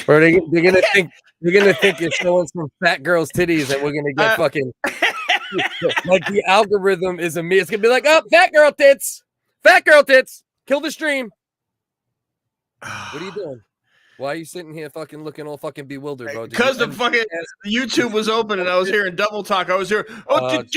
Or they're gonna think you're showing some fat girl's titties, and we're gonna get fucking like the algorithm is me. It's gonna be like, oh, fat girl tits, kill the stream. What are you doing? Why are you sitting here fucking looking all fucking bewildered, bro? Because the fucking YouTube was open and I was hearing double talk. I was hearing, I'm like,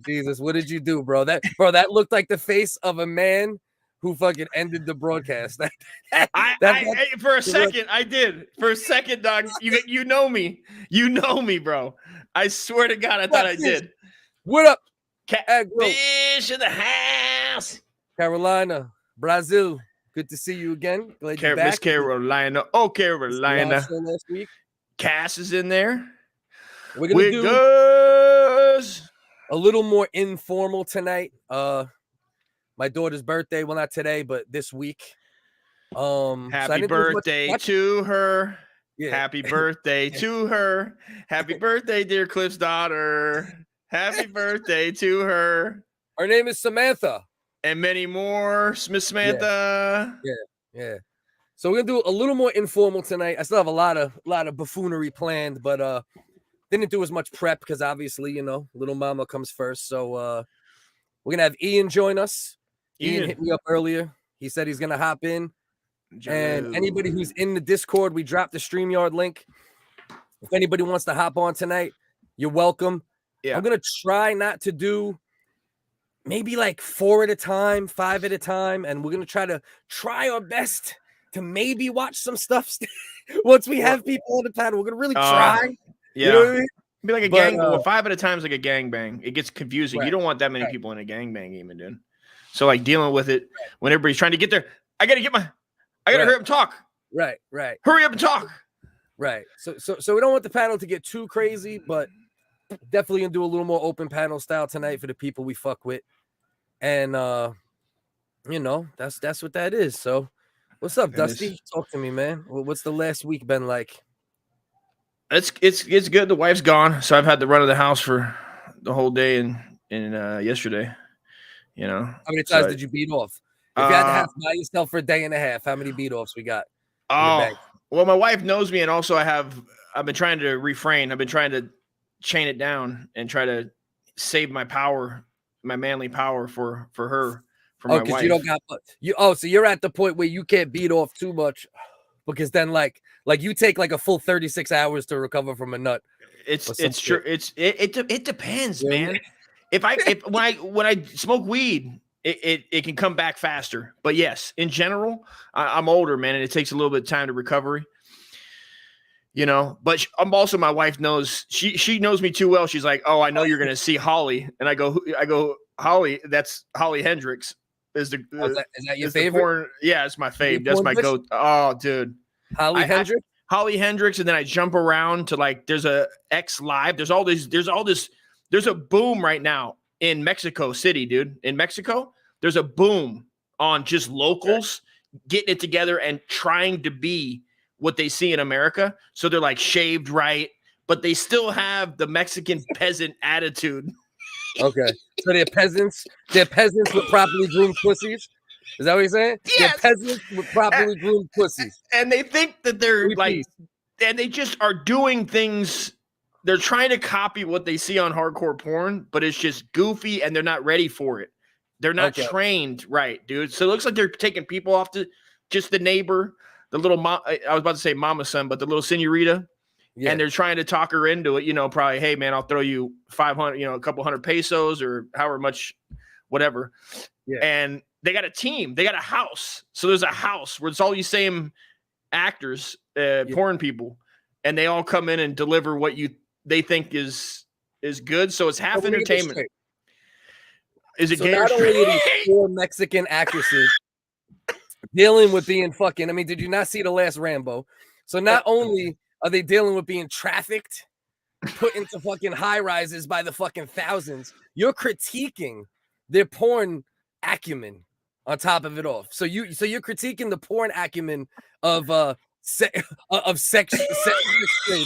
Jesus, what did you do, bro? That looked like the face of a man who fucking ended the broadcast. For a second, I did. For a second, dog. You know me. You know me, bro. I swear to God, I thought I did. What up? Catfish in the house. Carolina, Brazil. Good to see you again. Glad you're back. Miss Carolina. Oh, Carolina. Last week. Cass is in there. We're gonna do a little more informal tonight. My daughter's birthday. Well, not today, but this week. Happy birthday to her. Yeah. Happy birthday to her. Happy birthday, dear Cliff's daughter. Happy birthday to her. Her name is Samantha. And many more, Miss Samantha. Yeah. So we're gonna do a little more informal tonight. I still have a lot of buffoonery planned, but didn't do as much prep because obviously, you know, little mama comes first. So we're gonna have Ian join us. Ian hit me up earlier. He said he's gonna hop in. And anybody who's in the Discord, we dropped the StreamYard link. If anybody wants to hop on tonight, you're welcome. Yeah. I'm gonna try not to do maybe like 4 at a time, 5 at a time, and we're gonna try our best to maybe watch some stuff once we have people on the panel. We're gonna really try. Yeah, you know what I mean? Be like a gang. 5 at a time is like a gangbang. It gets confusing. Right. You don't want that many people in a gangbang even, dude. So like dealing with it when everybody's trying to get there. I gotta hurry up and talk. Right. Hurry up and talk. Right. So we don't want the panel to get too crazy, but definitely gonna do a little more open panel style tonight for the people we fuck with. And you know, that's what that is. So what's up, Dusty? Talk to me, man. What's the last week been like? It's good. The wife's gone, so I've had the run of the house for the whole day and yesterday. You know, how many times did you beat off? If you had to have by yourself for a day and a half, how many beat offs we got? Well, my wife knows me, and also I've been trying to refrain. I've been trying to chain it down and try to save my power, my manly power for her, for my wife. You don't got so you're at the point where you can't beat off too much, because then like you take like a full 36 hours to recover from a nut. It's true. It depends, man. When I smoke weed, it can come back faster. But yes, in general, I'm older, man, and it takes a little bit of time to recovery. You know, but I'm also, my wife knows, she knows me too well. She's like, oh, I know you're gonna see Holly, and I go, Holly, that's Holly Hendricks. Is that your favorite? Yeah, it's my fave. That's my go. Oh, dude, Holly Hendricks. Holly Hendricks, and then I jump around to like there's a X Live. There's a boom right now in Mexico City, dude. In Mexico, there's a boom on just locals getting it together and trying to be what they see in America. So they're like shaved right, but they still have the Mexican peasant attitude. Okay. So they're peasants. They're peasants with properly groomed pussies. Is that what you're saying? Yes. They're peasants with properly groomed pussies. And they think that they're and they just are doing things. They're trying to copy what they see on hardcore porn, but it's just goofy and they're not ready for it. They're not trained right, dude. So it looks like they're taking people off to just the neighbor, the little I was about to say mama's son, but the little senorita. Yeah. And they're trying to talk her into it, you know, probably, hey man, I'll throw you 500, you know, a couple hundred pesos or however much, whatever. Yeah. And they got a team, they got a house. So there's a house where it's all these same actors, porn people, and they all come in and deliver what they think is good. So it's half entertainment. Is it not only are these 4 Mexican actresses dealing with being fucking, I mean, did you not see the last Rambo? So not only are they dealing with being trafficked, put into fucking high rises by the fucking thousands, you're critiquing their porn acumen on top of it all. So you're critiquing the porn acumen of sex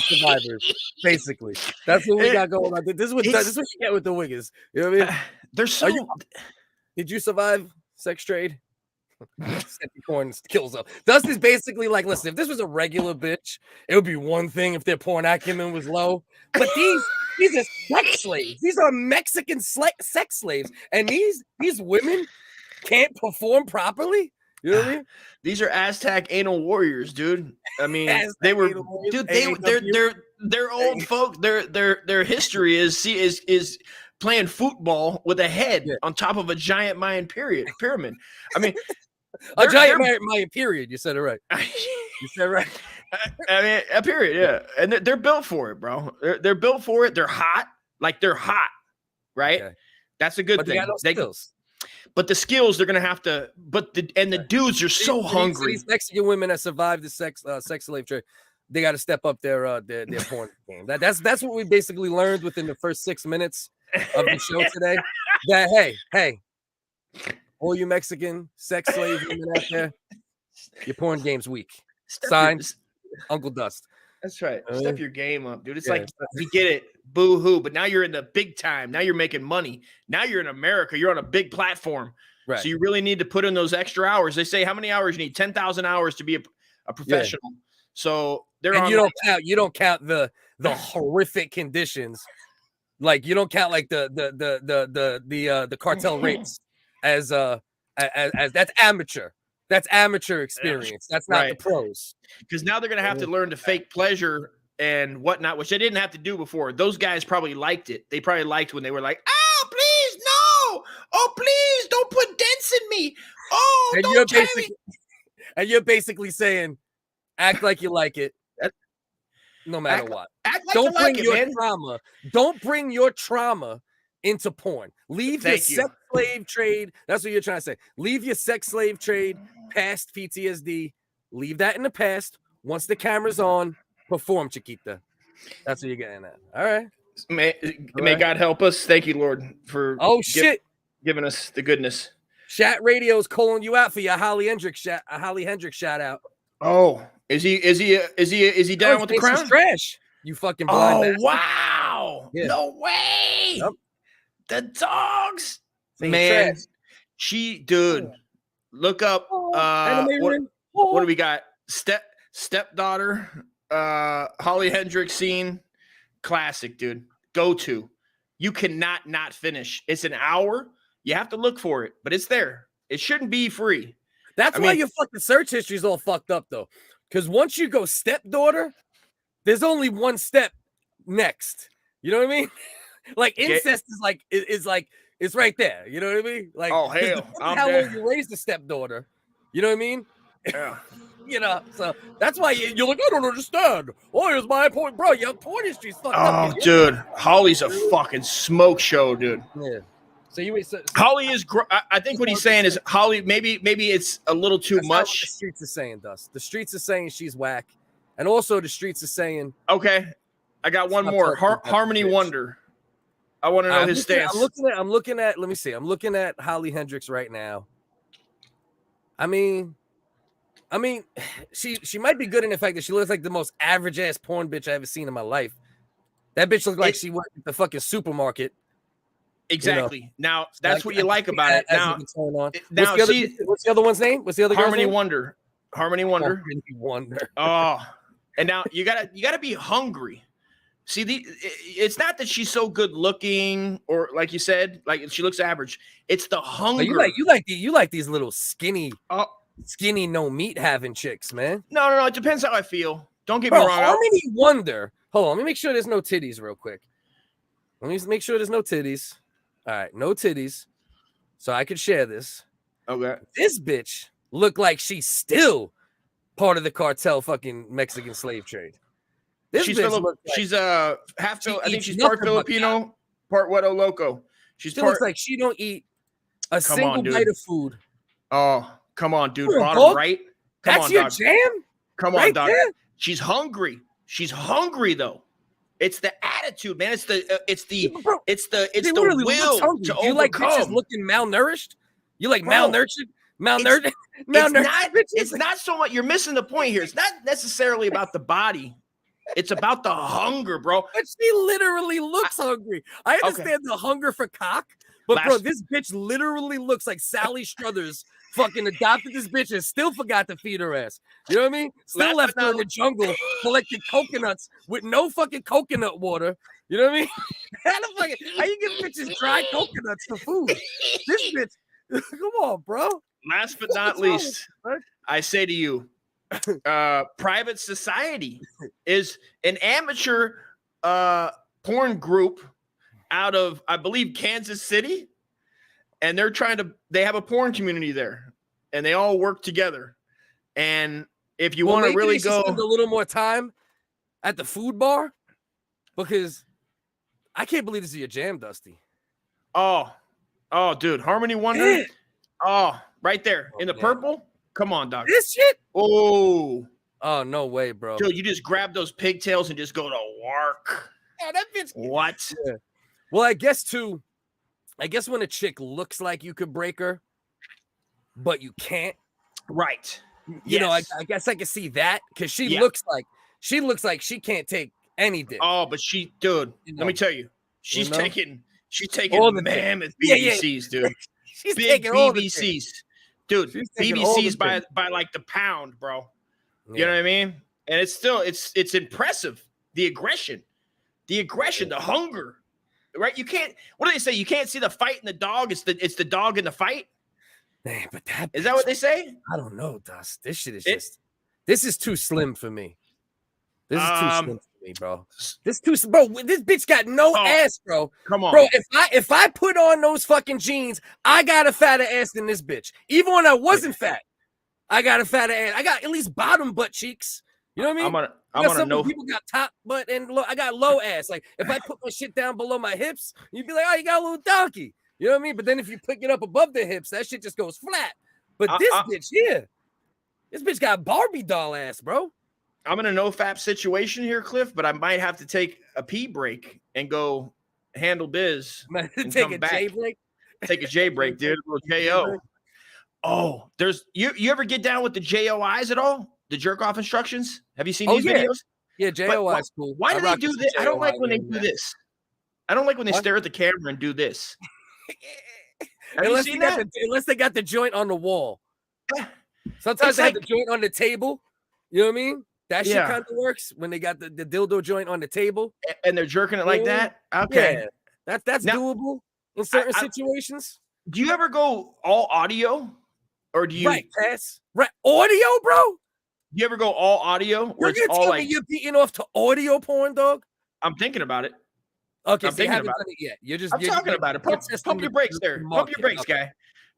survivors, basically. That's what we got going on. This is what you get with the WHiggaz. You know what I mean? They're so. Did you survive sex trade? Porn kills them. Dust is basically like, listen, if this was a regular bitch, it would be one thing if their porn acumen was low. But these are sex slaves. These are Mexican sex slaves, and these women can't perform properly. You know what I mean? These are Aztec anal warriors, dude. I mean, they were, dude. They're old folk. Their history is playing football with a head on top of a giant Mayan pyramid. I mean, a giant Mayan period. You said it right. You said it right. I mean, a period, yeah. And they're built for it, bro. They're built for it. They're hot. Like, they're hot, right? Okay. That's a good thing. They got no skills. But the skills they're gonna have to. But the dudes are so hungry. These Mexican women that survived the sex slave trade, they got to step up their porn game. That's what we basically learned within the first 6 minutes of the show today. That hey, all you Mexican sex slave women out there, your porn game's weak. Signed, Uncle Dust. That's right. Step your game up, dude. It's like, we get it. Boo hoo. But now you're in the big time. Now you're making money. Now you're in America. You're on a big platform. Right. So you really need to put in those extra hours. They say, how many hours you need? 10,000 hours to be a professional. Yeah. So they're on. You don't count the horrific conditions. Like, you don't count like the cartel rates as that's amateur. That's amateur experience. That's not the pros. Because now they're going to have to learn to fake pleasure and whatnot, which they didn't have to do before. Those guys probably liked it. They probably liked when they were like, oh, please, no. Oh, please, don't put dents in me. Oh, and don't tell me. And you're basically saying, act like you like it, no matter what. Act like don't bring like your it, trauma. Don't bring your trauma into porn. Leave your sex slave trade. That's what you're trying to say. Leave your sex slave trade past PTSD. Leave that in the past. Once the camera's on, perform, Chiquita. That's what you're getting at. All right. May God help us. Thank you, Lord, for giving us the goodness. Chat Radio's calling you out for your Holly Hendricks shout out. Oh, is he down with the crown? Trash. You fucking blind. Oh, wow. Yeah. No way. Yep. The dogs. Man. Dude. Look up what do we got? Stepdaughter, Holly Hendricks scene. Classic, dude. Go to. You cannot not finish. It's an hour. You have to look for it, but it's there. It shouldn't be free. That's why your fucking search history is all fucked up, though. Because once you go stepdaughter, there's only one step next. You know what I mean? Like, incest is like it's right there. You know what I mean? Like, oh hell, how long you raised a stepdaughter? You know what I mean? Yeah. You know, so that's why you're like, I don't understand. Oh, here's my point, bro. Your porn history's fucked up. Oh, dude, Holly's a fucking smoke show, dude. Yeah. So Holly is. I think what he's saying is Holly. Maybe it's a little too much. Not what the streets are saying, Dust. The streets are saying she's whack, and also the streets are saying. Okay, I got one more. Harmony Wonder. I want to know his stance. I'm looking at. Let me see. I'm looking at Holly Hendricks right now. I mean, she might be good in the fact that she looks like the most average ass porn bitch I ever seen in my life. That bitch looks like she worked at the fucking supermarket. Exactly. You know? Now that's what you like about it. Now, what's the other one's name? What's the other Harmony girl's Wonder. Harmony Wonder. Harmony Wonder. Oh, and now you gotta be hungry. See, it's not that she's so good looking, or like you said, like she looks average. It's the hunger. You like these little skinny, no meat having chicks, man. No. It depends how I feel. Don't get me wrong. Harmony Wonder. Hold on, let me make sure there's no titties real quick. Let me make sure there's no titties. All right, no titties. So I could share this. Okay. This bitch looked like she's still part of the cartel fucking Mexican slave trade. She's half. I think she's part Filipino, part Wedo Loco. She looks like she don't eat a single bite of food. Oh, come on, dude. Bottom right. That's your jam. Come on, dog. She's hungry. She's hungry though. It's the attitude, man. It's the will to overcome. You like bitches looking malnourished? You like malnourished? It's not so much. You're missing the point here. It's not necessarily about the body. It's about the hunger, bro. But she literally looks hungry. I understand the hunger for cock, But bro, this bitch literally looks like Sally Struthers fucking adopted this bitch and still forgot to feed her ass. You know what I mean? Still left her in the jungle collecting coconuts with no fucking coconut water. You know what I mean? How you give bitches dry coconuts for food? This bitch, come on, bro. Last but not least, I say to you, Private Society is an amateur porn group out of, I believe, Kansas City. And they have a porn community there. And they all work together. And if you want to really go spend a little more time at the food bar, because I can't believe this is your jam, Dusty. Oh, dude. Harmony Wonder. Oh, right there in the purple. Come on, dog. This shit. Oh, no way, bro. Dude, you just grab those pigtails and just go to work. Oh, that bitch. What? Yeah. Well, I guess when a chick looks like you could break her, but you can't. Right. You know, I guess I can see that because she looks like she can't take any dick. Oh, but dude, let me tell you, she's taking all the mammoth BBCs, dude. She's big taking all BBCs, dude. BBCs by like the pound, bro. Yeah. You know what I mean? And it's impressive. The aggression, the hunger. Right? You can't. What do they say? You can't see the fight in the dog. It's the dog in the fight. Man, but is that what they say? I don't know, Dust. This shit is this is too slim for me. This is too slim for me, bro. This bitch got no ass, bro. Come on, bro. If I put on those fucking jeans, I got a fatter ass than this bitch. Even when I wasn't fat, I got a fatter ass. I got at least bottom butt cheeks. You know what I mean? I'm gonna people got top butt and I got low ass. Like if I put my shit down below my hips, you'd be like, oh, you got a little donkey. You know what I mean? But then if you pick it up above the hips, that shit just goes flat. But this bitch here, this bitch got Barbie doll ass, bro. I'm in a no fap situation here, Cliff, but I might have to take a pee break and go handle biz. And take a J break. Take a J break, dude. A little J-O. Oh, there's you ever get down with the JOIs at all? The jerk off instructions? Have you seen these videos? Yeah, JOI is cool. Why do they do this? I don't like when they do this. I don't like when they stare at the camera and do this. Unless they got the joint on the wall. Sometimes they have the joint on the table. You know what I mean? That shit kind of works when they got the dildo joint on the table. And they're jerking it like that? Okay. Yeah. That's doable in certain situations. Do you ever go all audio? Or do you Right, audio, bro? You ever go all audio? You're gonna tell me you're beating off to audio porn, dog? I'm thinking about it. Okay, so you haven't done it yet. I'm talking about it. Pump your brakes there. Pump your brakes, guy.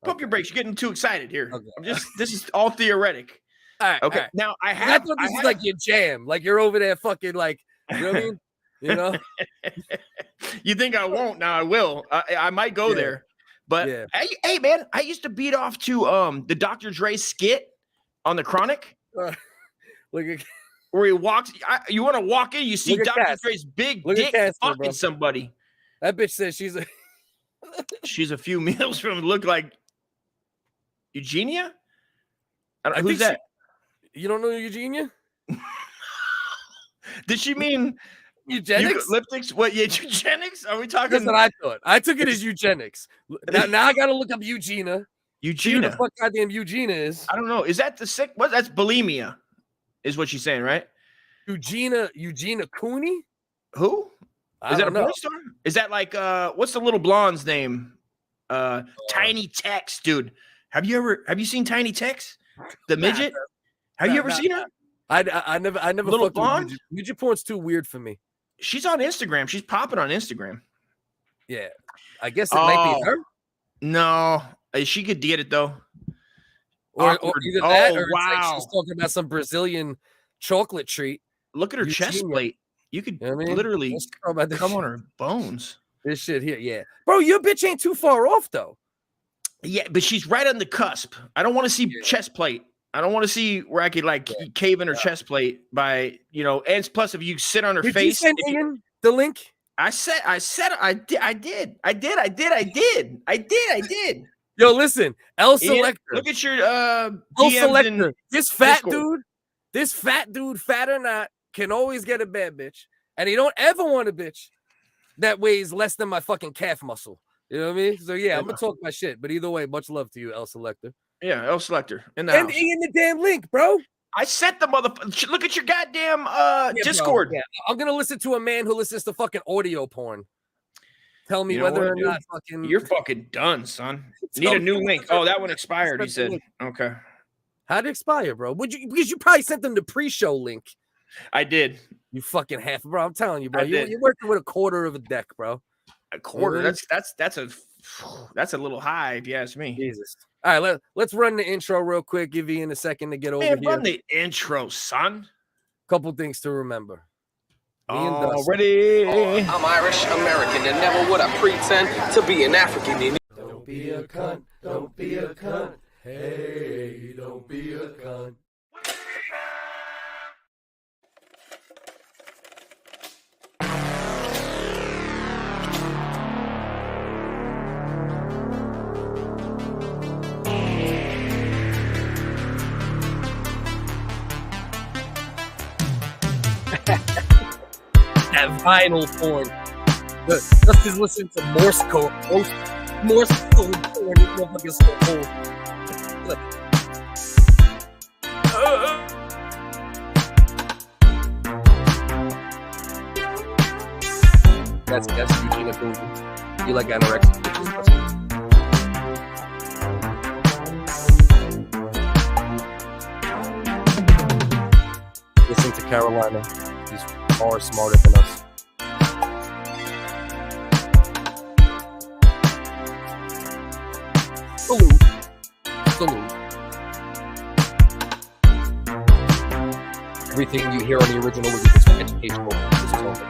Pump your brakes. You're getting too excited here. Okay. This is all theoretic. All right. Okay. All right. Now I thought this is like your jam. Like you're over there fucking like, you know what I mean? You know? You think I won't? Now I will. I might go there. But hey, man, I used to beat off to the Dr. Dre skit on the Chronic. Where he walks, you want to walk in, you see Dr. Dre's big dick fucking somebody. That bitch says she's a few meals from look like Eugenia. Who's that? You don't know Eugenia? Did she mean eugenics? Lipsticks? What? Yeah, eugenics? Are we talking? That's what I thought. I took it as eugenics. Now I got to look up Eugenia. Who the fuck goddamn Eugenia is? I don't know. Is that the sick? What? That's bulimia, is what she's saying, right? Eugenia Cooney? Who? Is that a porn star? Is that like what's the little blonde's name? Tiny Tex, dude. Have you seen Tiny Tex? The midget? Have you ever seen her? I never little blonde? Midget porn's too weird for me. She's on Instagram. She's popping on Instagram. Yeah. I guess it might be her. No. She could get it though. Or either that or it's like she's talking about some Brazilian chocolate treat. Look at her chest plate. You could literally come on her bones. This shit here, yeah. Bro, your bitch ain't too far off though. Yeah, but she's right on the cusp. I don't want to see chest plate. I don't want to see where I could like cave in her chest plate by, and plus if you sit on her face. Did you send Ian the link? I did. Yo, listen, El Selector. Look at your El Selector. This fat dude, fat or not, can always get a bad bitch. And he don't ever want a bitch that weighs less than my fucking calf muscle. You know what I mean? So yeah, I'm gonna talk my shit. But either way, much love to you, El Selector. Yeah, El Selector in the and house. in the damn link, bro. I set the motherfucker. Look at your goddamn Discord. Yeah, I'm gonna listen to a man who listens to fucking audio porn. Tell me whether or not fucking you're fucking done, son. Need a new link. Oh, that one expired. He said. Okay. How'd it expire, bro? Because you probably sent them the pre-show link. I did. You fucking half, bro. I'm telling you, bro. You're working with a quarter of a deck, bro. A quarter. That's a little high, if you ask me. Jesus. All right, let's run the intro real quick. Give Ian a second to get over here. Run the intro, son. Couple things to remember. Ready? I'm Irish American and never would I pretend to be an African. Don't be a cunt. Don't be a cunt. Hey, don't be a cunt. That vinyl porn. Let's just listen to Morse code. Morse code porn. This motherfucker's so cool. That's Eugene approval. You like anorexic bitches. Listen to Carolina. He's far smarter than us. Salute. Everything you hear on the original was just educational. This is only.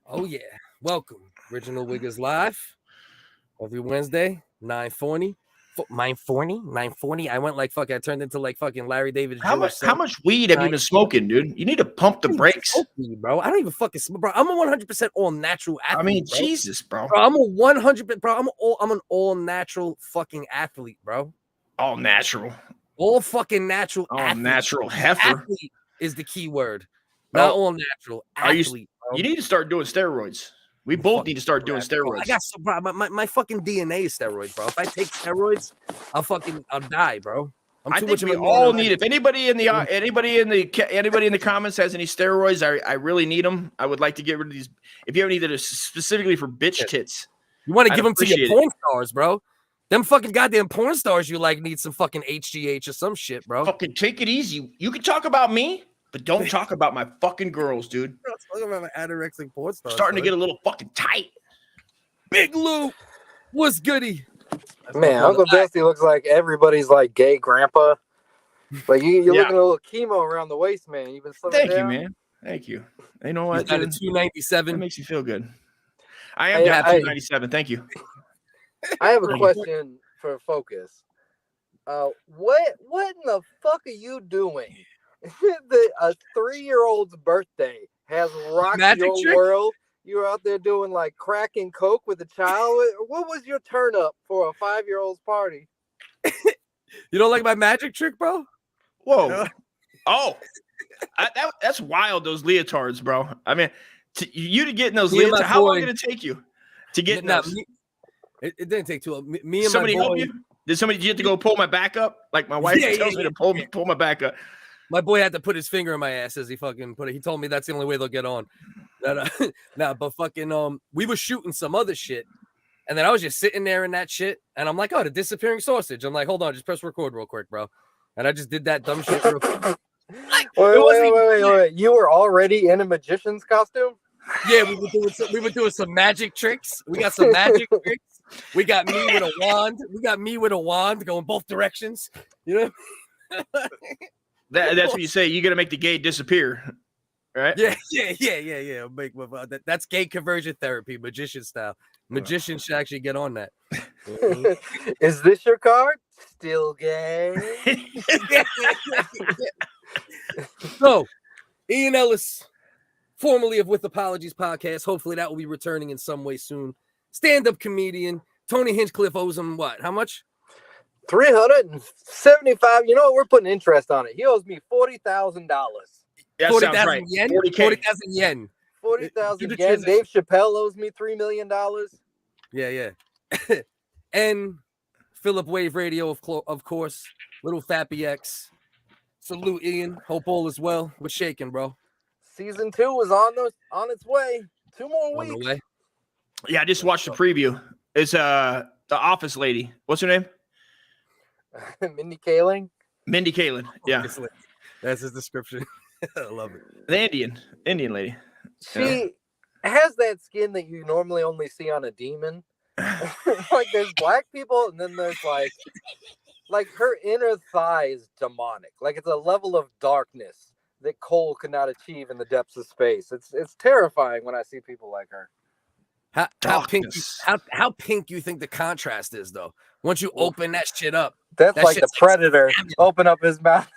Oh yeah. Welcome. Original WHiggaz Live. Every Wednesday, 9:40. 9:40. I went like fuck. I turned into like fucking Larry David. How much weed have you been smoking, dude? You need to pump the brakes, bro. I don't even fucking smoke, bro. I'm a 100% all natural athlete. I mean, bro. Jesus, bro. I'm a 100%, bro. I'm an all natural fucking athlete, bro. All natural. All fucking natural. All athlete. natural heifer. Athlete is the key word. Not all natural. Athlete. You need to start doing steroids. We both need to start doing steroids. I got so, bro. My fucking DNA is steroids, bro. If I take steroids, I'll die, bro. I think we all need. If anybody in the comments has any steroids, I really need them. I would like to get rid of these. If you have any that are specifically for bitch tits, you want to give them to your porn stars, bro. Them fucking goddamn porn stars you like need some fucking HGH or some shit, bro. Fucking take it easy. You can talk about me, but don't talk about my fucking girls, dude. Talking about my anorexic porn stars. Starting to get a little fucking tight. Big Lou, what's goody? Man, Uncle Dusty looks like everybody's like gay grandpa. Like you're looking a little chemo around the waist, man. You've been slimming down. Thank you, man. Thank you. You know what? Got a 297. That makes you feel good. I am down 297. Thank you. I have a question for Focus. What in the fuck are you doing? A 3-year-old's birthday has rocked your world. You're out there doing like crack and coke with a child. What was your turn up for a 5-year-old's party? You don't like my magic trick, bro? Whoa. Oh, that's wild. Those leotards, bro. I mean, you to get in those leotards, how long did it take you to get in those? It didn't take too long. Me and somebody my boy, help you? Did you have to go pull my back up? Like my wife tells me to pull my back up. My boy had to put his finger in my ass as he fucking put it. He told me that's the only way they'll get on. But fucking we were shooting some other shit, and then I was just sitting there in that shit, and I'm like, oh, the disappearing sausage. I'm like, hold on, just press record real quick, bro. And I just did that dumb shit real quick. Wait. You were already in a magician's costume? Yeah, we were doing some magic tricks. We got some magic tricks. We got me with a wand going both directions. You know? That's what you say. You got to make the gay disappear, right? Yeah. That's gay conversion therapy, magician style. Magicians should actually get on that. Is this your card? Still gay. So, Ian Ellis, formerly of With Apologies podcast. Hopefully, that will be returning in some way soon. Stand-up comedian. Tony Hinchcliffe owes him what? How much? $375. You know what? We're putting interest on it. He owes me $40,000. That 40,000 sounds right. yen. 40K. 40,000 yen. 40,000 yen. Dave Chappelle owes me $3 million. Yeah. And Philip Wave Radio, of course. Little Fappy X. Salute, Ian. Hope all is well. We're shaking, bro. Season 2 is on its way. 2 more On the weeks. way. Yeah, I just watched the preview. It's the office lady. What's her name? Mindy Kaling. Mindy Kaling. Yeah. That's his description. I love it. The Indian lady. She has that skin that you normally only see on a demon. Like there's black people, and then there's like her inner thigh is demonic. Like it's a level of darkness that Cole could not achieve in the depths of space. It's terrifying when I see people like her. How pink you think the contrast is though? Once you open that shit up, that's like the Predator open up his mouth.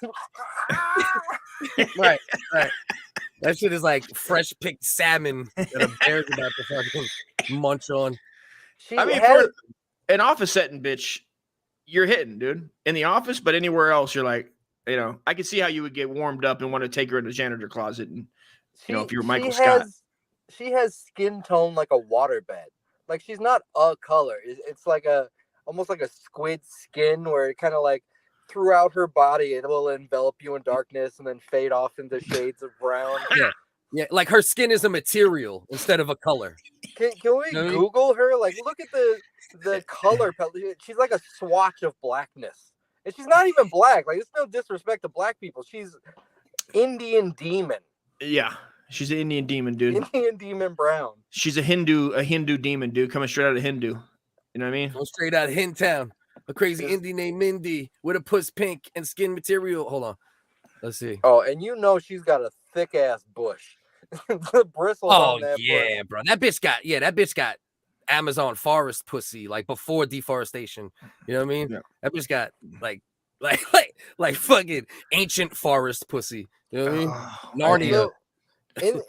right. That shit is like fresh picked salmon that a bear's about to fucking munch on. For an office setting, bitch, you're hitting, dude. In the office, but anywhere else, you're like, I can see how you would get warmed up and want to take her in the janitor closet, and if you're Michael Scott. She has skin tone like a waterbed. Like she's not a color. It's like almost like a squid skin where it kind of like throughout her body it will envelop you in darkness and then fade off into shades of brown. Yeah, like her skin is a material instead of a color. Can we Google her? Like, look at the color palette. She's like a swatch of blackness, and she's not even black. Like, it's no disrespect to black people. She's Indian demon. Yeah. She's an Indian demon, dude. Indian demon brown. She's a Hindu demon, dude, coming straight out of Hindu. You know what I mean? Going straight out of Hintown. A crazy Indian named Mindy with a puss pink and skin material. Hold on. Let's see. Oh, and she's got a thick ass bush. The bristles on that bush. Bro. That bitch got Amazon forest pussy, like before deforestation. You know what I mean? Yeah. That bitch got like fucking ancient forest pussy. You know what I mean? Narnia.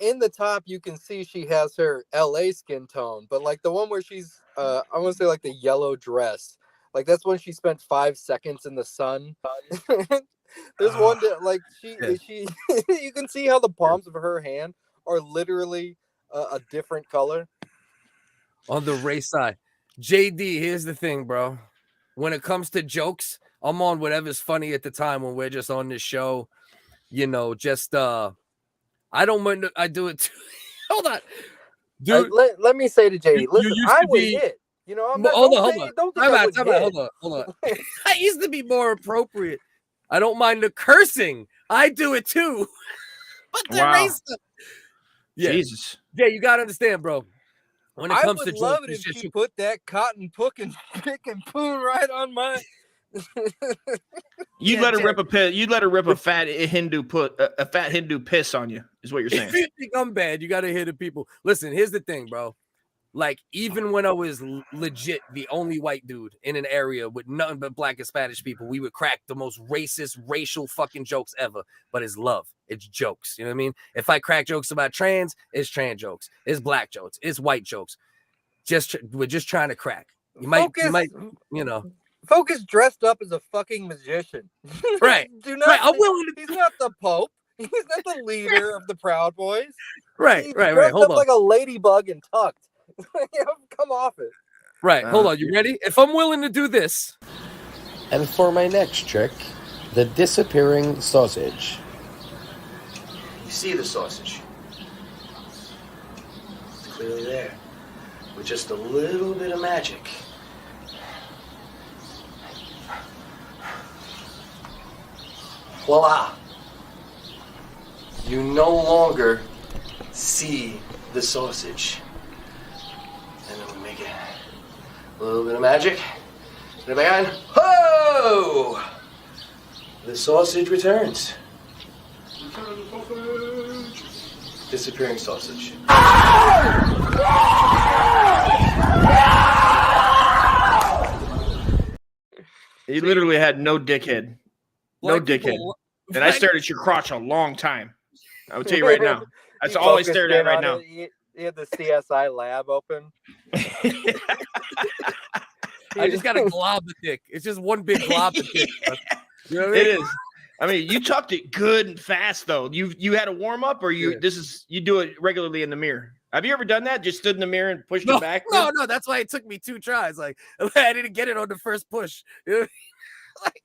In the top, you can see she has her LA skin tone, but like the one where she's, I want to say like the yellow dress, like that's when she spent 5 seconds in the sun. There's one that like she, you can see how the palms of her hand are literally a different color. On the race side, JD, here's the thing, bro. When it comes to jokes, I'm on whatever's funny at the time when we're just on this show. I don't mind. I do it too. Hold on, dude. Let me say to JD, listen, I would hit. I'm not. Hold on. I used to be more appropriate. I don't mind the cursing. I do it too. But the race stuff. Yeah. Jesus. Yeah, you gotta understand, bro. When it comes to jokes, love it if you put that cotton pick and poon right on my. You'd let her rip a fat Hindu piss on you, is what you're saying. If you think I'm bad, you gotta hear the people. Listen, here's the thing, bro. Like, even when I was legit the only white dude in an area with nothing but black and Spanish people, we would crack the most racist, racial fucking jokes ever. But it's love. It's jokes. You know what I mean? If I crack jokes about trans, it's trans jokes. It's black jokes. It's white jokes. We're just trying to crack. You might, Focus dressed up as a fucking magician. Right. I'm willing to. He's not the Pope. He's not the leader of the Proud Boys. Right. He's Hold on. Like a ladybug and tucked. Come off it. Right. Hold on. You ready? If I'm willing to do this. And for my next trick, the disappearing sausage. You see the sausage? It's clearly there. With just a little bit of magic. Voila! You no longer see the sausage. And then we make it a little bit of magic. Get it back on. Ho! The sausage returns. Disappearing sausage. He literally had no dickhead. No dickhead. And I stared at your crotch a long time. I will tell you right now. That's all I stared at right now. He had the CSI lab open. I just got a glob of dick. It's just one big glob of dick. You know what I mean? It is. I mean, you tucked it good and fast though. You had a warm up, or you do it regularly in the mirror. Have you ever done that? Just stood in the mirror and pushed it back? No. That's why it took me 2 tries. Like I didn't get it on the first push. You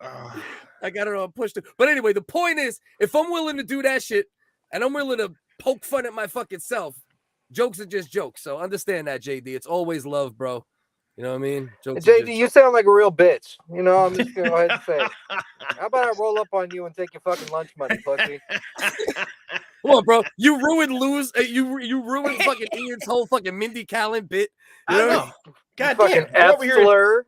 know? I got it on push. But anyway, the point is, if I'm willing to do that shit, and I'm willing to poke fun at my fucking self, jokes are just jokes. So understand that, JD. It's always love, bro. You know what I mean? Jokes JD, you sound like a real bitch. You know, I'm just gonna go ahead and say it. How about I roll up on you and take your fucking lunch money, pussy? Come on, bro. You ruined you ruined fucking Ian's whole fucking Mindy Kaling bit. You know? God fucking damn. F-slur.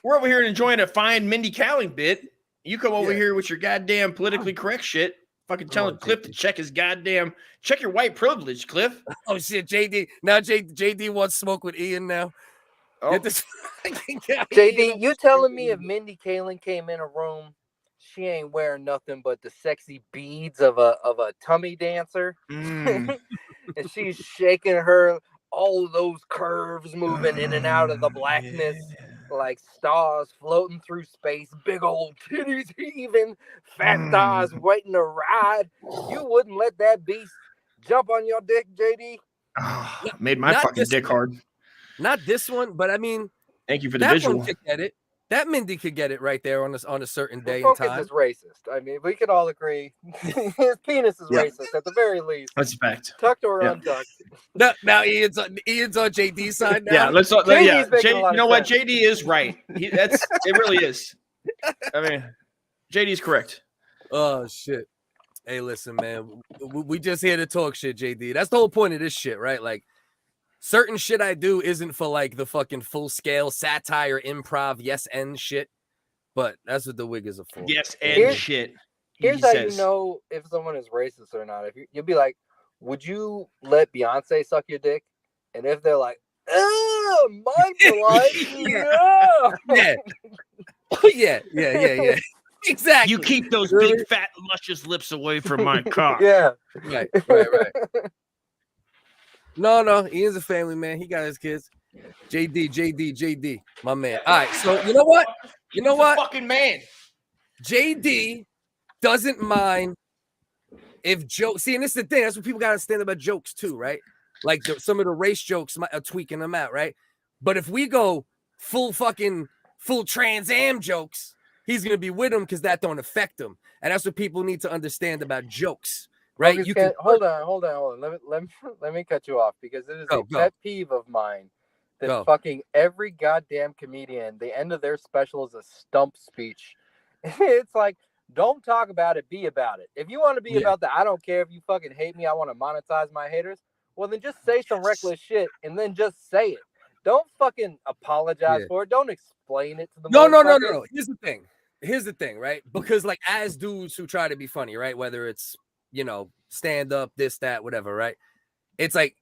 We're over here enjoying a fine Mindy Kaling bit. You come over here with your goddamn politically correct shit. Fucking telling Cliff to check your white privilege, Cliff. Oh shit, JD. Now JD wants smoke with Ian now. Oh. JD, you telling me if Mindy Kaling came in a room, she ain't wearing nothing but the sexy beads of a tummy dancer, and she's shaking all of those curves moving in and out of the blackness like stars floating through space, big old titties heaving, fat thighs waiting to ride. You wouldn't let that beast jump on your dick, JD? Oh, made my fucking dick hard. Not this one, but I mean, thank you for the that visual. One could get it. That Mindy could get it right there on a certain day and Focus time. is racist. I mean, we could all agree his penis is racist at the very least. That's a fact. Tucked or untucked. Now Ian's on JD's side now. Yeah, let's. You know what? sense. JD is right. It really is. I mean, JD's correct. Oh shit. Hey, listen, man. We just here to talk shit, JD. That's the whole point of this shit, right? Like, certain shit I do isn't for like the fucking full scale satire, improv, yes and shit. But that's what the WHiggaz are for. Yes and shit. Here's how you know if someone is racist or not. If you'll be like, would you let Beyonce suck your dick? And if they're like, oh, my yeah. Exactly. You keep those big, fat, luscious lips away from my cock. Yeah. Right. No. Ian's a family man. He got his kids. JD, my man. All right. So you know what? He's a fucking man. JD doesn't mind if jokes. See, and this is the thing. That's what people got to understand about jokes too, right? Like some of the race jokes are tweaking them out, right? But if we go full Trans Am jokes, he's gonna be with them because that don't affect him, and that's what people need to understand about jokes. Right? You can hold on. Let me cut you off because it is a pet peeve of mine that fucking every goddamn comedian, the end of their special is a stump speech. It's like, don't talk about it, be about it. If you want to be about that, I don't care if you fucking hate me, I want to monetize my haters. Well, then just say some reckless shit and then just say it. Don't fucking apologize for it. Don't explain it to the No. Here's the thing, right? Because like as dudes who try to be funny, right? Whether it's stand up, this, that, whatever, right? It's like,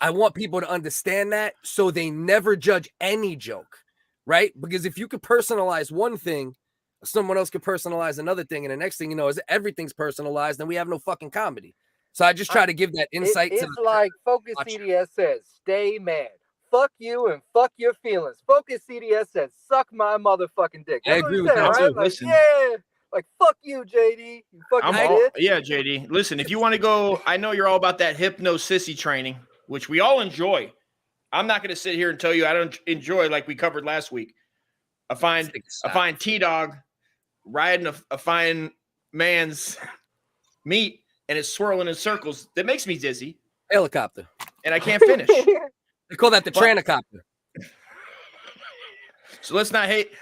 I want people to understand that so they never judge any joke, right? Because if you could personalize one thing, someone else could personalize another thing, and the next thing you know is everything's personalized, and we have no fucking comedy. So I just try to give that insight. It's like FocusCDS says, stay mad. Fuck you and fuck your feelings. FocusCDS says, suck my motherfucking dick. I agree with that, right? too. Like, Listen. Yeah. Like, fuck you, JD. You fucking bitch. Yeah, JD. Listen, if you want to go, I know you're all about that hypno sissy training, which we all enjoy. I'm not going to sit here and tell you I don't enjoy, like we covered last week. A fine T-dog riding a fine man's meat, and it's swirling in circles. That makes me dizzy. Helicopter. And I can't finish. They call that the Tranicopter. So let's not hate.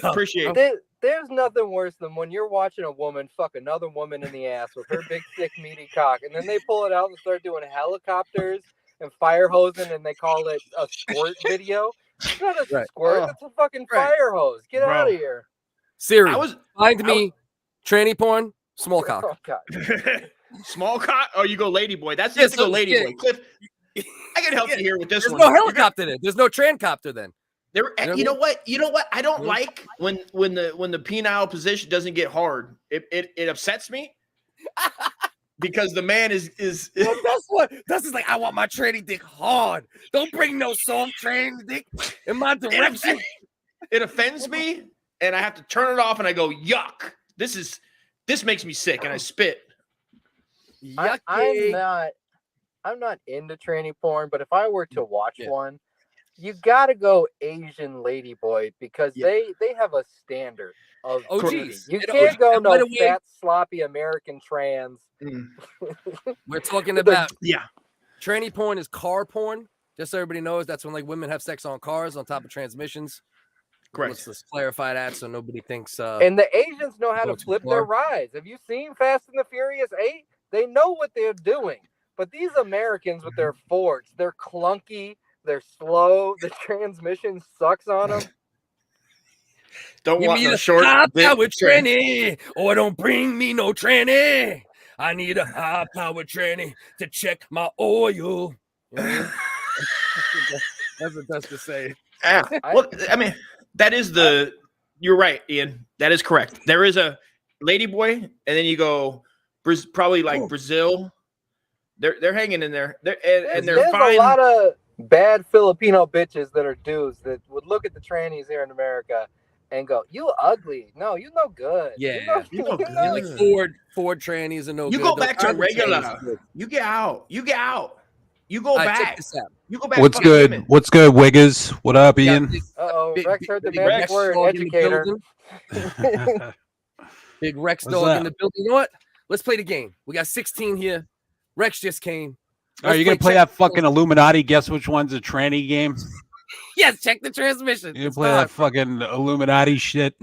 Appreciate it. There's nothing worse than when you're watching a woman fuck another woman in the ass with her big, thick, meaty cock, and then they pull it out and start doing helicopters and fire hosing, and they call it a squirt video. It's not a squirt. It's a fucking fire hose. Get out of here. Siri, find me tranny porn, small cock. Oh, God. Small cock? Oh, you go lady boy. That's just to go lady boy. Cliff, I can help you here with this There's one. no helicopter then. There's no trancopter then. You know what? I don't like when the penile position doesn't get hard. It upsets me. because the man is Well, that's just like I want my tranny dick hard. Don't bring no soft tranny dick in my direction. It offends me, and I have to turn it off, and I go, yuck. This makes me sick, and I spit. I'm not into tranny porn, but if I were to watch one, you gotta go Asian ladyboy because they have a standard of beauty. You can't go no fat, sloppy American trans. We're talking about tranny porn is car porn. Just so everybody knows, that's when like women have sex on cars on top of transmissions. Correct. Let's clarify that so nobody thinks. And the Asians know how to flip their rides. Have you seen Fast and the Furious 8? They know what they're doing. But these Americans with their Fords, they're clunky, they're slow, the transmission sucks on them. Don't want no short power tranny, or don't bring me no tranny. I need a high power tranny to check my oil. You know? That's what that's to say. Yeah. Well, I mean, that is you're right, Ian. That is correct. There is a ladyboy, and then you go probably like Brazil. They're hanging in there. There's fine. A lot of bad Filipino bitches that are dudes that would look at the trannies here in America and go, "You ugly. No, you no good. Yeah, you no good." Like Ford trannies are no good. You go back to regular. You get out. You get out. You go back. Check this out. You go back. What's good? Women. What's good, Wiggaz? What up, Ian? Rex heard the magic word, educator. Big Rex dog in the building. You know what? Let's play the game. We got 16 here. Rex just came. Are you gonna play that fucking Illuminati? Guess which one's a tranny game? Yes, check the transmission. You gonna play that fucking Illuminati shit?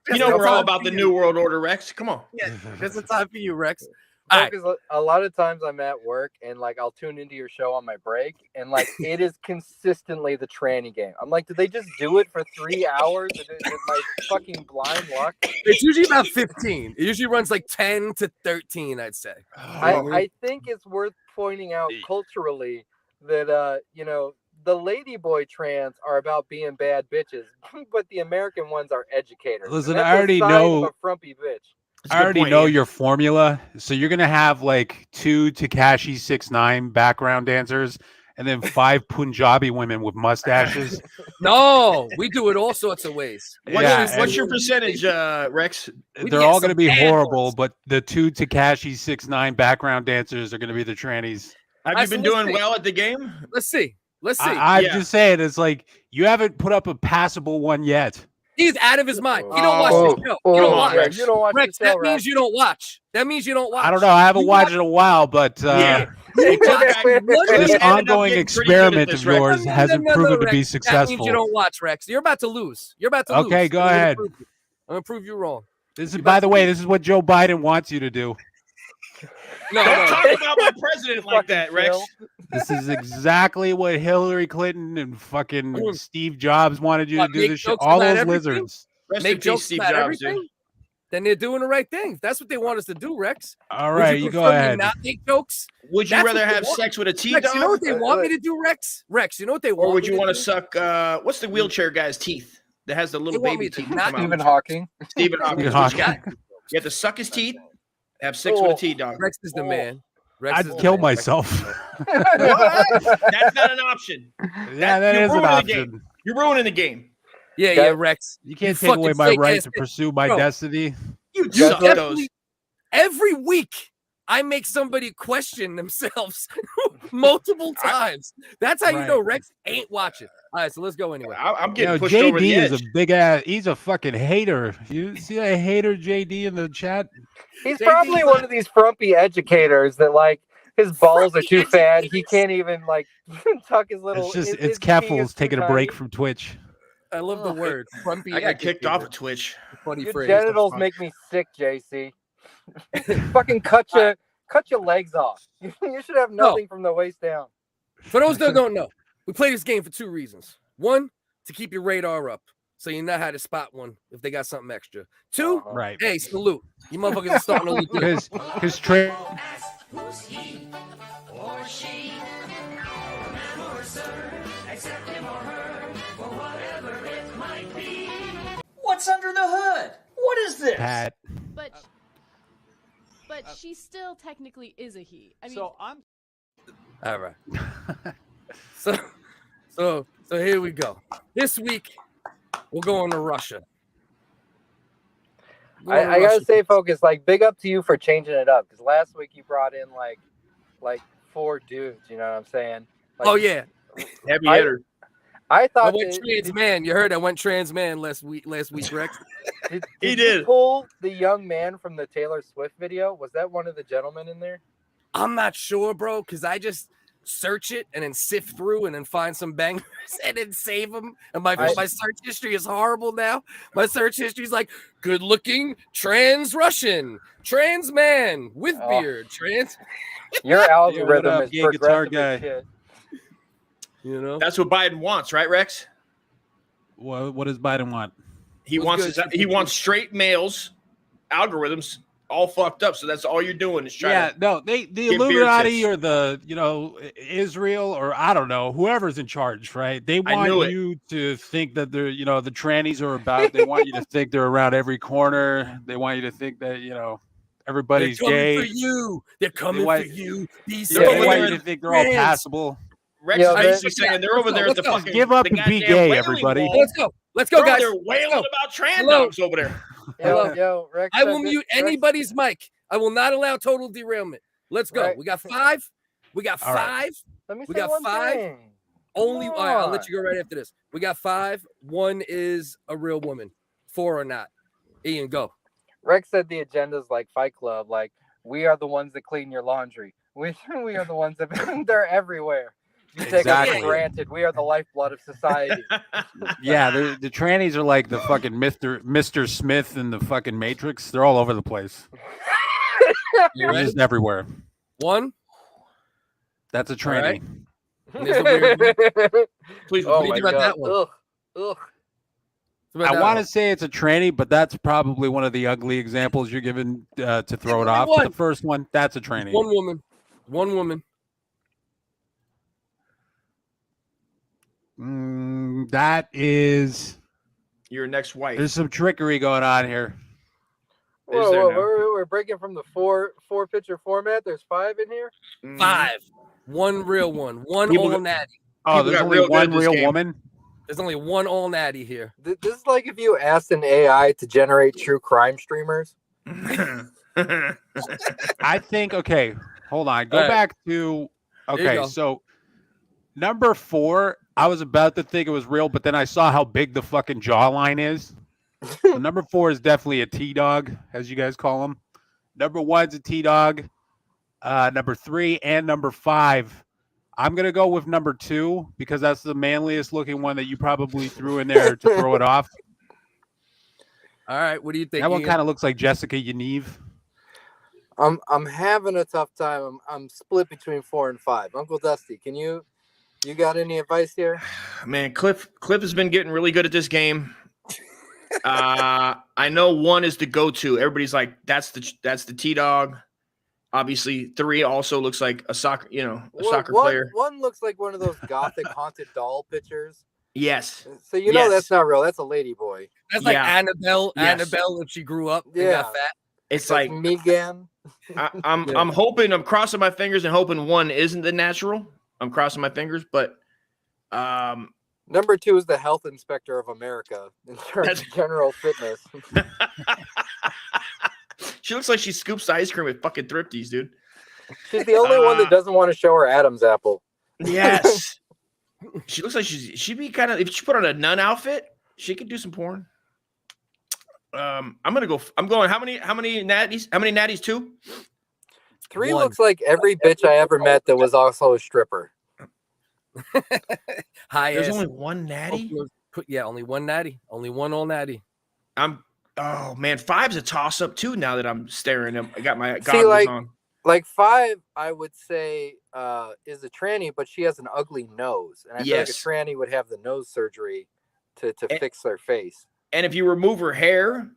You know we're all about the New World Order, Rex. Come on. Yeah, it's the time for you, Rex. Because a lot of times I'm at work and like I'll tune into your show on my break and like it is consistently the tranny game. I'm like, did they just do it for 3 hours? Is my fucking blind luck? It's usually about 15. It usually runs like 10 to 13, I'd say. I think it's worth pointing out culturally that you know, the ladyboy trans are about being bad bitches, but the American ones are educators. Listen, I already know a frumpy bitch. I already know your formula. So you're gonna have like 2 Tekashi 6ix9ine background dancers, and then 5 Punjabi women with mustaches. No, we do it all sorts of ways. What's your percentage, Rex? They're all gonna be horrible, but the 2 Tekashi 6ix9ine background dancers are gonna be the trannies. Have you been doing well at the game? Let's see. I'm just saying, it's like you haven't put up a passable one yet. He's out of his mind. You don't watch the show. You don't watch. Rex. You don't watch Rex, the show, that means you don't watch. That means you don't watch. I don't know. I haven't watched it in a while, but this ongoing experiment of yours hasn't proven to be successful. That means you don't watch, Rex. You're about to lose. Okay, go ahead. I'm gonna prove you wrong. This is, by the way, this is what Joe Biden wants you to do. Don't talk about my president like that, Rex. This is exactly what Hillary Clinton and fucking Steve Jobs wanted you to do. This shit. All those lizards. Make jokes about everything. Then they're doing the right thing. If that's what they want us to do, Rex. All right, you go ahead. Not make jokes. Would you rather have sex with a T-dog? You know what they want me to do, Rex? Rex, you know what they want? Or would you want to suck? What's the wheelchair guy's teeth that has the little baby teeth? Stephen Hawking. Stephen Hawking. You have to suck his teeth. Have sex with a T-dog. Rex is the man. I'd kill myself. That's not an option. Yeah, that is an option. You're ruining the game. Yeah, Rex. You can't take away my right to pursue my destiny. You suck those. Every week, I make somebody question themselves multiple times. That's how you know Rex ain't watching. All right, so let's go anyway. I'm getting pushed over the edge. JD is a big ass. He's a fucking hater. You see that hater JD in the chat? He's probably one of these frumpy educators that like his balls are too fat. He can't even like tuck his little. It's Keffels taking a break from Twitch. I love the word frumpy. I got kicked off of Twitch. Funny your phrase. Genitals make me sick, JC. Fucking cut your legs off. You should have nothing from the waist down. For those that don't know, we play this game for 2 reasons. 1, to keep your radar up, so you know how to spot one if they got something extra. 2, right? Hey, salute. You motherfuckers are starting to loot. Because Who's he or she? Man or sir, accept him or her for whatever it might be. What's under the hood? What is this? Pat. But but she still technically is a he. I mean, So I'm All right. So here we go. This week we're going to Russia. I gotta say, Focus, like, big up to you for changing it up, because last week you brought in like 4 dudes. You know what I'm saying? Like, Oh yeah, Heavy hitter. I I thought went trans man. You heard I went trans man last week, Rex. He did did. you pull the young man from the Taylor Swift video? Was that one of the gentlemen in there? I'm not sure, bro, because I just search it and then sift through and then find some bangers and then save them. And my search history is horrible now. My search history is like good looking trans Russian, trans man with beard, trans. Your algorithm is gay guitar progressive guy. as shit. You know, That's what Biden wants, right, Rex? What does Biden want? He wants straight males, algorithms all fucked up. So that's all you're doing is trying to the get beard Illuminati tits. or the Israel or I don't know, whoever's in charge, right? They I knew want it. you to think that they're the trannies are about. They want you to think they're around every corner. They want you to think that everybody's they're coming gay. for you. They're coming want- for you. These Yeah, they over want there you to think they're all trans. passable. Rex Yeah, is but- basically saying they're over there at the let's go. fucking Give up the and be goddamn gay, wailing everybody. wall. Let's go, Bro, guys. they're wailing Let's go. about trans Hello. dogs over there. Yo, Rex. I will mute anybody's mic. I will not allow total derailment. Let's go. Right. We got 5. We got All right. 5. Let me We say got one 5. thing. Only. Come All right, I'll let on. you go right after this. We got 5. 1 is a real woman. 4 or not. Ian, go. Rex said the agenda's like Fight Club. Like, we are the ones that clean your laundry. We are the ones that they're everywhere. You take us Exactly. for granted. We are the lifeblood of society. Yeah, the trannies are like the fucking Mr. Smith and the fucking Matrix. They're all over the place. You They're ready? just everywhere. 1. That's a All right. tranny. And there's a weird one. Please, Oh What do you my think about god. that one? Ugh. What about I that want one? to say it's a tranny, but that's probably one of the ugly examples you're given to throw it Only off. But one. the first one, that's a tranny. 1 woman. 1 woman. That is. your next wife. There's some trickery going on here. Is there now? We're breaking from the four picture format. There's 5 in here. 5. 1 real one. 1 People all got- natty. Oh, People there's got only real good one at this real game. woman. There's only 1 all natty here. This is like if you asked an AI to generate true crime streamers. I think. Okay, hold on. Go All right. back to. you Okay, go. so number 4, I was about to think it was real, but then I saw how big the fucking jawline is. So number 4 is definitely a T-dog, as you guys call them. Number 1's a T-dog. Number 3 and number 5. I'm gonna go with number 2 because that's the manliest looking one that you probably threw in there to throw it off. All right. What do you think? That one Ian? kind of looks like Jessica Yaniv. I'm having a tough time. I'm split between 4 and 5. Uncle Dusty, can you got any advice here? Man, Cliff has been getting really good at this game. I know 1 is the go-to. Everybody's like, that's the T-dog. Obviously, 3 also looks like a soccer, soccer player. One looks like one of those gothic haunted doll pictures. Yes. So you know Yes. that's not real. That's a lady boy. That's like Yeah. Annabelle. Yes. Annabelle, if she grew up and Yeah. got fat. It's That's like Megan. I'm hoping, I'm crossing my fingers and hoping 1 isn't the natural. I'm crossing my fingers, but Number 2 is the health inspector of America in terms of general fitness. she looks like she scoops ice cream at fucking Thrifties, dude. She's the only one that doesn't want to show her Adam's apple. Yes. She looks like she'd be kind of, if she put on a nun outfit, she could do some porn. I'm going how many natties? How many natties? 2? 3 One. looks like every bitch I ever met that was also a stripper. High There's ass. only 1 natty. Only 1 natty. Only 1 all natty. Oh man, 5's a toss up too. Now that I'm staring at, I got my See, goggles on. Like 5, I would say, is a tranny, but she has an ugly nose, and I feel like a Yes. tranny would have the nose surgery to fix their face. And if you remove her hair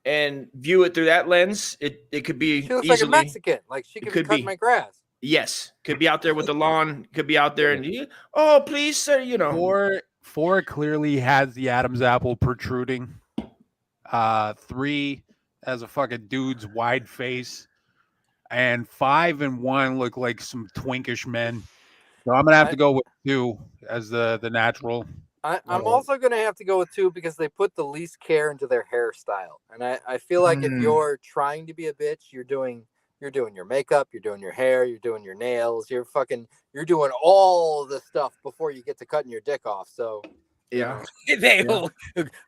and view it through that lens, it could be She looks easily. like a Mexican. Like she could be could cutting be. my grass. Yes, could be out there with the lawn. Could be out there and oh please sir, 4 clearly has the Adam's apple protruding. 3 has a fucking dude's wide face. and 5 and 1 look like some twinkish men. So I'm gonna have to go with 2 as the natural. I'm also going to have to go with 2 because they put the least care into their hairstyle. And I feel like if you're trying to be a bitch, you're doing your makeup, you're doing your hair, you're doing your nails, you're doing all the stuff before you get to cutting your dick off. So yeah. All,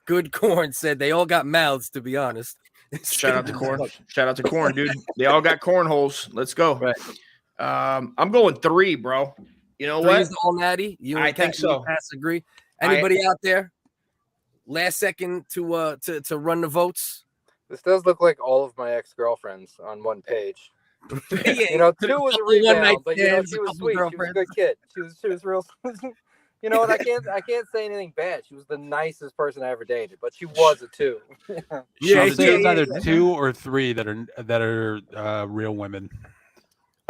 good Corn said they all got mouths, to be honest. Shout out to Corn. Shout out to Corn, dude. They all got cornholes. Let's go. Right. I'm going 3, bro. You know what? Is all natty. I think so. Agree. Anybody out there? Last second to run the votes. This does look like all of my ex-girlfriends on one page. Yeah, you know, 2 was a rebound, but you know, she was sweet. She was girlfriends. a good kid. She was real. You know what? I can't say anything bad. She was the nicest person I ever dated, but she was a 2. Yeah, I'd say it's either 2 or 3 that are real women.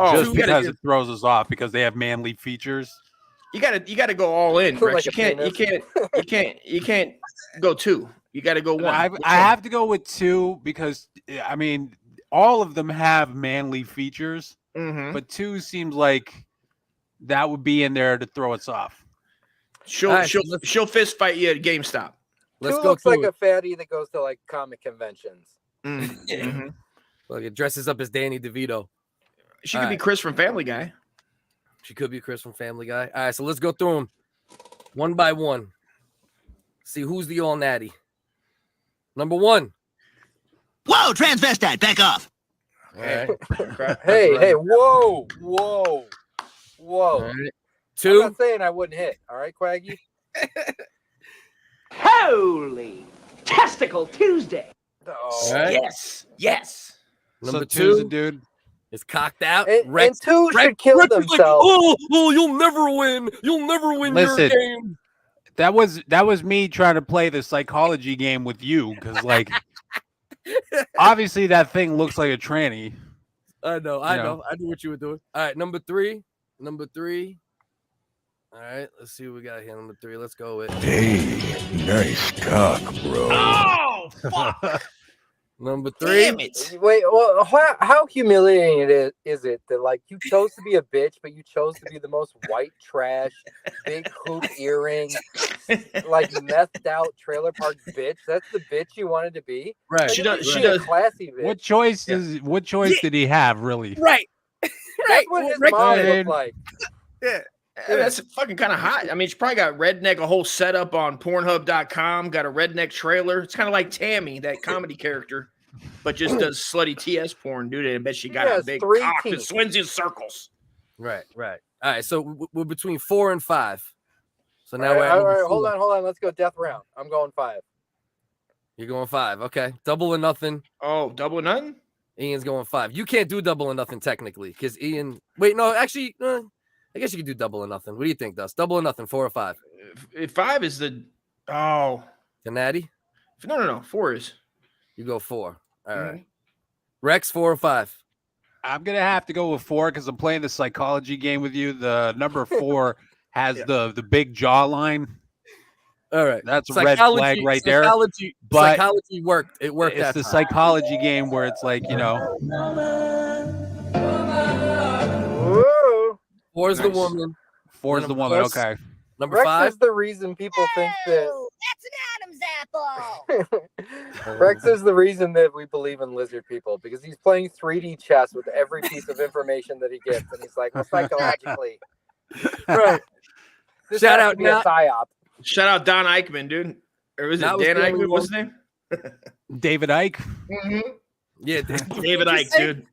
Oh, just because it throws us off because they have manly features. You gotta go all in, Rex. Like you can't go 2. You gotta go 1. I have to go with 2 because I mean all of them have manly features, but 2 seems like that would be in there to throw us off. She'll fist fight you at GameStop. 2 looks like a fatty that goes to like comic conventions. Look, it dresses up as Danny DeVito. She could be Chris from Family Guy. She could be Chris from Family Guy. All right, so let's go through them one by one. See who's the all natty. Number 1. Whoa, transvestite, back off. All right. Hey, whoa. All right. 2. I'm not saying I wouldn't hit. All right, Quaggy. Holy Testicle Tuesday. Oh. Right. Yes. Number so 2, dude. is cocked out. And 2 should kill Rex themselves. Like, oh, you'll never win. You'll never win your game. That was me trying to play the psychology game with you because like obviously that thing looks like a tranny. I know. I knew what you were doing. All right, number 3. All right, let's see what we got here. Number 3. Let's go with. Hey, nice cock, bro. Oh, fuck. Number 3. Damn it. Wait, well, how humiliating is it that like you chose to be a bitch, but you chose to be the most white trash, big hoop earring, like methed out trailer park bitch? That's the bitch you wanted to be. Right. Like, She does. a classy bitch. What choice did he have, really? Right. That's what his mom looked like. Yeah. That's fucking kind of hot. I mean, she probably got redneck, a whole setup on Pornhub.com, got a redneck trailer. It's kind of like Tammy, that comedy character, but just does slutty TS porn, dude. I bet she got a big cock that swings in circles. Right. All right, so we're between 4 and 5. So now all right, hold on. Let's go death round. I'm going 5. You're going 5. Okay. Double or nothing. Oh, double or nothing? Ian's going 5. You can't do double or nothing technically because Ian. Wait, no, actually, I guess you could do double or nothing. What do you think, Dust? Double or nothing, 4 or 5? 5 is the natty? No. 4 is. You go 4. All right. Rex, 4 or 5? I'm gonna have to go with 4 because I'm playing the psychology game with you. The number 4 has the big jawline. All right, that's a red flag right there. But psychology worked. It worked. It's the psychology game where it's like, you know. Whoa. 4 is the woman. 4 is the woman. Okay. Number Rex 5 is the reason people think that. That's an Adam's apple. Rex is the reason that we believe in lizard people because he's playing 3D chess with every piece of information that he gets, and he's like, well, psychologically, right? Shout out now. Psyop. Shout out Don Eichmann, dude. Or was it Dan Eichmann? What's his name? David Icke. Mm-hmm. Yeah, David Icke, dude.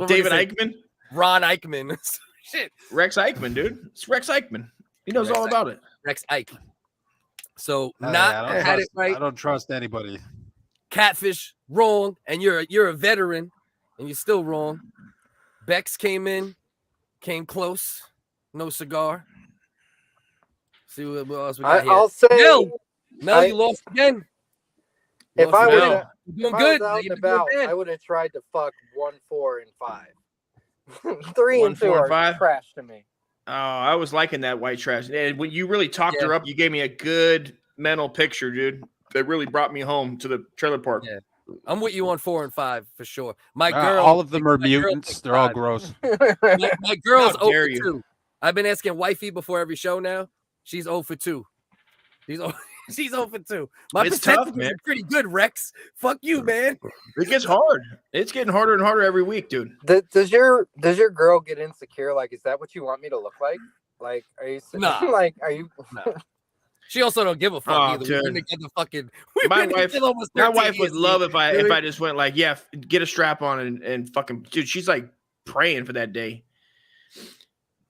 David Eichmann. Ron Eichmann. Shit. Rex Eichmann, dude. It's Rex Eichmann. He knows all about it. Rex Ike. So I it right. I don't trust anybody. Catfish, wrong, and you're a veteran, and you're still wrong. Bex came close, no cigar. See what else we got here. I'll say, Mel, you lost again. If I was doing good, out and about, I would have tried to fuck 1, 4, and 5. 3 and 2 are trash to me. Oh, I was liking that white trash. And when you really talked her up, you gave me a good mental picture, dude. That really brought me home to the trailer park. Yeah. I'm with you on 4 and 5 for sure. My girl, all of them are my girl mutants. thinks They're all 5. gross. My girl's How 0 dare for you. 2. I've been asking wifey before every show now. She's 0 for 2. She's 0 for 2. My It's percentage tough, man. is pretty good, Rex. Fuck you, man. It gets hard. It's getting harder and harder every week, dude. Does your girl get insecure? Like, is that what you want me to look like? Like, are you Nah. like, are you? No. She also don't give a fuck Oh, either. dude. We've been together fucking. My wife would love if I dude. just went like, yeah, get a strap on and fucking dude. She's like praying for that day.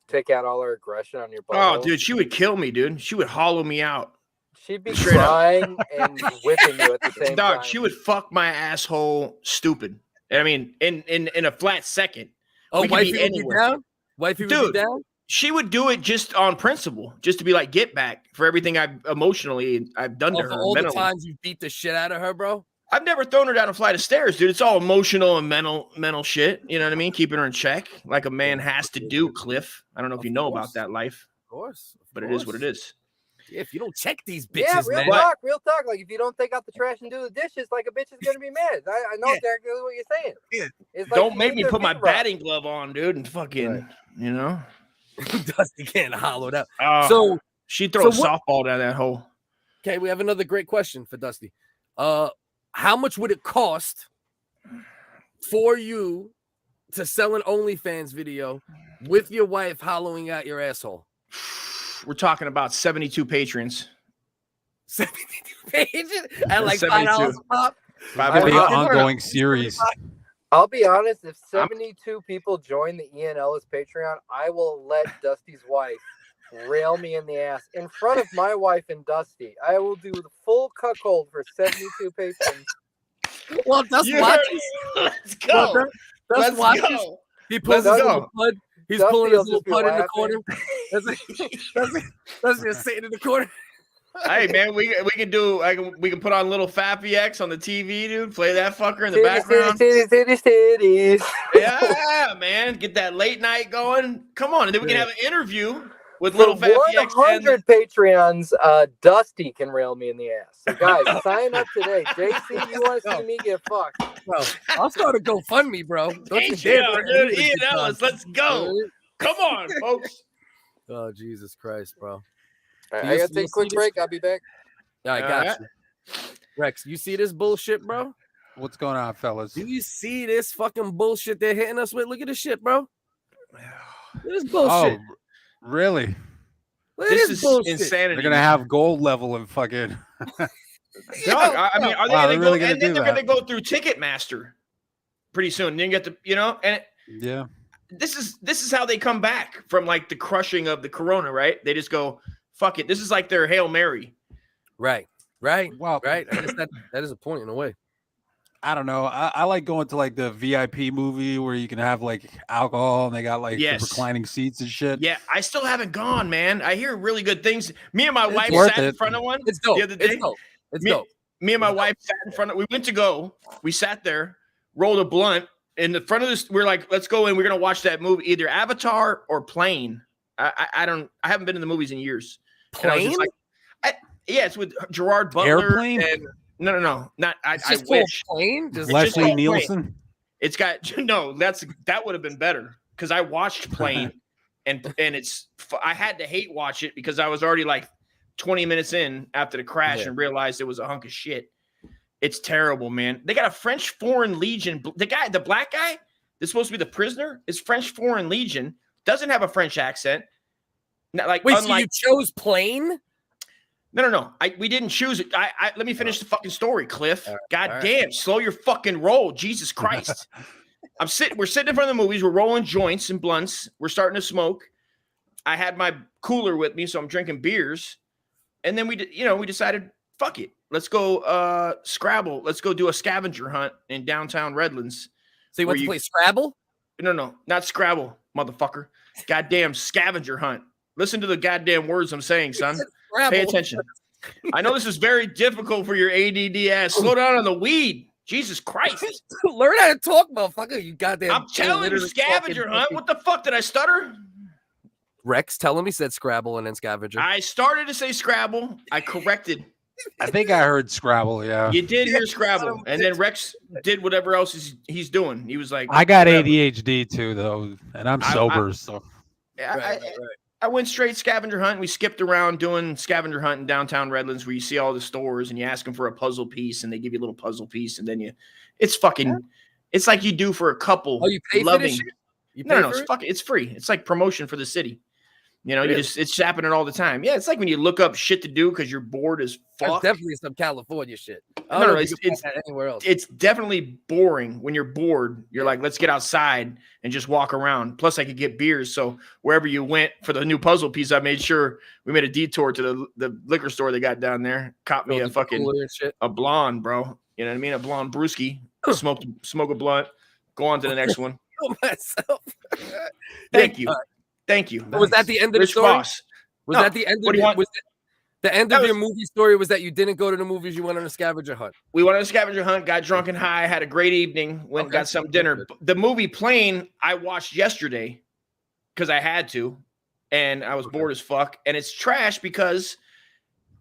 Take out all her aggression on your butt. Oh, dude, she would kill me, dude. She would hollow me out. She'd be Straight up. crying and whipping you at the same Dog, time. she would fuck my asshole stupid. I mean, in a flat second. Oh, We could wifey be would be anywhere. down. Wifey would Dude, be down. She would do it just on principle, just to be like, get back for everything I've done to For her all the mentally. times you beat the shit out of her, bro. I've never thrown her down a flight of stairs, dude. It's all emotional and mental shit. You know what I mean? Keeping her in check, like a man has to do. Cliff, I don't know if you know about that life, Of course, but it is what it is. Yeah, if you don't check these Yeah, bitches, real man. talk, real talk. Like, if you don't take out the trash and do the dishes, like a bitch is gonna be mad. I know exactly what you're saying. Yeah. It's like Don't you make need me to put my be rough. batting glove on, dude, and fucking, you know. Dusty getting hollowed out. So she throws so a what- softball down that hole. Okay, we have another great question for Dusty. How much would it cost for you to sell an OnlyFans video with your wife hollowing out your asshole? We're talking about 72 patrons. 72 pages at like $5 72. a pop. It'll be an ongoing series. I'll be honest, if 72 people join the Ian Ellis Patreon, I will let Dusty's wife rail me in the ass in front of my wife and Dusty. I will do the full cuckold for 72 patrons. Well, Dust You watches. Let's go. Well, Dust Let's watches. go. He pulls Let's his go. little pud. He's Dusty pulling will his little just be pud in the laughing. corner. Dusty just sitting in the corner. Hey man, we can do. We can put on little Fappy X on the TV, dude. Play that fucker in the Titties, background. titties. Yeah, man, get that late night going. Come on, and then we can have an interview with For little Fappy X. 100 Patreons, Dusty can rail me in the ass. So guys, sign up today. JC, you want to see me get fucked? Bro, I'll start a GoFundMe, bro. Don't you Patreon, dare. dude. Ian Ellis, let's go. Come on, folks. Oh, Jesus Christ, bro. All right, You I gotta see- take you a quick see break. this- I'll be back. All right, got you. Rex, you see this bullshit, bro? What's going on, fellas? Do you see this fucking bullshit they're hitting us with? Look at this shit, bro. Look at this bullshit. Oh, really? Look at This this is bullshit. insanity. They're gonna have gold level and fucking. Dog, I mean, are they Wow, gonna they're go? really gonna And then do they're gonna that. go through Ticketmaster pretty soon. Then you get to, and Yeah. this is how they come back from like the crushing of the corona, right? They just go, fuck it. This is like their Hail Mary. Right. Well, I guess that is a point in a way. I don't know. I like going to like the VIP movie where you can have like alcohol and they got like the Yes. reclining seats and shit. Yeah, I still haven't gone, man. I hear really good things. Me and my It's wife worth sat in it. front of one It's dope. the other day. It's dope. It's me, dope. me and my wife sat in front of. We went to go. We sat there, rolled a blunt in the front of this. We're like, let's go in. We're gonna watch that movie, either Avatar or Plane. I haven't been in the movies in years. And I was just Plane? like, yeah, it's with Gerard Butler. Airplane? And, no, not. I It's just wish. called Plane. Just Leslie called Plane. Nielsen. It's got no. That would have been better because I watched Plane, and I had to hate watch it because I was already like 20 minutes in after the crash and realized it was a hunk of shit. It's terrible, man. They got a French Foreign Legion. The black guy that's supposed to be the prisoner is French Foreign Legion. Doesn't have a French accent. Not like Wait, unlike, so you chose Plane? No. We didn't choose it. Let me finish the fucking story, Cliff. God right. damn, slow your fucking roll. Jesus Christ. We're sitting in front of the movies. We're rolling joints and blunts. We're starting to smoke. I had my cooler with me, so I'm drinking beers. And then we decided, fuck it. Let's go Scrabble. Let's go do a scavenger hunt in downtown Redlands. So you want to play Scrabble? No, not Scrabble, motherfucker. Goddamn scavenger hunt. Listen to the goddamn words I'm saying, son. Pay attention. I know this is very difficult for your ADD ass. Slow down on the weed. Jesus Christ. Learn how to talk, motherfucker. You goddamn. I'm telling you, illiterate scavenger fucking- hunt. What the fuck? Did I stutter? Rex, tell him he said Scrabble and then scavenger. I started to say Scrabble. I corrected. I think I heard Scrabble. Yeah, You did hear Scrabble, and then Rex did whatever else he's doing. He was like, I got whatever. ADHD too, though, and I'm sober. So I went straight scavenger hunt. We skipped around doing scavenger hunt in downtown Redlands, where you see all the stores and you ask them for a puzzle piece, and they give you a little puzzle piece, and then it's like you do for a couple. Oh, you pay for this shit? No, it's free. It's like promotion for the city. You know, it's happening all the time. Yeah, it's like when you look up shit to do because you're bored as fuck. That's definitely some California shit. No, it's anywhere else. It's definitely boring when you're bored. You're like, let's get outside and just walk around. Plus, I could get beers. So wherever you went for the new puzzle piece, I made sure we made a detour to the liquor store they got down there. Caught me a blonde, bro. You know what I mean? A blonde brewski. Smoke a blunt. Go on to the next one. Kill myself. Thank you. Thank you. Was that the end of the story? Was that the end of the end of your movie story? Was that you didn't go to the movies? You went on a scavenger hunt. We went on a scavenger hunt, got drunk and high, had a great evening, went and got some dinner. The movie Plane I watched yesterday because I had to, and I was bored as fuck. And it's trash because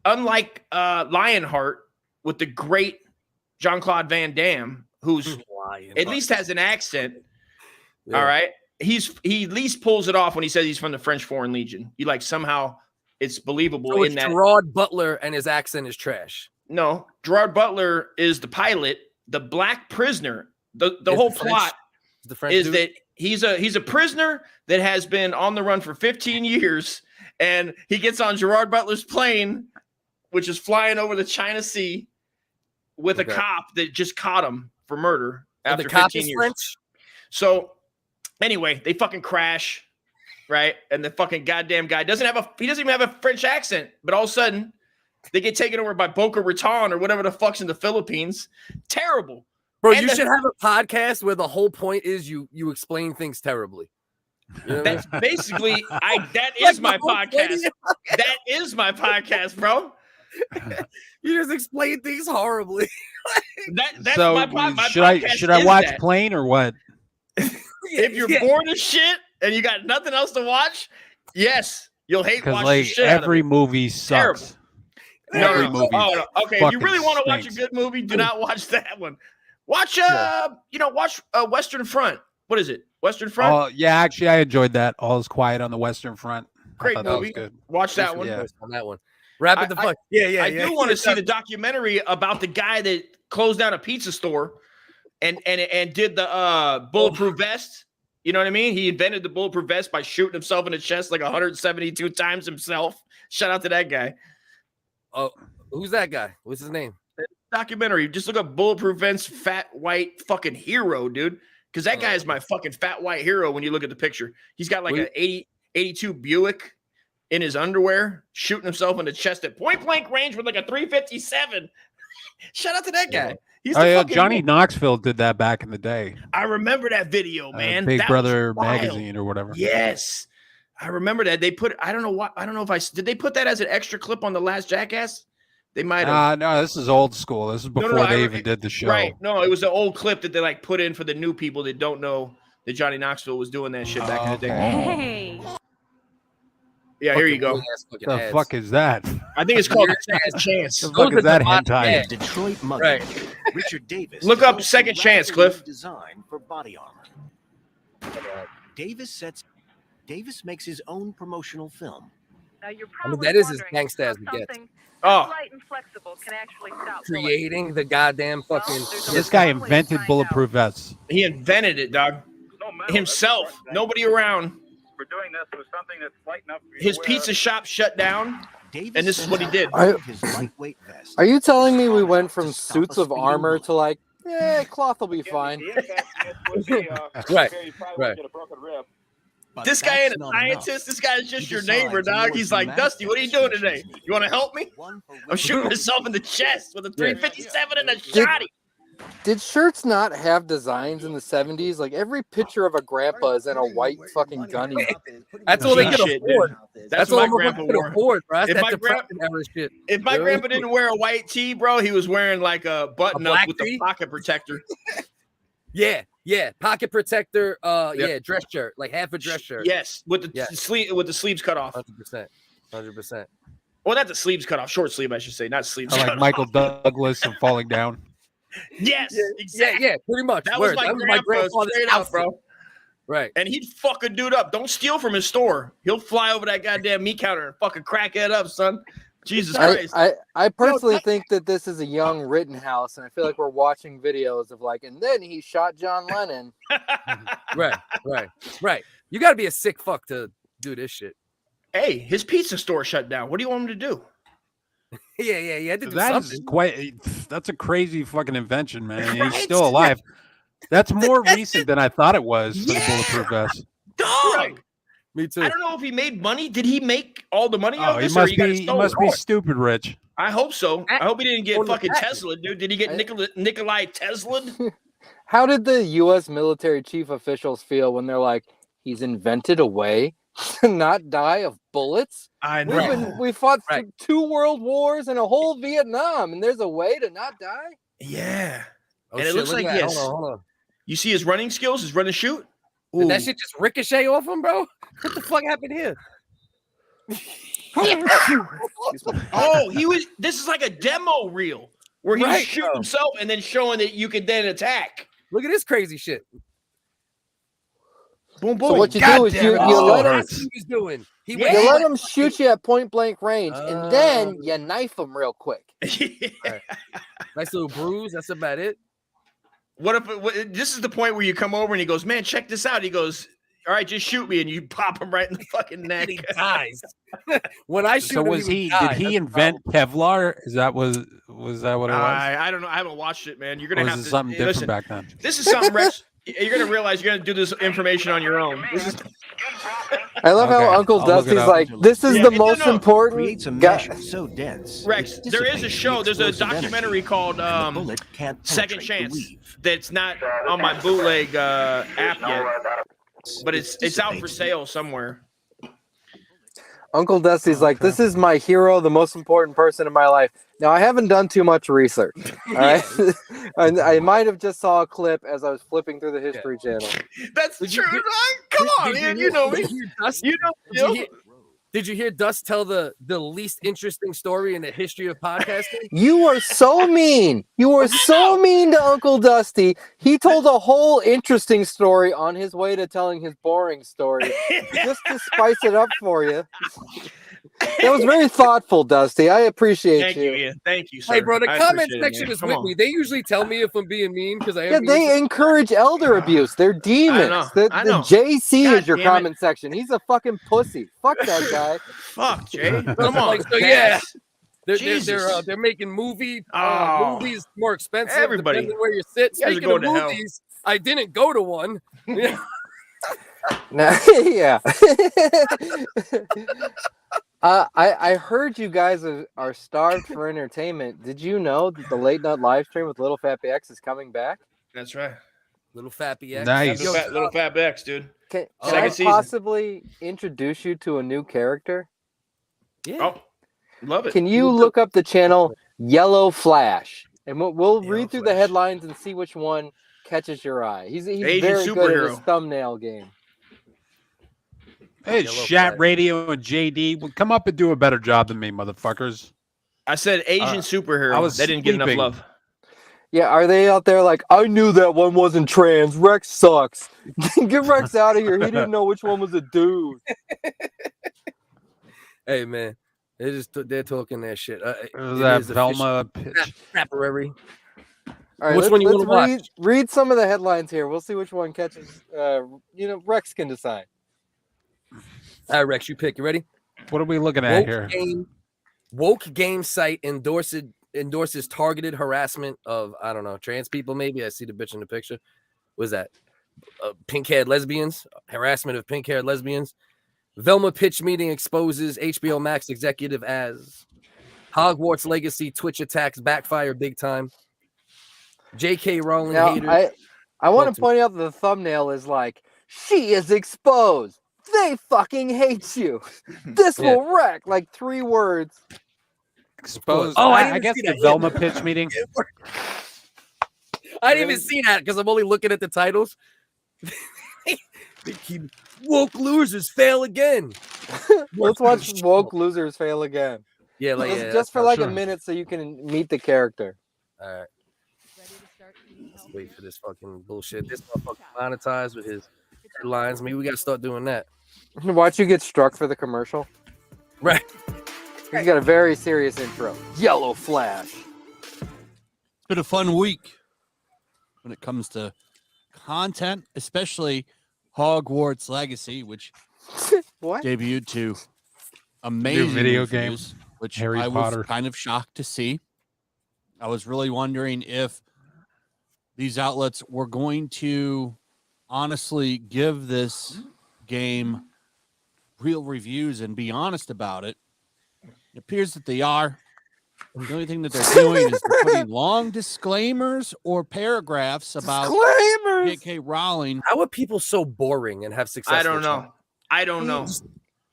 unlike Lionheart with the great Jean-Claude Van Damme, who's at least has an accent, all right? He at least pulls it off when he says he's from the French Foreign Legion. You like somehow it's believable so in that. Gerard Butler and his accent is trash. No, Gerard Butler is the pilot, the black prisoner. The whole plot is that he's a prisoner that has been on the run for 15 years, and he gets on Gerard Butler's plane, which is flying over the China Sea, with a cop that just caught him for murder after 15 years. French? So. Anyway, they fucking crash, right? And the fucking goddamn guy doesn't even have a French accent, but all of a sudden they get taken over by Boca Raton or whatever the fuck's in the Philippines. Terrible. Bro, you should have a podcast where the whole point is you explain things terribly. You know That's basically that is my podcast. That is my podcast, bro. You just explain things horribly. That's so my podcast. Should I watch Plane or what? If you're bored as shit and you got nothing else to watch, yes, you'll hate watching like shit. Every movie sucks. Every movie. Oh, no. Okay, if you really want to watch a good movie, do not watch that one. Watch watch Western Front. What is it? Western Front? Oh, yeah, actually I enjoyed that. All is Quiet on the Western Front. Great movie. That was good. Watch that one. Yeah, on that one. Wrap it the fuck. I do want to see the documentary about the guy that closed down a pizza store and did the bulletproof vest. You know what I mean? He invented the bulletproof vest by shooting himself in the chest like 172 times himself. Shout out to that guy. Oh, who's that guy? What's his name? Documentary. Just look up bulletproof vest, fat white fucking hero, dude. Because that guy is my fucking fat white hero when you look at the picture. He's got like an 82 Buick in his underwear, shooting himself in the chest at point blank range with like a 357. Shout out to that guy. He's Johnny Knoxville did that back in the day. I remember that video, man. Big that Brother magazine or whatever. Yes. I remember that. They put, I don't know if did they put that as an extra clip on The Last Jackass? They might have. No, this is old school. This is before they even did the show. Right. No, it was an old clip that they like put in for the new people that don't know that Johnny Knoxville was doing that shit back in the day. Hey. Yeah, here you go. The fuck is that? I think it's called Second Chance. The fuck is that hentai? Detroit mother, right. Richard Davis. Look up Second Chance, Cliff. Design for body armor. Davis makes his own promotional film. Now you're that is as gangsta as we get. Light and flexible can actually stop creating the goddamn fucking. This guy invented bulletproof vests. He invented it, dog. Himself. Nobody around. We're doing this with something that's light enough. His pizza shop shut down, and this is what he did. Are you telling me we went from suits of armor to like, cloth will be fine? Right. This guy ain't a scientist. This guy's just your neighbor, dog. He's like, Dusty, what are you doing today? You want to help me? I'm shooting myself in the chest with a 357 and a shotty. Did shirts not have designs in the 70s? Like every picture of a grandpa is in a white fucking gunny. That's all they could afford. That's all my grandpa wore. Afford, bro. If my grandpa didn't wear a white tee, bro, he was wearing like a button up with a pocket protector. Yeah, pocket protector. Dress shirt, like half a dress shirt. Yes, with the sleeves cut off. 100%. Well, not the sleeves cut off, short sleeve, I should say, not sleeves. Or like cut Michael off. Douglas and falling down. Yes, exactly. Yeah, pretty much. That was my grandfather's straight up, outfit. bro. Right. And he'd fuck a dude up. Don't steal from his store. He'll fly over that goddamn meat counter and fucking crack it up, son. Jesus Christ. I personally think that this is a young Rittenhouse, and I feel like we're watching videos of like, and then he shot John Lennon. Right. You got to be a sick fuck to do this shit. Hey, his pizza store shut down. What do you want him to do? Yeah. That's a crazy fucking invention, man. Right? He's still alive. That's more recent than I thought it was for the bulletproof vest. Dog. Me too. I don't know if he made money. Did he make all the money Oh, of this? he must be stupid rich. I hope so. I hope he didn't get fucking Tesla, dude. Did he get Nikolai Tesla? How did the U.S. military chief officials feel when they're like, he's invented a way to not die of bullets? I know. We fought 2 world wars and a whole Vietnam, and there's a way to not die? Yeah. Oh, and shit, it looks like this. this. Hold on. You see his running skills, his run and shoot? Ooh. Did that shit just ricochet off him, bro? What the fuck happened here? Oh, this is like a demo reel where he's shooting himself and then showing that you could then attack. Look at this crazy shit. Boom, boom. So what you do is you let him. He's doing. You let him shoot you at point blank range, and then you knife him real quick. Right. Nice little bruise. That's about it. What if this is the point where you come over and he goes, man, check this out. He goes, all right, just shoot me, and you pop him right in the fucking neck. He dies. When I shoot him, did he invent Kevlar? Was that what it was? I don't know. I haven't watched it, man. You're gonna have to something different listen, back then. This is something, Rex. You're gonna realize you're gonna do this information on your own. This is. I love how Uncle Dusty's like, this is the most important. Creates a mesh so dense. Rex, there is a show. There's a documentary called Second Chance that's not on my bootleg app yet, but it's out for sale somewhere. Uncle Dusty's like, this is my hero, the most important person in my life. Now, I haven't done too much research, all right? I might have just saw a clip as I was flipping through the History Channel. That's true. Come on, man. You know me. Did you hear Dust tell the least interesting story in the history of podcasting? You are so mean. You are so mean to Uncle Dusty. He told a whole interesting story on his way to telling his boring story, just to spice it up for you. That was very thoughtful, Dusty. I appreciate Thank you, Ian. Thank you, sir. Hey, bro, the I comment appreciate section it, is man. with Come me. on. They usually tell me if I'm being mean because I am. Yeah, they encourage elder abuse. They're demons. The JC God is your damn it. comment section. He's a fucking pussy. Fuck that guy. Fuck, Jay. Come on. Like, so yeah, Jesus. they're making movies more expensive. Everybody. Depending where you sit. You guys are Speaking of going to hell. movies, I didn't go to one. Yeah. I heard you guys are starved for entertainment. Did you know that the late night live stream with Little Fat BX is coming back? That's right. Little Fat BX. Nice. Little fat Bex, dude. Can Second I season. possibly introduce you to a new character? Yeah. Oh, love it. Can you look up the channel Yellow Flash? And we'll read through the headlines and see which one catches your eye. He's Asian very good at superhero. his thumbnail game. Hey, Shat Radio and JD, well, come up and do a better job than me, motherfuckers. I said Asian superhero. I was They didn't get enough sleeping. love. Yeah, are they out there like, I knew that one wasn't trans. Rex sucks. Get Rex out of here. He didn't know which one was a dude. Hey man, they're talking that shit. Was that Velma pitch? Rapperary. All right, Which one you let's want to watch? read some of the headlines here. We'll see which one catches. Rex can decide. All right, Rex, you pick. You ready? What are we looking at here? Woke game site endorses targeted harassment of, I don't know, trans people. Maybe I see the bitch in the picture. What is that? Pink-haired lesbians. Harassment of pink-haired lesbians. Velma pitch meeting exposes HBO Max executive as Hogwarts Legacy Twitch attacks backfire big time. J.K. Rowling haters. I want to point out that the thumbnail is like, she is exposed. They fucking hate you. This will wreck. Like 3 words. Exposed. Oh, I guess the Velma pitch meeting. I didn't even see that because I'm only looking at the titles. They keep woke losers fail again. Let's watch woke losers fail again. Yeah, like just for like a sure. minute so you can meet the character. All right. Let's wait for this fucking bullshit. This motherfucker monetized with his headlines. Maybe we gotta start doing that. Watch you get struck for the commercial. Right. He's got a very serious intro. Yellow Flash. It's been a fun week when it comes to content, especially Hogwarts Legacy, which what? debuted to amazing video reviews, games, which Harry I Potter. was kind of shocked to see. I was really wondering if these outlets were going to honestly give this game real reviews and be honest about it. It appears that they are. The only thing that they're doing is they're putting long disclaimers or paragraphs about J.K. Rowling. How are people so boring and have success? I don't know. I don't know.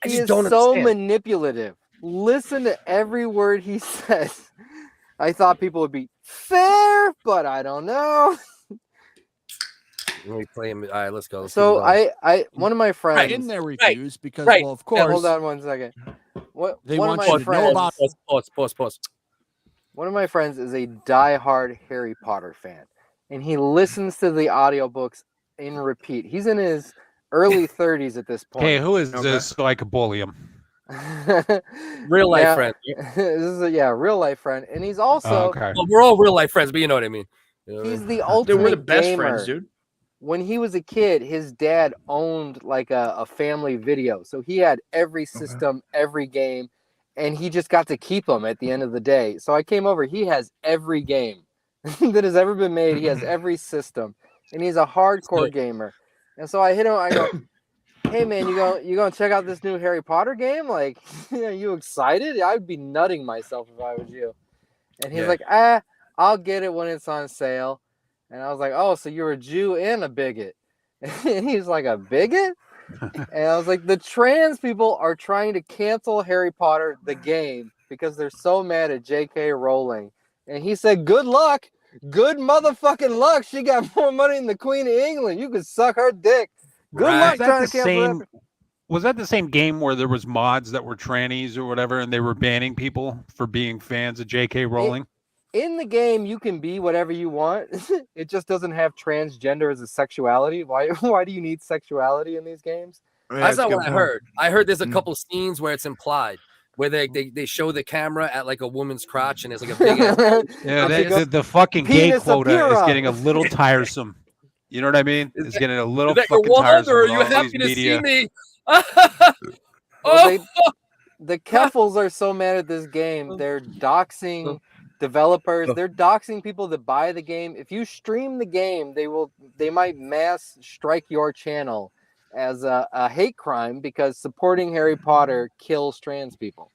I He just is don't so understand. manipulative. Listen to every word he says. I thought people would be fair, but I don't know. Let me play him. All right, let's go. Let's So keep going. one of my friends In their reviews, because, Right. well, of course, hold on one second. What they one of want my you to know about. Pause. One of my friends is a diehard Harry Potter fan, and he listens to the audiobooks in repeat. He's in his early 30s at this point. Hey, who is this so I can bully him? Real life friend. This is a real life friend, and he's also okay. Well, we're all real life friends, but you know what I mean. You know what I he's mean? the ultimate Dude, we're the best gamer. friends, dude. When he was a kid, his dad owned like a family video, so he had every system, every game, and he just got to keep them at the end of the day. So I came over. He has every game that has ever been made. He has every system, and he's a hardcore gamer. And so I hit him. I go, "Hey man, you gonna check out this new Harry Potter game? Like, are you excited? I'd be nutting myself if I was you." And he's like, I'll get it when it's on sale." And I was like, "Oh, so you're a Jew and a bigot?" And he's like, "A bigot?" And I was like, "The trans people are trying to cancel Harry Potter, the game, because they're so mad at J.K. Rowling." And he said, "Good luck. Good motherfucking luck. She got more money than the Queen of England. You could suck her dick. Good luck trying to cancel that." Was that the same game where there was mods that were trannies or whatever, and they were banning people for being fans of J.K. Rowling? In the game, you can be whatever you want. It just doesn't have transgender as a sexuality. Why do you need sexuality in these games? That's not what I heard. I heard there's a couple scenes where it's implied, where they show the camera at like a woman's crotch and it's like a big Yeah, the fucking gay quota is getting a little tiresome. You know what I mean? It's getting a little fucking tiresome. Are with you all happy these to see media. me? Well, the Keffels are so mad at this game. They're doxing developers. They're doxing people that buy the game. If you stream the game, they might mass strike your channel as a hate crime because supporting Harry Potter kills trans people.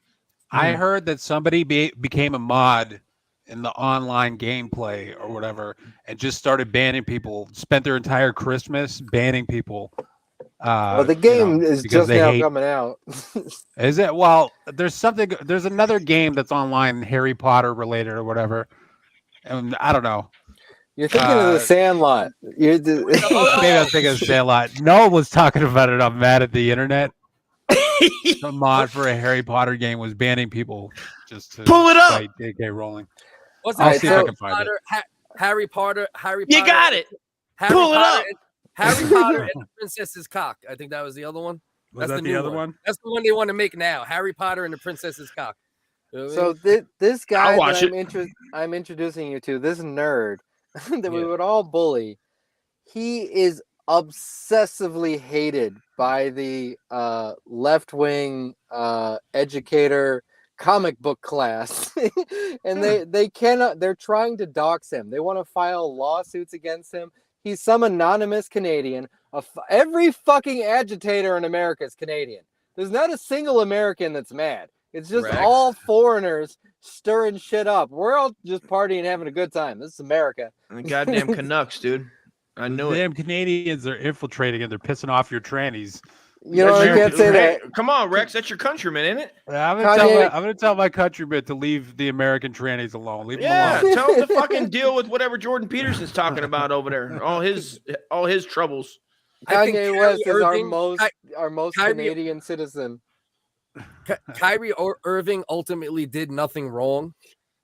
I heard that somebody became a mod in the online gameplay or whatever and just started banning people, spent their entire Christmas banning people. Well, the game is just now coming out. Is it? Well, there's another game that's online, Harry Potter related or whatever. And I don't know. You're thinking of the Sandlot. Maybe I'm thinking of Sandlot. Noah was talking about it. I'm mad at the internet. The mod for a Harry Potter game was banning people just to pull it up. fight J.K. Rowling. I'll see if I can find it. Harry Potter. You got it. Pull it up. Harry Potter and the Princess's Cock. I think that was the other one. Was That's that the other one? That's the one they want to make now. Harry Potter and the Princess's Cock. You know what I So mean? this guy I'll watch that I'm introducing you to, this nerd that we would all bully, he is obsessively hated by the left-wing educator comic book class. And they're trying to dox him. They want to file lawsuits against him. He's some anonymous Canadian. Every fucking agitator in America is Canadian. There's not a single American that's mad. It's just all foreigners stirring shit up. We're all just partying, having a good time. This is America. The goddamn Canucks, dude. I knew it. Damn Canadians are infiltrating and they're pissing off your trannies. You know, you can't say that. Come on, Rex. That's your countryman, isn't it? I'm gonna tell my countrymen to leave the American trannies alone. Leave them alone. Tell them to fucking deal with whatever Jordan Peterson's talking about over there. All his troubles. Kanye West is our most Canadian citizen. Kyrie Irving ultimately did nothing wrong.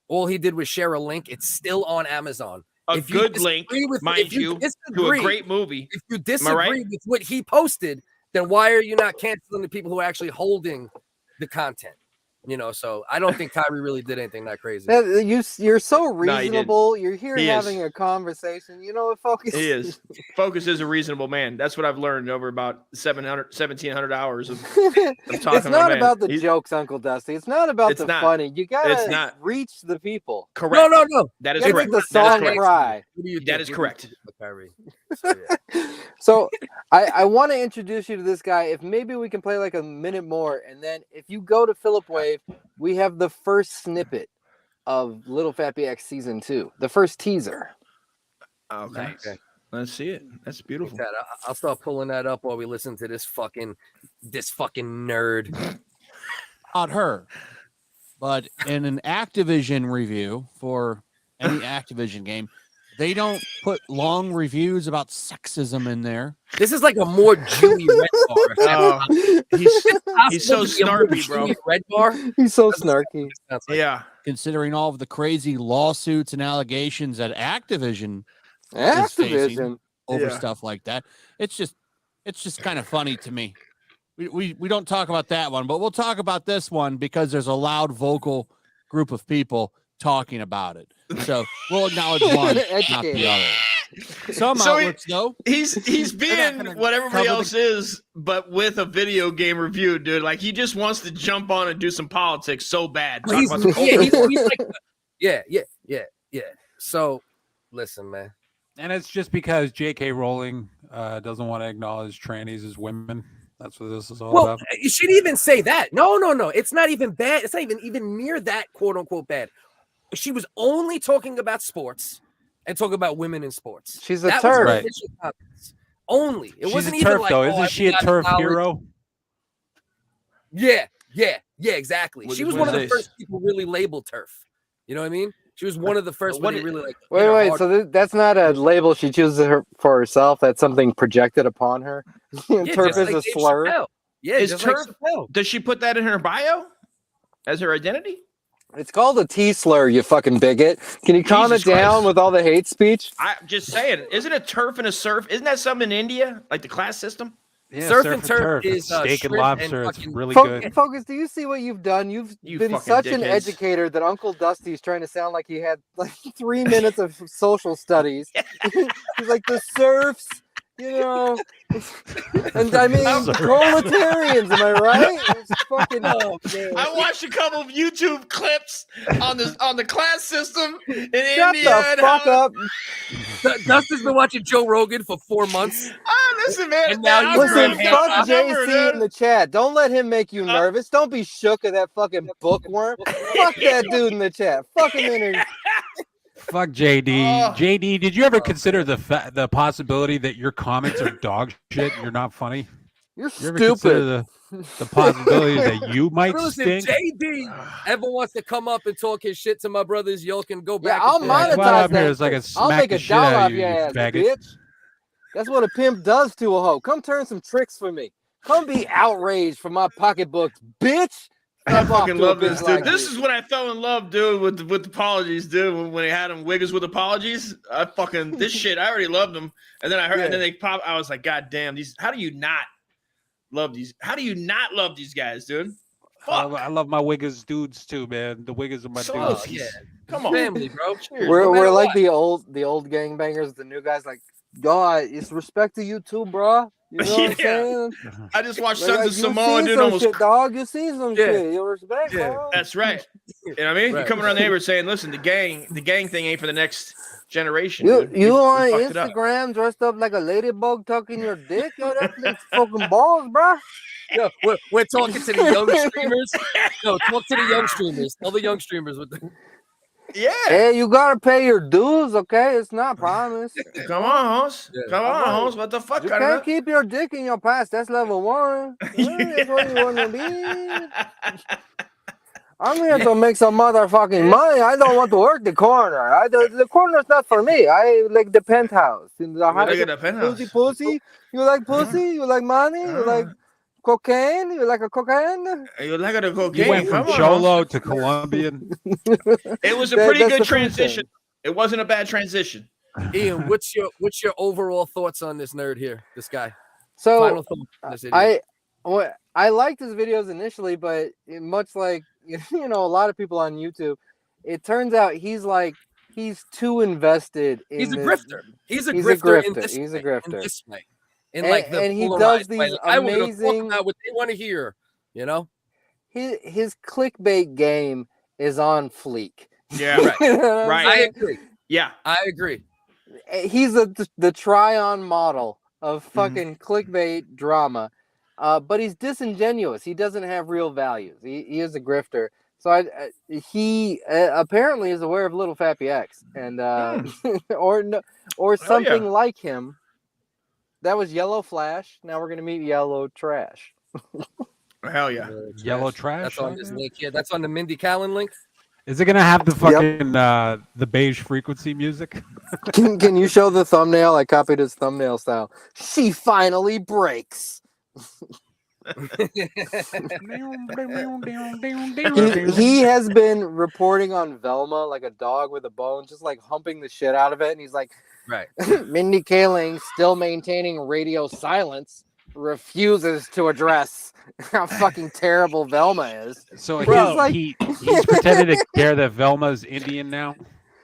All he did was share a link. It's still on Amazon. A good link, mind you, to a great movie. If you disagree with what he posted, then why are you not canceling the people who are actually holding the content? You know, so I don't think Kyrie really did anything that crazy. You're so No, he reasonable. didn't. You're here He having is. a conversation. You know what, Focus? He is. Focus is a reasonable man. That's what I've learned over about 1,700 hours of talking. It's not about the jokes, Uncle Dusty. It's not about It's the not. funny. You gotta It's not. reach the people. Correct. No. That is You gotta correct. make the That is song correct. cry. That is correct. Kyrie. So I want to introduce you to this guy. If maybe we can play like a minute more, and then if you go to Philip Wave, we have the first snippet of Little Fat BX season 2, the first teaser. Okay. Let's see it. That's beautiful. I'll start pulling that up while we listen to this fucking nerd. Not her, but in an Activision review for any Activision game, they don't put long reviews about sexism in there. This is like a more Jewy red bar. He's so snarky, bro. Red bar. He's so snarky. Yeah. Considering all of the crazy lawsuits and allegations that Activision is facing Activision over stuff like that, it's just kind of funny to me. We don't talk about that one, but we'll talk about this one because there's a loud vocal group of people talking about it. So we'll acknowledge one, not the other. Some outlets, though. He's being what everybody else is, but with a video game review, dude. Like he just wants to jump on and do some politics so bad. Well, he's like, yeah. So, listen, man. And it's just because J.K. Rowling doesn't want to acknowledge trannies as women. That's what this is all about. You should even say that. No. It's not even bad. It's not even near that quote unquote bad. She was only talking about sports and talking about women in sports. She's a turf. Right. Only. It She's wasn't a even turf, like, though. Isn't she a turf hero? Yeah, exactly. She was what one of is the this? first people really labeled turf. You know what I mean? She was one of the first when they really like. Wait. So that's not a label she chooses for herself. That's something projected upon her. Turf is a slur. Chappelle. Yeah, Is just turf? like Chappelle. Does she put that in her bio as her identity? It's called a T slur, you fucking bigot. Can you calm it Jesus down Christ. with all the hate speech? I'm just saying, isn't a turf and a surf? Isn't that something in India, like the class system? Yeah, Surf and turf It's is steak and shrimp lobster. and It's fucking- really good. Focus, do you see what you've done? You've You been fucking such an dickheads. educator that Uncle Dusty's trying to sound like he had like 3 minutes of social studies. He's like the serfs, you know. And I mean proletarians, am I right? It's fucking I watched a couple of YouTube clips on the class system in Shut India. the fuck up. Dustin's been watching Joe Rogan for 4 months. Listen, man. And now you Listen, bring him fuck up. JC in the chat. Don't let him make you nervous. Don't be shook of that fucking bookworm. Fuck that dude in the chat. Fuck him in here. Fuck JD. JD, did you ever consider the possibility that your comments are dog shit and you're not funny? You're You ever consider stupid. the possibility that you might Listen, if stink? JD ever wants to come up and talk his shit to my brothers, y'all can go back. I'll and forth. Come on monetize up here. that. It's like a I'll smack make the a shit dollar out off of you, your you ass, faggot. bitch. That's what a pimp does to a hoe. Come turn some tricks for me. Come be outraged for my pocketbooks, bitch. I Fuck off fucking to a love bitch this, dude. like This me. is when I fell in love, dude, with apologies, dude. When they had him WHiggaz with apologies, I fucking this shit. I already loved them, and then I heard, and then they pop. I was like, God damn, these. How do you not love these? How do you not love these guys, dude? Fuck. I love my WHiggaz dudes too, man. The WHiggaz are my dudes. Yeah. Come on, Family, bro. We're like the old gangbangers. The new guys like, God, it's respect to you too, bro. You know what I'm saying? I just watched Like, Sons of you Samoa, see dude. some Almost. shit, dog. You see some shit. You respect, Yeah. bro. That's right. You know what I mean? You're coming around the neighbor saying, "Listen, the gang thing ain't for the next generation." You dude. you We on fucked it up. Instagram dressed up like a ladybug tucking your dick? Yo, that's fucking balls, bro. Yo, we're talking to the young streamers. No, talk to the young streamers. Tell the young streamers what the. Yeah. Hey, you gotta pay your dues, okay? It's not promised. Come on, Holmes. Yeah. Come on, Holmes. What the fuck? You I can't don't know. keep your dick in your pants. That's level 1. That's what you wanna be. I'm here to make some motherfucking money. I don't want to work the corner. The corner's not for me. I like the penthouse. In the Look at the penthouse. pussy. You like pussy? You like money? You like cocaine? You like a cocaine? You like a You cocaine? went from Come on. Cholo to Colombian. It was a That- pretty that's good the transition. thing. It wasn't a bad transition. Ian, what's your overall thoughts on this nerd here? This guy. So Final thoughts on this idiot. I liked his videos initially, but much like a lot of people on YouTube, it turns out he's too invested in He's a this- grifter. He's a grifter. In this He's way, a grifter. In this way. In And- like the and he polarized does way. these Like, I want to talk amazing- about what they want to hear. His clickbait game is on fleek. Yeah, Right. You know what I'm Right. I saying? agree. Yeah. I agree. He's the try-on model of fucking clickbait drama, but he's disingenuous. He doesn't have real values. He is a grifter. So he apparently is aware of Little Fappy X, and or something like him. That was Yellow Flash. Now we're gonna meet Yellow Trash. Hell yeah. Yellow trash. That's on this link here. That's on the Mindy Callen link. Is it gonna have the fucking the beige frequency music? Can you show the thumbnail? I copied his thumbnail style. She finally breaks. he has been reporting on Velma like a dog with a bone, just like humping the shit out of it. And he's like, right. Mindy Kaling, still maintaining radio silence, refuses to address how fucking terrible Velma is. So He's he's pretending to care that Velma's Indian now.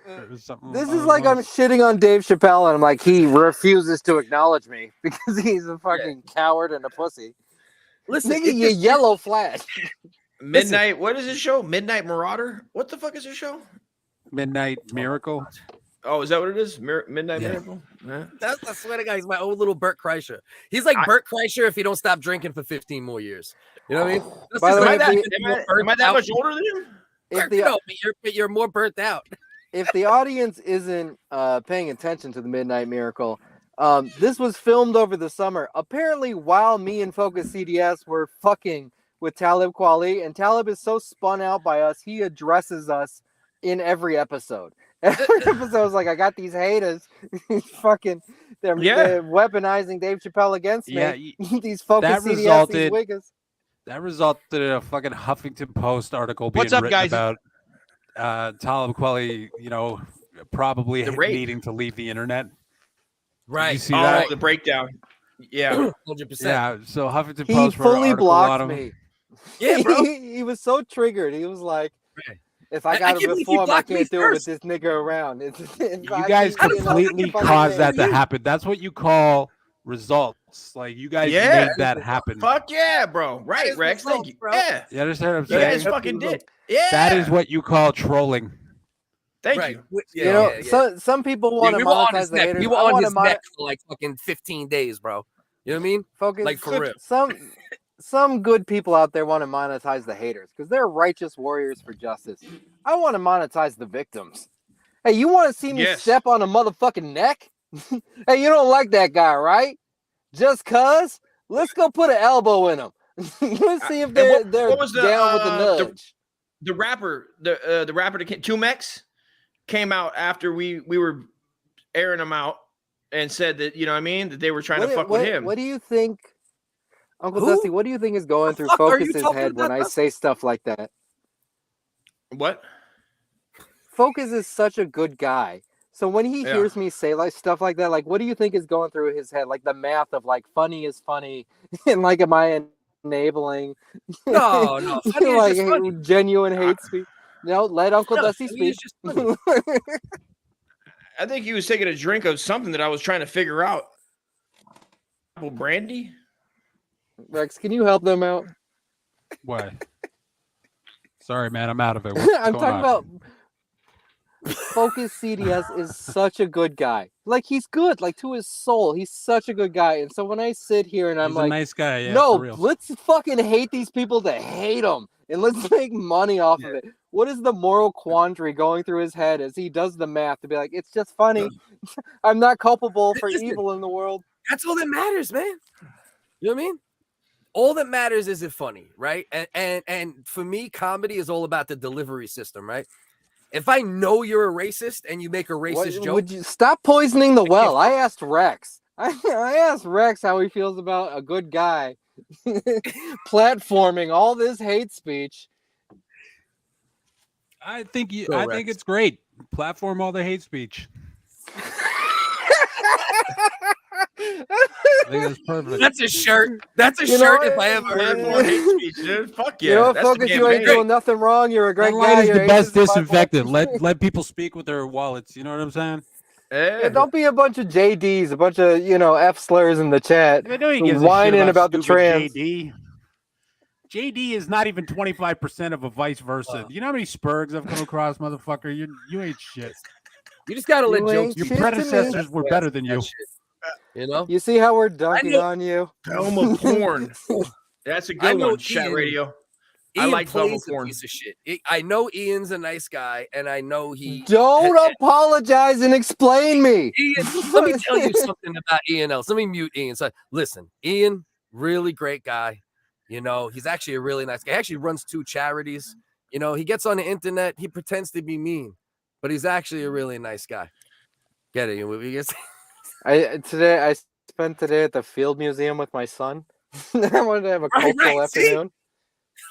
Or something This along is like those I'm lines? shitting on Dave Chappelle, and I'm like, he refuses to acknowledge me because he's a fucking coward and a pussy. Listen, Nigga, you Yellow Flash. Midnight. What is this show? Midnight Marauder. What the fuck is this show? Midnight Miracle. Oh, is that what it is? Midnight Miracle. Yeah. I swear to God, he's my old little Bert Kreischer. He's like Bert Kreischer if you don't stop drinking for 15 more years. You know what I mean? By the way, Am I that much older than him? No, but you're more burnt out. If the audience isn't paying attention to the Midnight Miracle, this was filmed over the summer. Apparently, while me and FocusCDS were fucking with Talib Kweli, and Talib is so spun out by us, he addresses us in every episode. Every episode is like, I got these haters. They're weaponizing Dave Chappelle against me. Yeah, These FocusCDS, these wiggas. That resulted in a fucking Huffington Post article being What's up, written guys? about Talib Kweli, probably The rape. needing to leave the internet. Right. You see that? The breakdown. Yeah. 100%. Yeah. So Huffington He Post wrote an fully article on blocked him. me. Yeah, bro. He was so triggered. He was like, if I I got can't it believe he before, I blocked me can't do it with first. this nigga around. You guys completely caused that to happen. That's what you call results. Like you guys made that happen. Fuck yeah, bro. Right, Rex. Thank you. Yeah. You understand what I'm You saying? guys fucking did. Yeah. That is what you call trolling. Thank you. Some people want to we were on monetize his the neck. haters. We were I on wanna his neck for like fucking 15 days, bro. You know what I mean? Focus. Like for real. Some good people out there want to monetize the haters because they're righteous warriors for justice. I want to monetize the victims. Hey, you want to see me step on a motherfucking neck? Hey, you don't like that guy, right? Just cuz? Let's go put an elbow in him. Let's see if they're down with the nudge. The rapper that came, 2Mex came out after we were airing him out and said that, you know what I mean, that they were trying to fuck with him. What do you think, Uncle Dusty? What do you think is going through Focus's head when I say stuff like that? What? Focus is such a good guy. So when he hears me say like stuff like that, like what do you think is going through his head? Like the math of like funny is funny and like am I enabling? No, funny is like just funny. genuine hate speech. No, let Uncle Dusty speak. I think he was taking a drink of something that I was trying to figure out. Apple brandy? Rex, can you help them out? What? Sorry, man, I'm out of it. What's I'm going talking on? about FocusCDS is such a good guy. Like he's good, like to his soul. He's such a good guy. And so when I sit here and I'm He's like, a nice guy. Yeah, no, for real. let's fucking hate these people to hate him, and let's make money off of it. What is the moral quandary going through his head as he does the math to be like, it's just funny. I'm not culpable for evil in the world. That's all that matters, man. You know what I mean? All that matters is it funny, right? And for me, comedy is all about the delivery system, right? If I know you're a racist and you make a racist joke, Would you stop poisoning the well? I asked Rex. I asked Rex how he feels about a good guy platforming all this hate speech. I think it's great. Platform all the hate speech. I think that's perfect. That's a shirt. That's a shirt if I ever heard more hate speech, dude. Fuck yeah. You know, That's Focus, the you ain't doing nothing wrong. You're a great Sunlight guy. is Your the best ace is disinfectant. Let people speak with their wallets. You know what I'm saying? Yeah, don't be a bunch of JDs, a bunch of F slurs in the chat, I know he gives a shit whining about the stupid trans. JD is not even 25% of a vice versa. You know how many spurgs I've come across, motherfucker? You ain't shit. You just gotta let jokes. Your predecessors were better than you. You know. You see how we're dunking on you? Velma porn. That's a good one. Chat radio. I like Velma plays a porn. piece of shit. I know Ian's a nice guy, and I know he. Don't apologize and explain me. Ian, let me tell you something about Ian Ellis. Let me mute Ian. So listen, Ian, really great guy. You know, he's actually a really nice guy. He actually runs 2 charities. You know, he gets on the internet. He pretends to be mean, but he's actually a really nice guy. Get it? You I spent today at the Field Museum with my son. I wanted to have a cultural afternoon.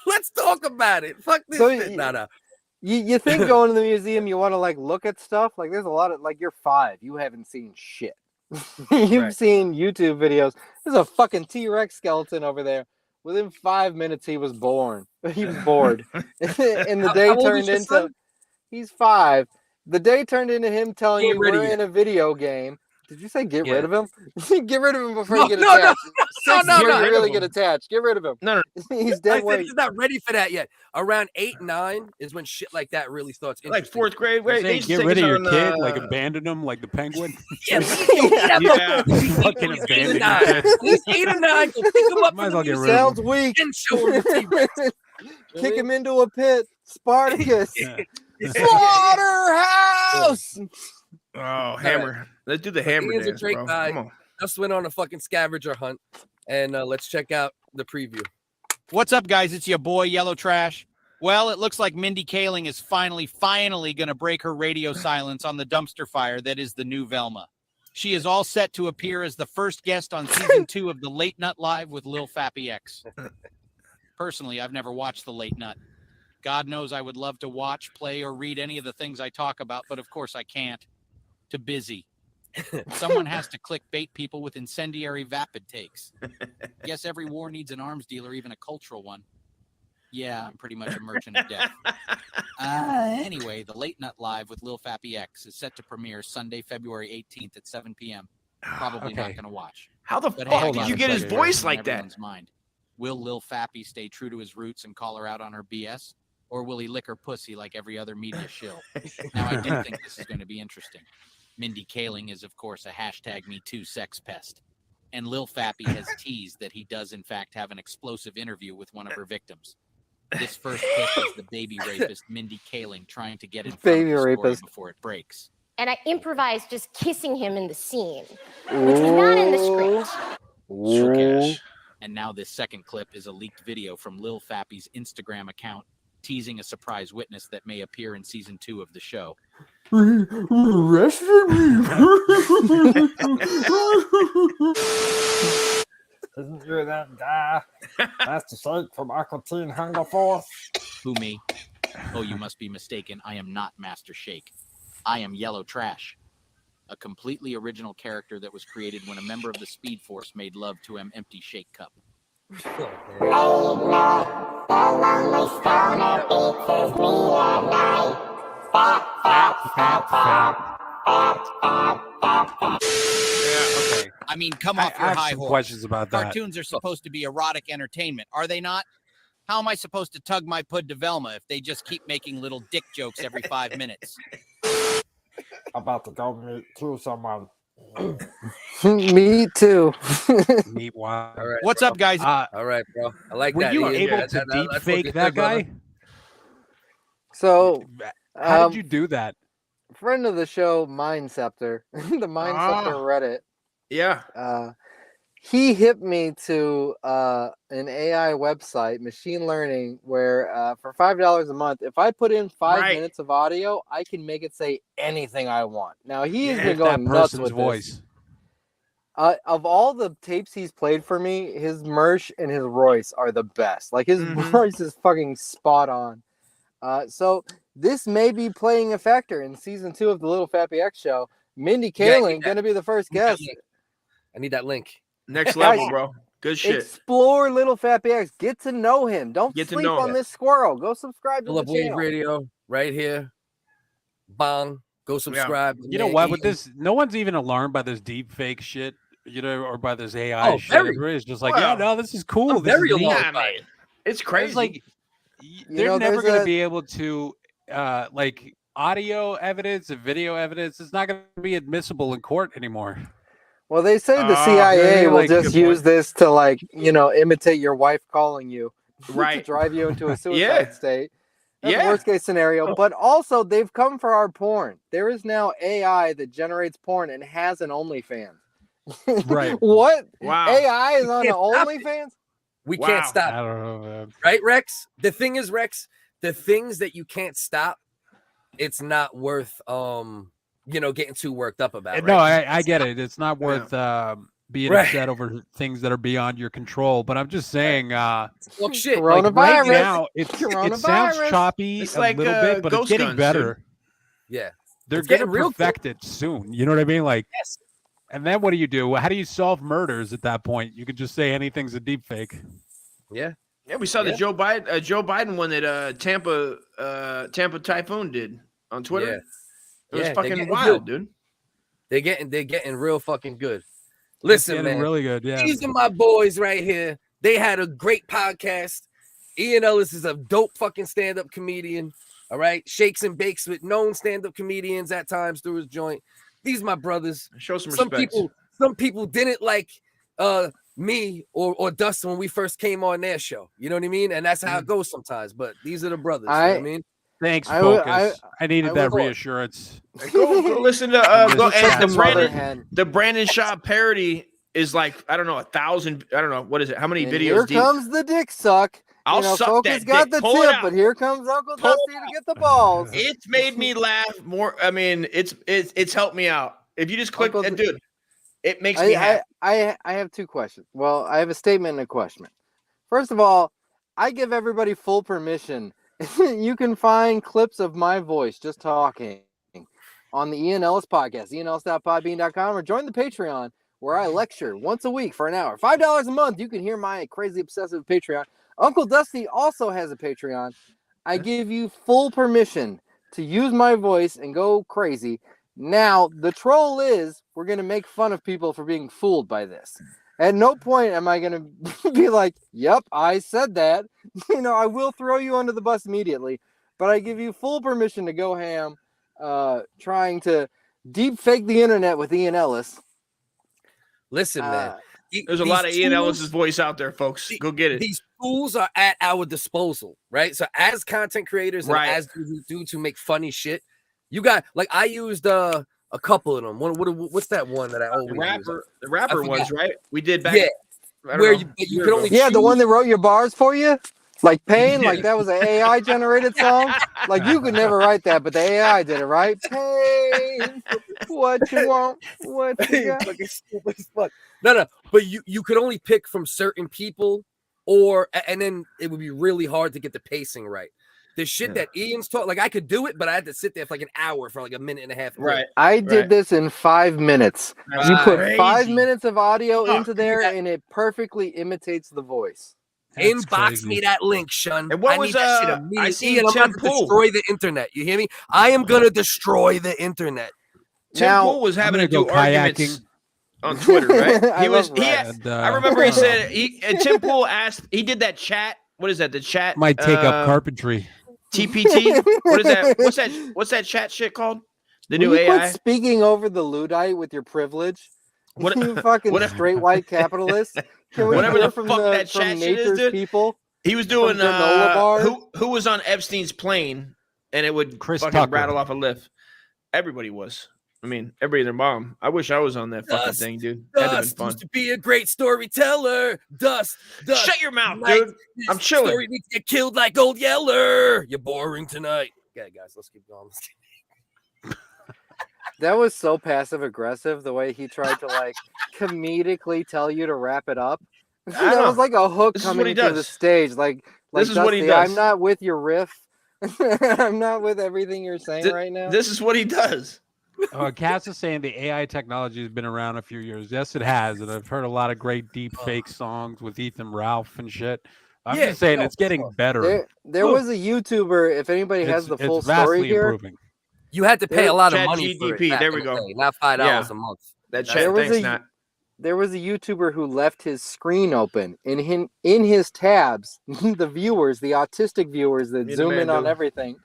Let's talk about it. Fuck this shit. No. You think going to the museum, you want to look at stuff? There's a lot of you're 5. You haven't seen shit. You've seen YouTube videos. There's a fucking T-Rex skeleton over there. Within 5 minutes, he was born. He was bored. And the day turned into... He's 5. The day turned into him telling you we're in a video game. Did you say get rid of him? Get rid of him before you get attached. No, you really get attached. Get rid of him. No. He's dead weight. He's not ready for that yet. Around 8, 9 is when shit like that really starts. Like 4th grade. Get rid of your kid, abandon him, like the penguin. Fucking abandon him. He's 8 or 9. Go pick him up. Might as well get rid Sounds of him. weak. And show him the T-Rex. Kick him into a pit. Spartacus. Slaughterhouse. Oh, hammer. Let's do the hammer Ian's dance, a great bro. guy. Come on. Just went on a fucking scavenger hunt, and let's check out the preview. What's up, guys? It's your boy, Yellow Trash. Well, it looks like Mindy Kaling is finally going to break her radio silence on the dumpster fire that is the new Velma. She is all set to appear as the first guest on season 2 of the Late Nut Live with Lil Fappy X. Personally, I've never watched the Late Nut. God knows I would love to watch, play, or read any of the things I talk about, but of course I can't. Too busy. Someone has to clickbait people with incendiary vapid takes. Guess every war needs an arms dealer, even a cultural one. Yeah, I'm pretty much a merchant of death. Anyway, the Late Nut Live with Lil Fappy X is set to premiere Sunday, February 18th at 7 p.m. Probably not going to watch. How the fuck did you get his voice like that? Mind. Will Lil Fappy stay true to his roots and call her out on her BS? Or will he lick her pussy like every other media shill? Now, I do think this is going to be interesting. Mindy Kaling is, of course, a #MeToo sex pest. And Lil Fappy has teased that he does, in fact, have an explosive interview with one of her victims. This first clip is the baby rapist Mindy Kaling trying to get in front of the story before it breaks. And I improvised just kissing him in the scene, which was not in the script. Sure. And now this second clip is a leaked video from Lil Fappy's Instagram account teasing a surprise witness that may appear in season 2 of the show. Isn't you that guy? Master Shake from Aqua Teen Hunger Force? Who, me? Oh, you must be mistaken. I am not Master Shake. I am Yellow Trash, a completely original character that was created when a member of the Speed Force made love to an empty shake cup. I mean, come off your high horse. Questions about that. Cartoons are supposed to be erotic entertainment, are they not? How am I supposed to tug my pud to Velma if they just keep making little dick jokes every 5 minutes? I'm about to go kill someone. Me too. Meet one. All right, what's up, guys? All right, bro. I like Were that. you Ian. able to deep fake that guy? So, how did you do that? Friend of the show, Mindceptor, the Mindceptor Reddit. Yeah. He hit me to an AI website, machine learning, where for $5 a month, if I put in 5 minutes of audio, I can make it say anything I want. Now he has been going nuts with voice. this. Of all the tapes he's played for me, his Mersh and his Royce are the best. Like his Royce is fucking spot on. So this may be playing a factor in season 2 of the Little Fat BX show. Mindy Kaling gonna be the first guest. I need that link. Next level, bro. Good shit. Explore Little Fat BX. Get to know him. Don't Get to sleep know on him. this squirrel. Go subscribe to Philip the Wave channel. Radio right here. Bong. Go subscribe. You know what? With this, no one's even alarmed by this deep fake shit, or by this AI shit. very. Everybody's just like, yeah, no, this is cool. I'm This very is neat. alarmed by it. It's crazy. It's like they're know, never there's going to a- be able to, like audio evidence and video evidence is not going to be admissible in court anymore. Well, they say the CIA really, will like, just good use point. this to, like, imitate your wife calling you, to Right. drive you into a suicide Yeah. state. That's Yeah. the worst case scenario. But also, they've come for our porn. There is now AI that generates porn and has an OnlyFans. Right. What? Wow. AI is on the can't stop it. OnlyFans? We Wow. can't I stop. don't know, man. Right, Rex? The thing is, Rex, the things that you can't stop, it's not worth getting too worked up about. No, right? I get it. It's not worth being Right. upset over things that are beyond your control. But I'm just saying, Well, shit. like Coronavirus. right now, it sounds Coronavirus. choppy It's a like, little bit, but it's ghost getting guns, better. dude. Yeah. They're It's getting getting real good. perfected soon. You know what I mean? Like, Yes. and then what do? How do you solve murders at that point? You could just say anything's a deep fake. Yeah. Yeah, we saw the Yeah. Joe Biden one that Tampa Typhoon did on Twitter. Yeah. It was Yeah, they're fucking getting wild, good. dude. They're getting real fucking good. It's Listen, getting man. really good. Yeah. These are my boys right here. They had a great podcast. Ian Ellis is a dope fucking stand-up comedian. All right. Shakes and bakes with known stand-up comedians at times through his joint. These are my brothers. Show some respect. Some people didn't like me or Dustin when we first came on their show. You know what I mean? And that's how it goes sometimes. But these are the brothers. You know what I mean? Thanks, I would- Focus. I needed that would- reassurance. Go listen to Just the Brandon Shaw parody is like, I don't know, 1,000. I don't know, what is it? How many And videos here deep? comes the dick suck. I'll suck Focus that got dick. the Pull it tip, out. but here comes Uncle Pull it Dusty to get the balls. It's made me laugh more. I mean, it's helped me out. If you just click, dude, it makes me happy. I have two questions. Well, I have a statement and a question. First of all, I give everybody full permission. You can find clips of my voice just talking on the Ian Ellis podcast, ianellis.podbean.com, or join the Patreon where I lecture once a week for an hour. $5 a month. You can hear my crazy obsessive Patreon. Uncle Dusty also has a Patreon. I give you full permission to use my voice and go crazy. Now, the troll is we're going to make fun of people for being fooled by this. At no point am I going to be like, yep, I said that. I will throw you under the bus immediately, but I give you full permission to go ham trying to deep fake the internet with Ian Ellis. Listen, man. There's a lot of Ian Ellis's voice out there, folks. Go get it. These tools are at our disposal, right? So as content creators and Right. as do to make funny shit, you got like I used a couple of them. What's that one that I always use? The rapper I ones, forgot. we did back. Yeah, I don't where know, you year can ago. only Yeah, the one that wrote your bars for you? Like Pain? Like that was an AI generated song? Like you could never write that, but the AI did it, right? Pain, what you want, what you got. Fucking stupid as fuck. No, but you could only pick from certain people, and then it would be really hard to get the pacing right. The shit that Ian's taught, like I could do it, but I had to sit there for like an hour for like a minute and a half. Right. I did this in 5 minutes. That's You put crazy. 5 minutes of audio Oh, into there, and it perfectly imitates the voice. Inbox me that link, Shun. And what I was, need that shit I immediately. seen Ian, I'm Tim about to Pool. destroy the internet. You hear me? I am gonna destroy the internet. Tim Pool was having to do arguments on Twitter, right? I love Rex. I remember he said Tim Pool asked. He did that chat. What is that? The chat Might take up carpentry. TPT. What is that? What's that chat shit called? The new Will you AI. quit speaking over the Luddite with your privilege? What- You fucking what- straight white capitalist. Can we Whatever hear the from fuck the, that from chat shit is, nature's dude. people? He was doing From granola bars? who was on Epstein's plane, and it would Chris fucking Tucker. rattle off a lift. Everybody was. I mean, everybody and their mom. I wish I was on that fucking Dust, thing, dude. That'd have been Dust fun. used to be a great storyteller. Dust. Shut your mouth, Tonight, dude. this I'm chilling. Story needs to get killed like Old Yeller. You're boring tonight. Okay, guys, let's keep going. That was so passive aggressive the way he tried to like comedically tell you to wrap it up. That was like a hook coming to the stage. Like this is Dusty, what he does. I'm not with your riff. I'm not with everything you're saying right now. This is what he does. Cass is saying the AI technology has been around a few years. Yes, it has, and I've heard a lot of great deep fake songs with Ethan Ralph and shit. I'm just saying it's getting better. There was a YouTuber. If anybody has the full it's vastly story here, improving. You had to pay a lot of money for ChatGPT, it. there we go. Not $5 a month. That chat, thanks, Nat. There was a YouTuber who left his screen open in his tabs. The viewers, the autistic viewers that zoom in on everything,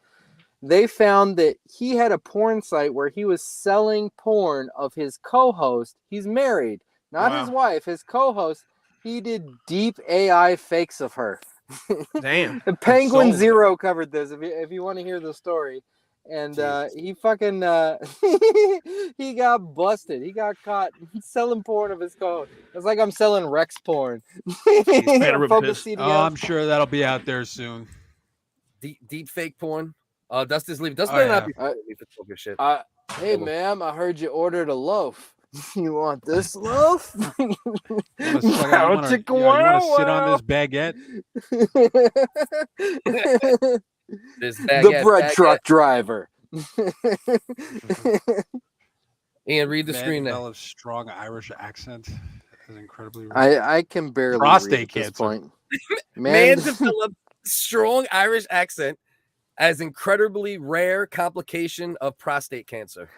they found that he had a porn site where he was selling porn of his co-host. He's married, not his wife, his co-host. He did deep AI fakes of her. Damn. Penguin Zero covered this. If you want to hear the story. And he fucking he got busted. He got caught selling porn of his code. It's like I'm selling Rex porn. Oh, I'm sure that'll be out there soon. Deep fake porn. Dusty's leaving. Dusty better not be for shit. Hey, ma'am, I heard you ordered a loaf. You want this loaf? You want to sit on this baguette? The bread truck driver. Ian, read the screen now. Strong Irish accent is incredibly. I can barely prostate read at cancer. this point. Man developed strong Irish accent as incredibly rare complication of prostate cancer.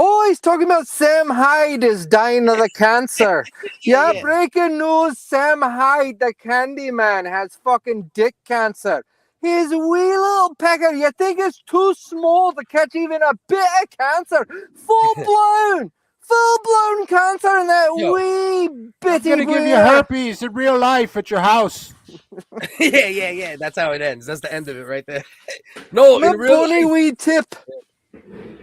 Oh, he's talking about Sam Hyde is dying of the cancer. Yeah, breaking news. Sam Hyde, the candy man, has fucking dick cancer. His wee little pecker, you think it's too small to catch even a bit of cancer? Full-blown cancer in that wee bitty. I'm gonna give you herpes in real life at your house. Yeah. That's how it ends. That's the end of it right there. No, in real life, wee tip.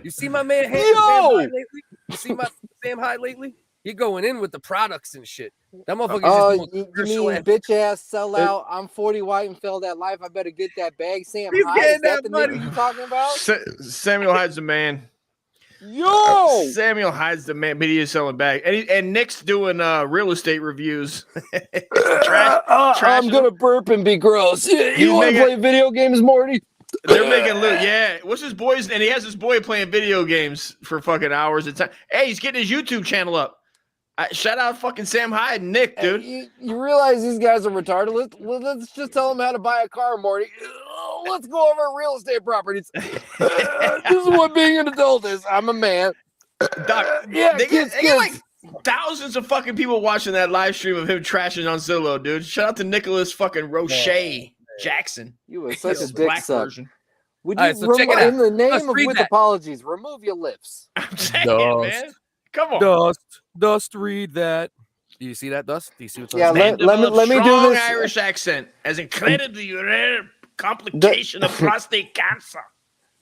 You see my man Sam Hyde lately? You see my Sam Hyde lately? He going in with the products and shit. That motherfucker just doing you mean bitch ass sellout? I'm 40 white and fell that life. I better get that bag. Sam Hyde, is that the nigga you talking about? Samuel Hyde's the man. Yo, Samuel Hyde's the man, but he is selling bags. And Nick's doing real estate reviews. I'm gonna burp and be gross. You want to play video games, Morty? They're making loot. Yeah. What's his boy's? And he has his boy playing video games for fucking hours at time. Hey, he's getting his YouTube channel up. Shout out fucking Sam Hyde and Nick, dude. You realize these guys are retarded? Let's just tell them how to buy a car, Morty. Let's go over real estate properties. This is what being an adult is. I'm a man. Doc, yeah, they get like thousands of fucking people watching that live stream of him trashing on Zillow, dude. Shout out to Nicholas fucking Roche Jackson. You were such a dick suck. Would All you, right, so check it out. in the name Let's of read with that. apologies, remove your lips? I'm saying, man. Come on. Dust, read that. Do you see that, Dust? Do you see what's on Yeah, the let me do Strong this. Irish accent as incredibly rare complication of prostate cancer.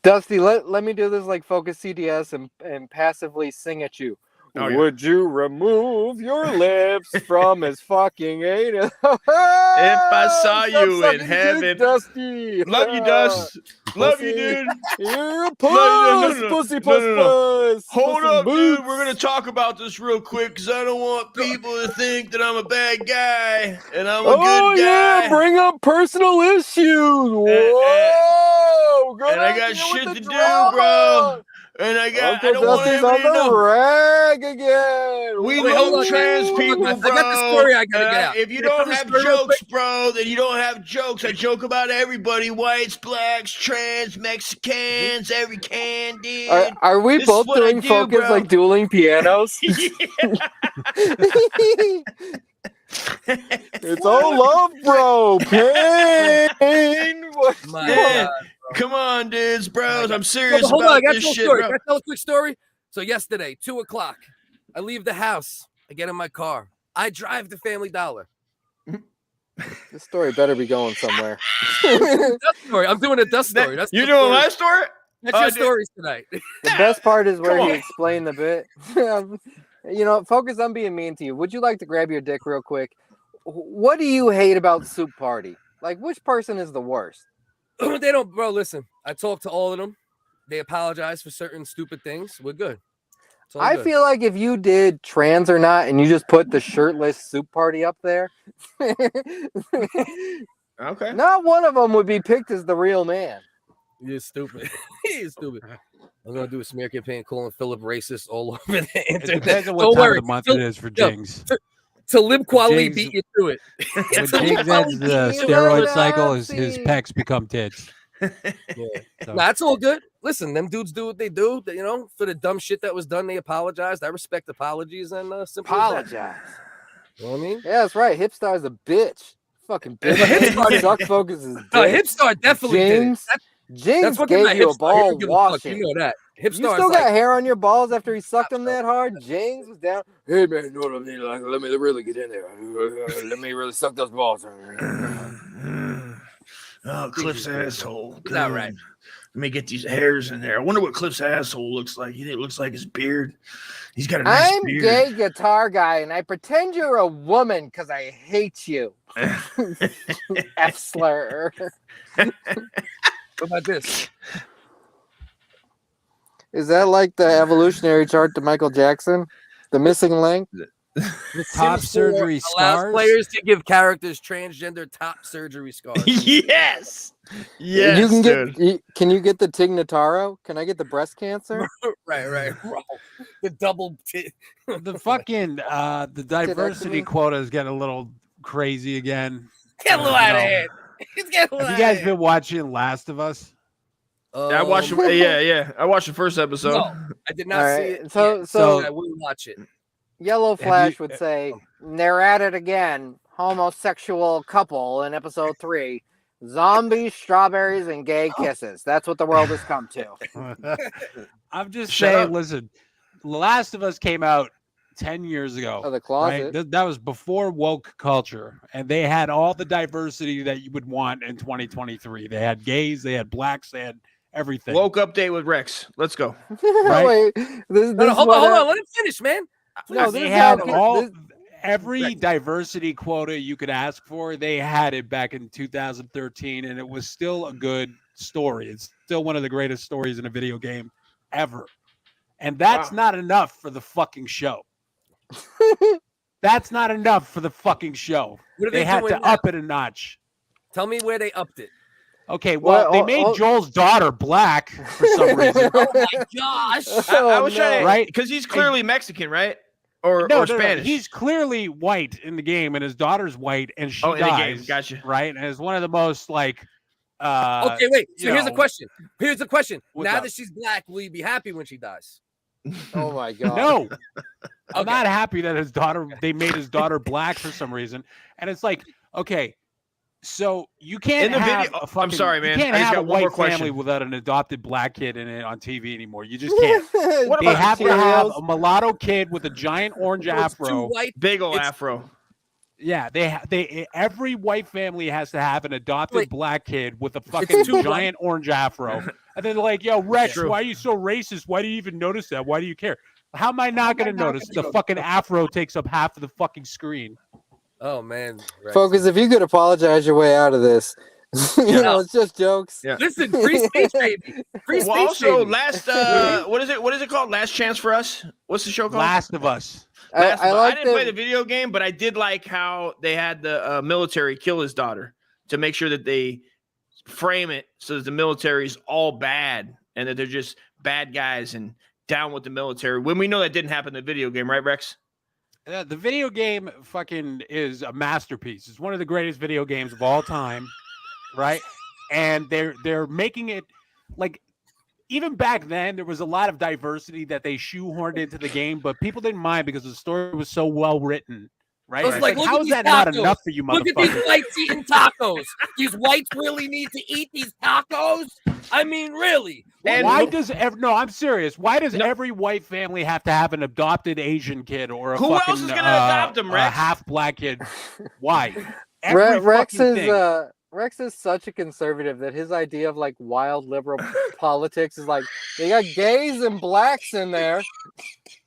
Dusty, let me do this like FocusCDS and passively sing at you. Oh, yeah. Would you remove your lips from his fucking anus? If I saw you in heaven. Dusty. Love you, Dust. Love you, dude. You're a puss. Pussy puss. Hold up, dude. We're going to talk about this real quick because I don't want people to think that I'm a bad guy and I'm a good guy. Yeah, bring up personal issues. Whoa. And I got shit to do, bro. And I don't want Dusty's anybody to on know. the rag again. We love trans people, bro. I got the story I gotta get out. If you don't have jokes, bro, then you don't have jokes. I joke about everybody: whites, blacks, trans, Mexicans, every can, dude. Are we This both is what I doing do, focus bro. like dueling pianos? It's all love, bro. Pain. My Yeah. God. Come on, dudes, bros. I'm serious Hold on, I about got this a shit, story. bro. Can I tell a quick story? So yesterday, 2:00, I leave the house. I get in my car. I drive to Family Dollar. This story better be going somewhere. Dust story. I'm doing a Dust story. That's You the doing story. my story? That's your stories tonight. The best part is where Come he on. explained the bit. You know, Focus, I'm being mean to you. Would you like to grab your dick real quick? What do you hate about Soup Party? Like, which person is the worst? They don't, bro. Listen, I talked to all of them. They apologize for certain stupid things. We're good. It's all I good. feel like if you did trans or not, and you just put the shirtless soup party up there, Okay. not one of them would be picked as the real man. You're stupid. You're stupid. I'm gonna do a smear campaign calling Philip racist all over the It internet. depends on what Don't time worry. of the month Phil- it is for yo, Jings. To Lib Kweli Jings- beat you to it. When To Lib Jings Kweli ends beat the you to steroid it. cycle, his pecs become tits. Yeah. So- Nah, it's all good. Listen, them dudes do what they do. They, for the dumb shit that was done, they apologized. I respect apologies and simple as that. Apologize. You know what I mean? Yeah, that's right. Hipstar's a bitch. Fucking bitch. Hipstar- Suck Focus is No, dick. Hipstar definitely did it. James, That's James fucking gave right. you a Hipstar, he ball don't give a fuck. washing. You know that. You Hipstar still is got like, hair on your balls after he sucked them that hard? James was down. Hey, man, you know what I mean? Like, let me really get in there. Let me really suck those balls. Oh, Cliff's asshole. Is that right? Let me get these hairs in there. I wonder what Cliff's asshole looks like. It looks like his beard. He's got a nice I'm beard. gay guitar guy, and I pretend you're a woman because I hate you. F slur. What about this? Is that like the evolutionary chart to Michael Jackson? The missing link? The top Sims 4 surgery allows scars. players to give characters transgender top surgery scars. Yes. Yes. You can dude. can you get the Tig Notaro? Can I get the breast cancer? right. The double The fucking the diversity quota is getting a little crazy again. Get a little out of hand. It's getting a little Have you out guys of been watching Last of Us? I watched. Yeah. I watched the first episode. No, I did not All see right, it. so- yet, so- I will watch it. Yellow Flash you- would say, they're at it again. Homosexual couple in episode 3. Zombies, strawberries, and gay kisses. That's what the world has come to. I'm just Shut saying, up. listen, Last of Us came out 10 years ago. Oh, the closet. That was before woke culture, and they had all the diversity that you would want in 2023. They had gays, they had blacks, they had everything. Woke update with Rex. Let's go. Right? Wait, this No, hold what, on. Let him finish, man. No, They this is had how- all this- every diversity quota you could ask for. They had it back in 2013, and it was still a good story. It's still one of the greatest stories in a video game ever. And that's not enough for the fucking show. That's not enough for the fucking show. What are They they had doing to now? up it a notch. Tell me where they upped it. Okay, well, they made Joel's daughter black for some reason. Oh my gosh. I was trying to, Right? Because he's clearly Mexican, right? Or No, Spanish. He's clearly white in the game, and his daughter's white, and she in the game. dies. Gotcha. Right, and it's one of the most like. Okay, wait. So you here's a know, question. Here's the question. What's Now up? that she's black, will you be happy when she dies? Oh my god. No, I'm Okay. not happy that his daughter. They made his daughter black for some reason, and it's like, okay, so you can't In the have video- a fucking. I'm sorry, man. You can't I just have a got one more white question. family without an adopted black kid in it on TV anymore. You just can't. What They about have to have Cheerios? a mulatto kid with a giant orange So it's two afro. white. Big ol' It's- afro. Yeah, they every white family has to have an adopted Wait. black kid with a fucking giant orange afro. And then they're like, yo, Rex, True. why are you so racist? Why do you even notice that? Why do you care? How am I not going to notice? The fucking afro takes up half of the fucking screen. Oh man. Rex. Focus, if you could apologize your way out of this. You know, it's just jokes. Yeah. Listen, free speech, baby. Free speech, Well, also, baby. last what is it called? Last Chance for Us? What's the show called? Last of Us. Last of Us. I like didn't play the video game, but I did like how they had the military kill his daughter to make sure that they frame it so that the military is all bad and that they're just bad guys and down with the military. When we know that didn't happen in the video game, right, Rex? The video game fucking is a masterpiece. It's one of the greatest video games of all time, right? And they're making it like even back then there was a lot of diversity that they shoehorned into the game, but people didn't mind because the story was so well written, right? It's like, look how at is these that not tacos. enough for you, Look at these motherfuckers? whites eating tacos. These whites really need to eat these tacos? I mean, really? And Why does no? I'm serious. Why does every white family have to have an adopted Asian kid or a Who fucking, else is gonna adopt them, a Rex? half black kid? Why? Every Rex fucking is thing. Rex is such a conservative that his idea of like wild liberal politics is like they got gays and blacks in there.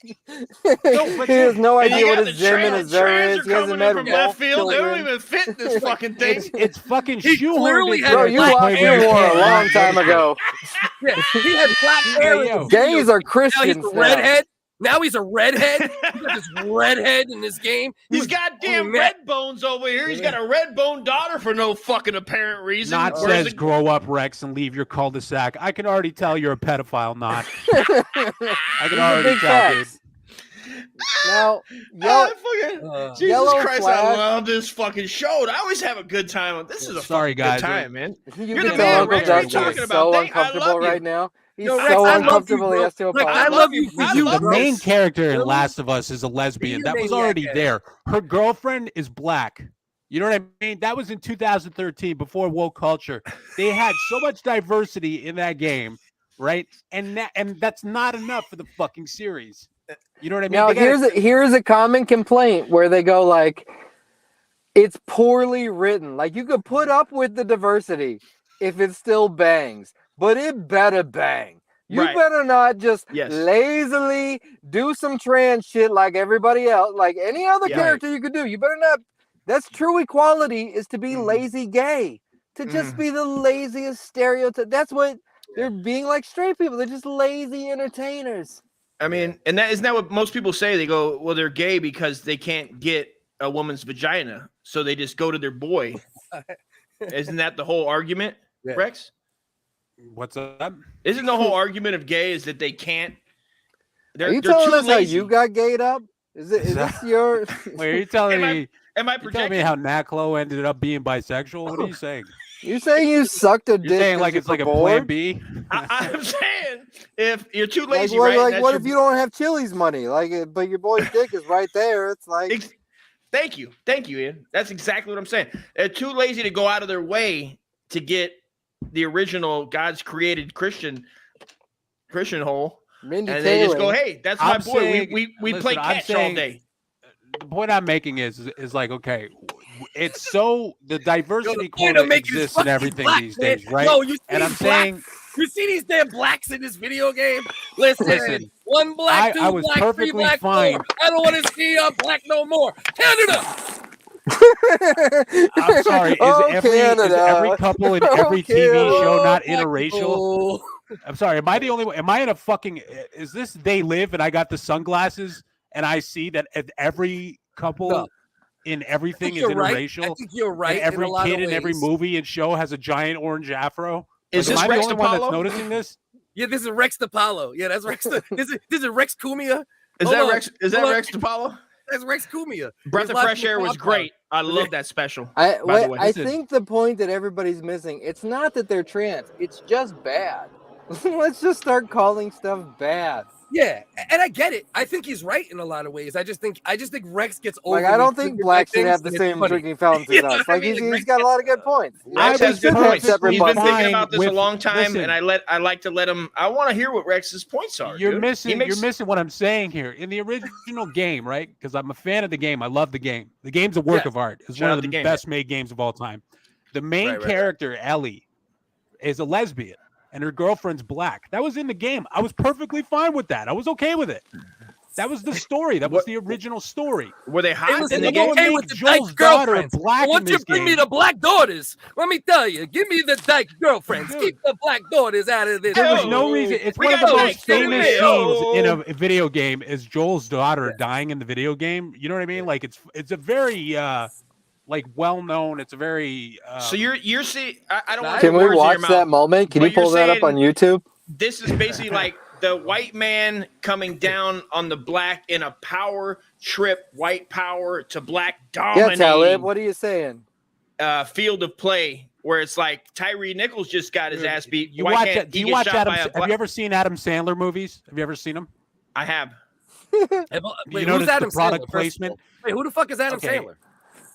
He has no And idea you what got a the Zim and a trans Zer are is. He hasn't coming met in from wolf left field. They don't children. even fit in this fucking thing. It's fucking He shoehorned clearly into had Bro, their you black watched hair. your war a long time ago. Yeah, he had black hair. in the yo. video. Gays are Now he's Christians a redhead. Now he's a redhead. He's got this redhead in this game. He's got damn red bones over here. He's got a red bone daughter for no fucking apparent reason. Not says grow up, Rex, and leave your cul-de-sac. I can already tell you're a pedophile, not. I can already tell, dude. Now, Jesus Christ, I love this fucking show. I always have a good time. This is a guys, good time, man. You're the man, Rex. What are you talking about? So uncomfortable right now. He's Rex, so I uncomfortable. He has to I love you. The main character in Last of Us is a lesbian. That was already there. Her girlfriend is black. You know what I mean? That was in 2013, before woke culture. They had so much diversity in that game, right? And that's not enough for the fucking series. You know what I mean? Now, here's a common complaint where they go like, it's poorly written. Like, you could put up with the diversity if it still bangs, but it better bang. You better not just lazily do some trans shit like everybody else, like any other character you could do. You better not. That's true equality, is to be lazy gay, to just be the laziest stereotype. That's what they're being, like straight people. They're just lazy entertainers. I mean, and isn't that what most people say? They go, well, they're gay because they can't get a woman's vagina, so they just go to their boy. Isn't that the whole argument, Rex? What's up? Isn't the whole argument of gay is that they can't? Are you telling us how you got gayed up? Is this your? Wait, are you telling me? Am I you telling me how Naklo ended up being bisexual? What are you saying? You saying you sucked a dick? You're saying like it's like a plan B? I'm saying if you're too lazy, like, right? Like, what if you don't have Chili's money? Like, but your boy's dick is right there. It's like. Thank you, Ian. That's exactly what I'm saying. They're too lazy to go out of their way to get the original God's created Christian hole, and they just go, "Hey, that's my boy. We play catch all day." The point I'm making is like, okay, it's so the diversity quota exists in everything these days, right? No, you see and I'm blacks? saying, you see these damn blacks in this video game. Listen, one black, two I was black, perfectly three black, fine. four. I don't want to see a black no more. Canada. I'm sorry. Is every couple in every TV show not interracial? I'm sorry. Am I the only one? Am I in a fucking? Is this They Live and I got the sunglasses and I see that every couple in everything is interracial? I think you're right. And every kid in every movie and show has a giant orange afro. Is this am I Rex the only one that's DiPaolo? noticing this? Yeah, this is Rex DiPaolo. Yeah, that's Rex. This is Rex Cumia. Is that Rex? Is that Rex DiPaolo? That's Rex Cumia. Breath of Fresh Air was great. I love that special. I think the point that everybody's missing, it's not that they're trans. It's just bad. Let's just start calling stuff bad. Yeah, and I get it. I think he's right in a lot of ways. I just think Rex gets over. Like, I don't think blacks should have the same drinking fountains as us. Like, he's got a lot of good points. Rex has good points. He's been thinking about this a long time, listen, and I like to let him. I want to hear what Rex's points are. You're missing what I'm saying here. In the original game, right? Because I'm a fan of the game. I love the game. The game's a work of art. It's one of the best made games of all time. The main character, Ellie, is a lesbian. And her girlfriend's black. That was in the game. I was perfectly fine with that. I was okay with it. That was the story. That was the original story. Were they hot in the game? game? With the Joel's girlfriends. Once you bring me the black daughters, let me tell you, give me the dyke girlfriends. Keep the black daughters out of this. There was no reason. It's one of the most famous scenes in a video game is Joel's daughter dying in the video game. You know what I mean? Like it's a very like well known. It's a very so you're seeing. I don't want. Can we watch that moment? Can you pull that up on YouTube? This is basically like the white man coming down on the black in a power trip, white power to black dominating. Yeah, Talib, what are you saying? Field of play where it's like Tyree Nichols just got his ass beat. You watch it? Do you watch Adam? Have you ever seen Adam Sandler movies? Have you ever seen them? I have. Wait, who's Adam the product Sandler, placement? Wait, who the fuck is Adam Sandler?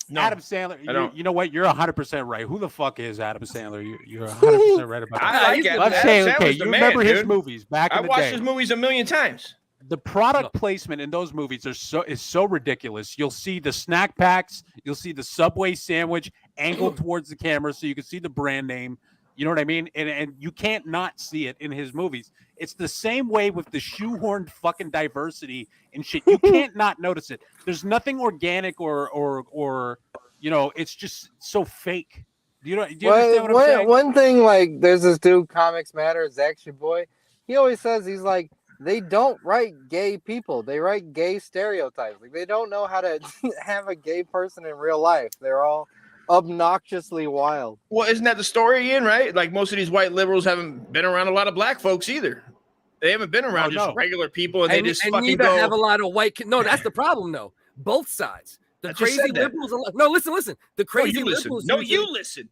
No, Adam Sandler. You know what? You're 100% right. Who the fuck is Adam Sandler? You're 100% right about that. I like it. I'm saying, okay, you remember his movies back in the day. I watched his movies a million times. The product placement in those movies is so ridiculous. You'll see the snack packs. You'll see the Subway sandwich angled towards the camera so you can see the brand name. You know what I mean? And you can't not see it in his movies. It's the same way with the shoehorned fucking diversity and shit. You can't not notice it. There's nothing organic or you know, it's just so fake. Do you understand what I'm saying? One thing, like, there's this dude, Comics Matter, Zach, your boy. He always says, he's like, they don't write gay people. They write gay stereotypes. Like they don't know how to have a gay person in real life. They're all obnoxiously wild. Well, isn't that the story, Ian? Right? Like most of these white liberals haven't been around a lot of black folks either. They haven't been around just regular people, and they just fucking neither go. have a lot of white. No, that's the problem, though. Both sides. The crazy liberals. No, listen. The crazy liberals. No, you listen.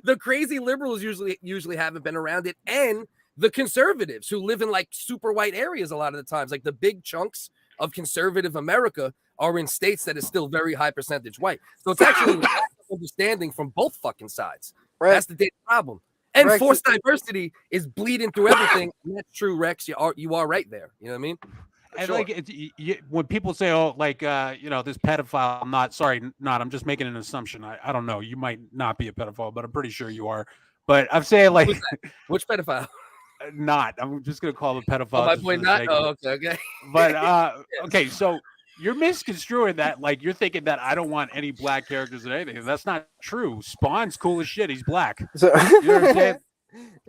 The crazy liberals usually haven't been around it, and the conservatives who live in like super white areas a lot of the times, like the big chunks of conservative America are in states that is still very high percentage white. So it's actually lack of understanding from both fucking sides. Right. That's the problem. And Rex, forced diversity is bleeding through everything. And that's true, Rex. You are right there. You know what I mean? And like when people say, "Oh, like this pedophile," I'm just making an assumption. I don't know. You might not be a pedophile, but I'm pretty sure you are. But I'm saying like, which pedophile? Not. I'm just gonna call it pedophile. Oh, my point not. Oh, okay. But okay, so you're misconstruing that. Like you're thinking that I don't want any black characters in anything. That's not true. Spawn's cool as shit. He's black. So, you know what I'm saying?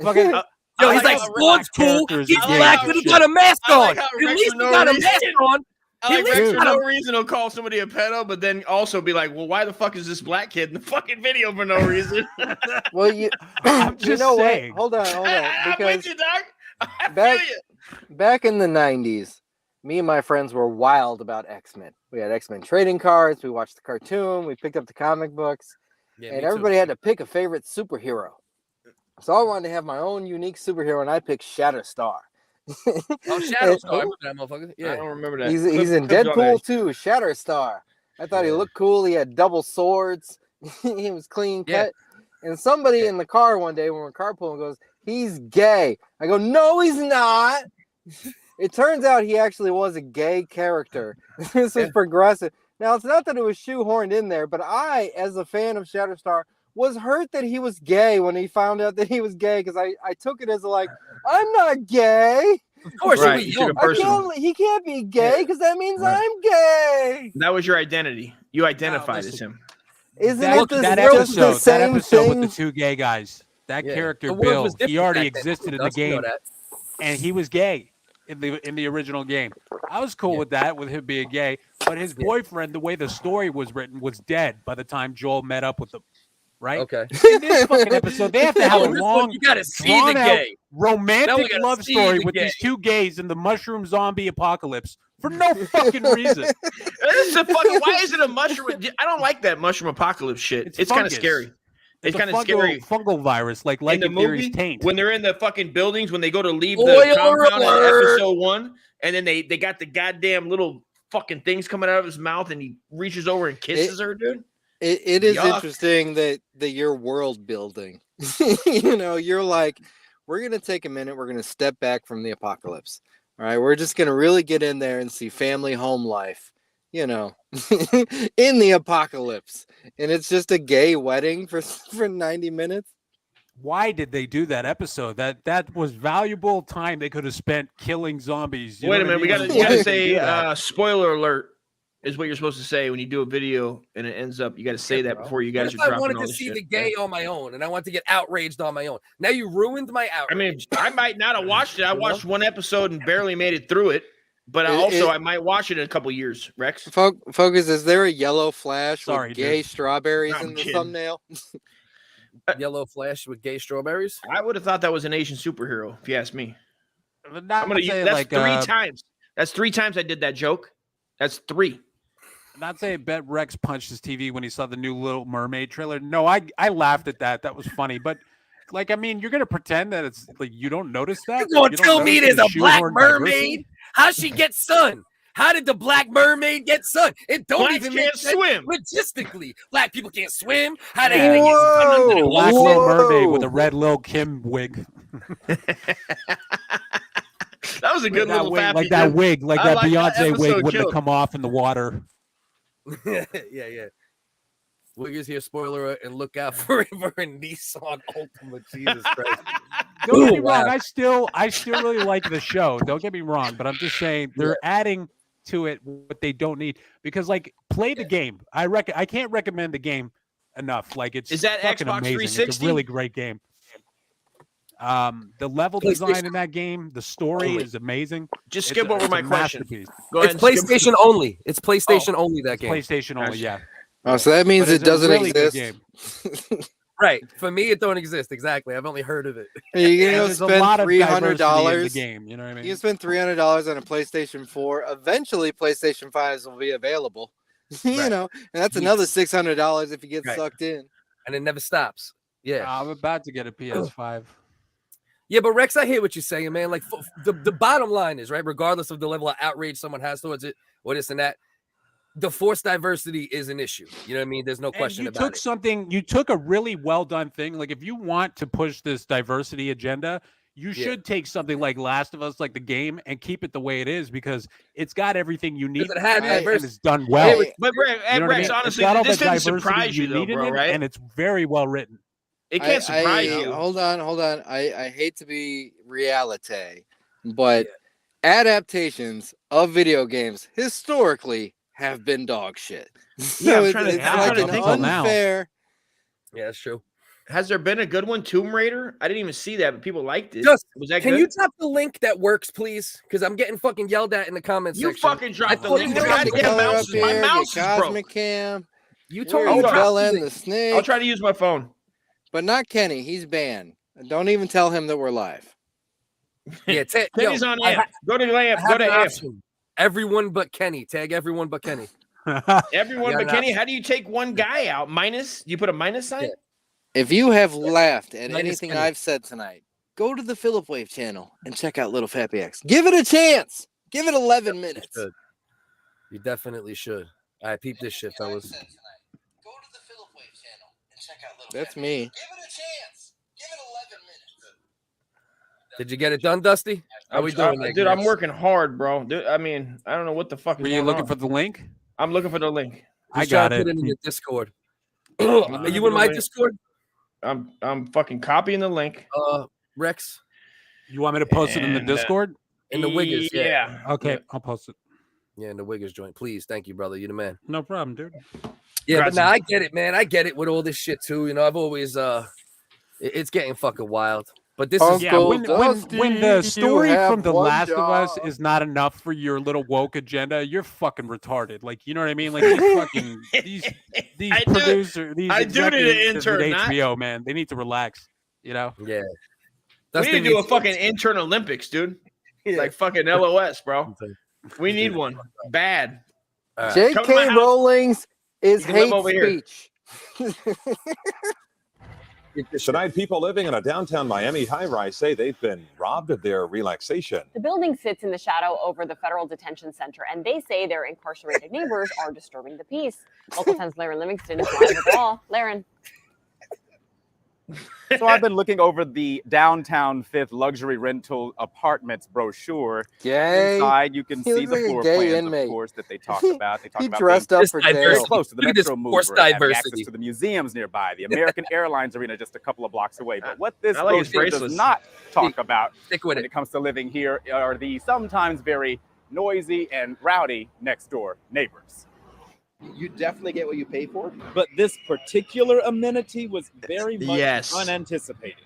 Fucking. Yo, he's like, Spawn's cool. He's black, but he's got a mask on. At least he got a mask on. I like Rex for no reason he'll call somebody a pedo, but then also be like, well, why the fuck is this black kid in the fucking video for no reason? Well, I'm just saying. What? Hold on. I'm with you, Doc. Back in the 90s, me and my friends were wild about X-Men. We had X-Men trading cards. We watched the cartoon. We picked up the comic books. Yeah, and everybody had to pick a favorite superhero. So I wanted to have my own unique superhero, and I picked Shatterstar. Shatterstar. I remember that motherfucker. Yeah, I don't remember that. He's in Deadpool too. Shatterstar. I thought he looked cool. He had double swords. He was clean cut. And somebody in the car one day when we're carpooling goes, "He's gay." I go, "No, he's not." It turns out he actually was a gay character. This was progressive. Now it's not that it was shoehorned in there, but I, as a fan of Shatterstar, was hurt that he was gay when he found out that he was gay, because I took it as like, I'm not gay. Of course, right. He can't be gay because that means I'm gay. That was your identity. You identified as him. Isn't that episode with the two gay guys? That character Bill, he already existed in the game, and he was gay in the original game. I was cool with that, with him being gay, but his boyfriend, the way the story was written, was dead by the time Joel met up with him. Right? Okay. In this fucking episode, they have to have a long, you gotta see the gay romantic love story with these two gays in the mushroom zombie apocalypse for no fucking reason. Why is it a mushroom? I don't like that mushroom apocalypse shit. It's kind of scary. It's kind of scary. Fungal virus, like in the movie, taint. When they're in the fucking buildings, when they go to leave the compound in episode 1, and then they got the goddamn little fucking things coming out of his mouth, and he reaches over and kisses her, dude. It is interesting that you're world building. You're like, we're going to take a minute. We're going to step back from the apocalypse. All right. We're just going to really get in there and see family home life, in the apocalypse. And it's just a gay wedding for 90 minutes. Why did they do that episode? That was valuable time they could have spent killing zombies. Wait a minute. We got to say spoiler alert. Is what you're supposed to say when you do a video and it ends up. You got to say that before you guys are dropping all I this wanted to see shit. the gay on my own, and I want to get outraged on my own. Now you ruined my outrage. I mean, I might not have watched it. I watched one episode and barely made it through it, but I might watch it in a couple years. Rex, Focus. Is there a yellow flash with gay strawberries in the thumbnail? Yellow flash with gay strawberries? I would have thought that was an Asian superhero, if you ask me. That's 3 times. That's 3 times I did that joke. That's 3. Not saying Bet Rex punched his TV when he saw the new Little Mermaid trailer. No, I laughed at that. That was funny. But, you're going to pretend that it's like you don't notice that? You're going to tell me there's a black mermaid? How'd she get sun? How did the black mermaid get sun? It don't Blacks even can't make sense swim. Logistically. Black people can't swim. How they get sun? Black Little Mermaid with a red Lil Kim wig. That was a good little wig, fappy. That Beyonce that wig wouldn't have come off in the water. Yeah. Wiggers here, spoiler alert, and look out for a Nissan Altima. Jesus Christ. Don't get me wrong. I still really like the show. Don't get me wrong, but I'm just saying they're adding to it what they don't need, because play the game. I can't recommend the game enough. It's is that fucking Xbox amazing. 360? It's a really great game. The level design in that game, the story is amazing. Just skip over my question. Go ahead. It's PlayStation only. It's PlayStation only. That game. PlayStation only. Yeah. Oh, so that means it doesn't exist. Right. For me, it don't exist. Exactly. I've only heard of it. You can spend $300. Game. You know what I mean? You can spend $300 on a PlayStation 4. Eventually, PlayStation 5s will be available. You know, and that's another $600 if you get sucked in. And it never stops. Yeah. I'm about to get a PS5. Yeah, but Rex, I hear what you're saying, man. Like the bottom line is, right, regardless of the level of outrage someone has towards it or this and that, the forced diversity is an issue. You know what I mean? There's no question about it. You took a really well done thing. Like if you want to push this diversity agenda, you should take something like Last of Us, like the game, and keep it the way it is because it's got everything you need. It had and it's done well. But Rex, honestly, this didn't surprise you though, bro, right? And it's very well written. It can't surprise you. Hold on. I hate to be reality, but adaptations of video games historically have been dog shit. Yeah, it's like an unfair. Yeah, that's true. Has there been a good one? Tomb Raider? I didn't even see that, but people liked it. Was that can good? you drop the link that works, please? Because I'm getting fucking yelled at in the comments section. You fucking dropped the link. My mouse is broke. Cam. You told me the snake. I'll try to use my phone. But not Kenny. He's banned. Don't even tell him that we're live. Yeah, Kenny's on amp. Go to amp. Go to amp. Everyone but Kenny. Tag everyone but Kenny. Everyone but Kenny. How do you take one guy out? Minus? You put a minus sign? Yeah. If you have laughed at anything I've said tonight, go to the Philip Wave channel and check out Little Fappy X. Give it a chance. Give it 11 minutes. You definitely should. All right, peep this shit, fellas. That's me. Give it a chance. Give it 11 minutes. Did you get it done, Dusty? How we doing, dude? I'm working hard, bro. Dude, I mean, I don't know what the fuck. Were you looking for the link? I'm looking for the link. I got it. Put it in the Discord. Are you in my Discord? I'm fucking copying the link. Rex, you want me to post it in the Discord? In the WHiggaz, yeah. Okay, I'll post it. Yeah, in the WHiggaz joint. Please, thank you, brother. You're the man. No problem, dude. Yeah, but now I get it, man. I get it with all this shit too. You know, I've always it's getting fucking wild. But this is when the story from The Last of Us is not enough for your little woke agenda, you're fucking retarded. Like, you know what I mean? Like these producers, these executives at HBO, man, they need to relax. You know? Yeah. We need to do a fucking intern Olympics, dude. Like fucking LOS, bro. We need one bad. J.K. Rowling's is hate speech. Tonight, people living in a downtown Miami high-rise say they've been robbed of their relaxation. The building sits in the shadow over the federal detention center, and they say their incarcerated neighbors are disturbing the peace. Local 10's Laren Livingston is live with it all. Laren. So I've been looking over the downtown Fifth luxury rental apartments brochure. Gay. Inside, you can see the floor plans, inmate. of course, that they talk about. They talk He about dressed being up for jail. close to the Look at this Metro forced Mover, having diversity. access to the museums nearby, the American Airlines Arena just a couple of blocks away. But what this I like his brochure does bracelets. not talk about Stick with when it. it comes to living here are the sometimes very noisy and rowdy next door neighbors. You definitely get what you pay for, but this particular amenity was very much unanticipated.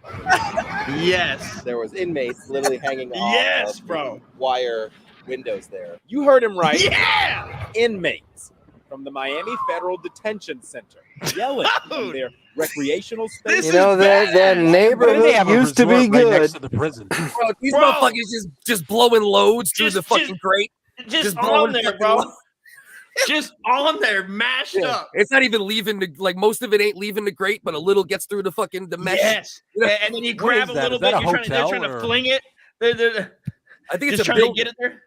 Yes. There was inmates literally hanging off of the wire windows there. You heard him right. Yeah! Inmates from the Miami Federal Detention Center yelling from their recreational space. You know, that neighborhood used to be good. Next to the prison. Bro, these motherfuckers just blowing loads through the fucking grate. Just blowing on there, fucking bro. loads. Just on there, mashed up. It's not even leaving the most of it ain't leaving the grate, but a little gets through the fucking mesh. Yes. You know? And then you grab a little bit. They're trying to fling it. I think it's just a trying building. to get it there.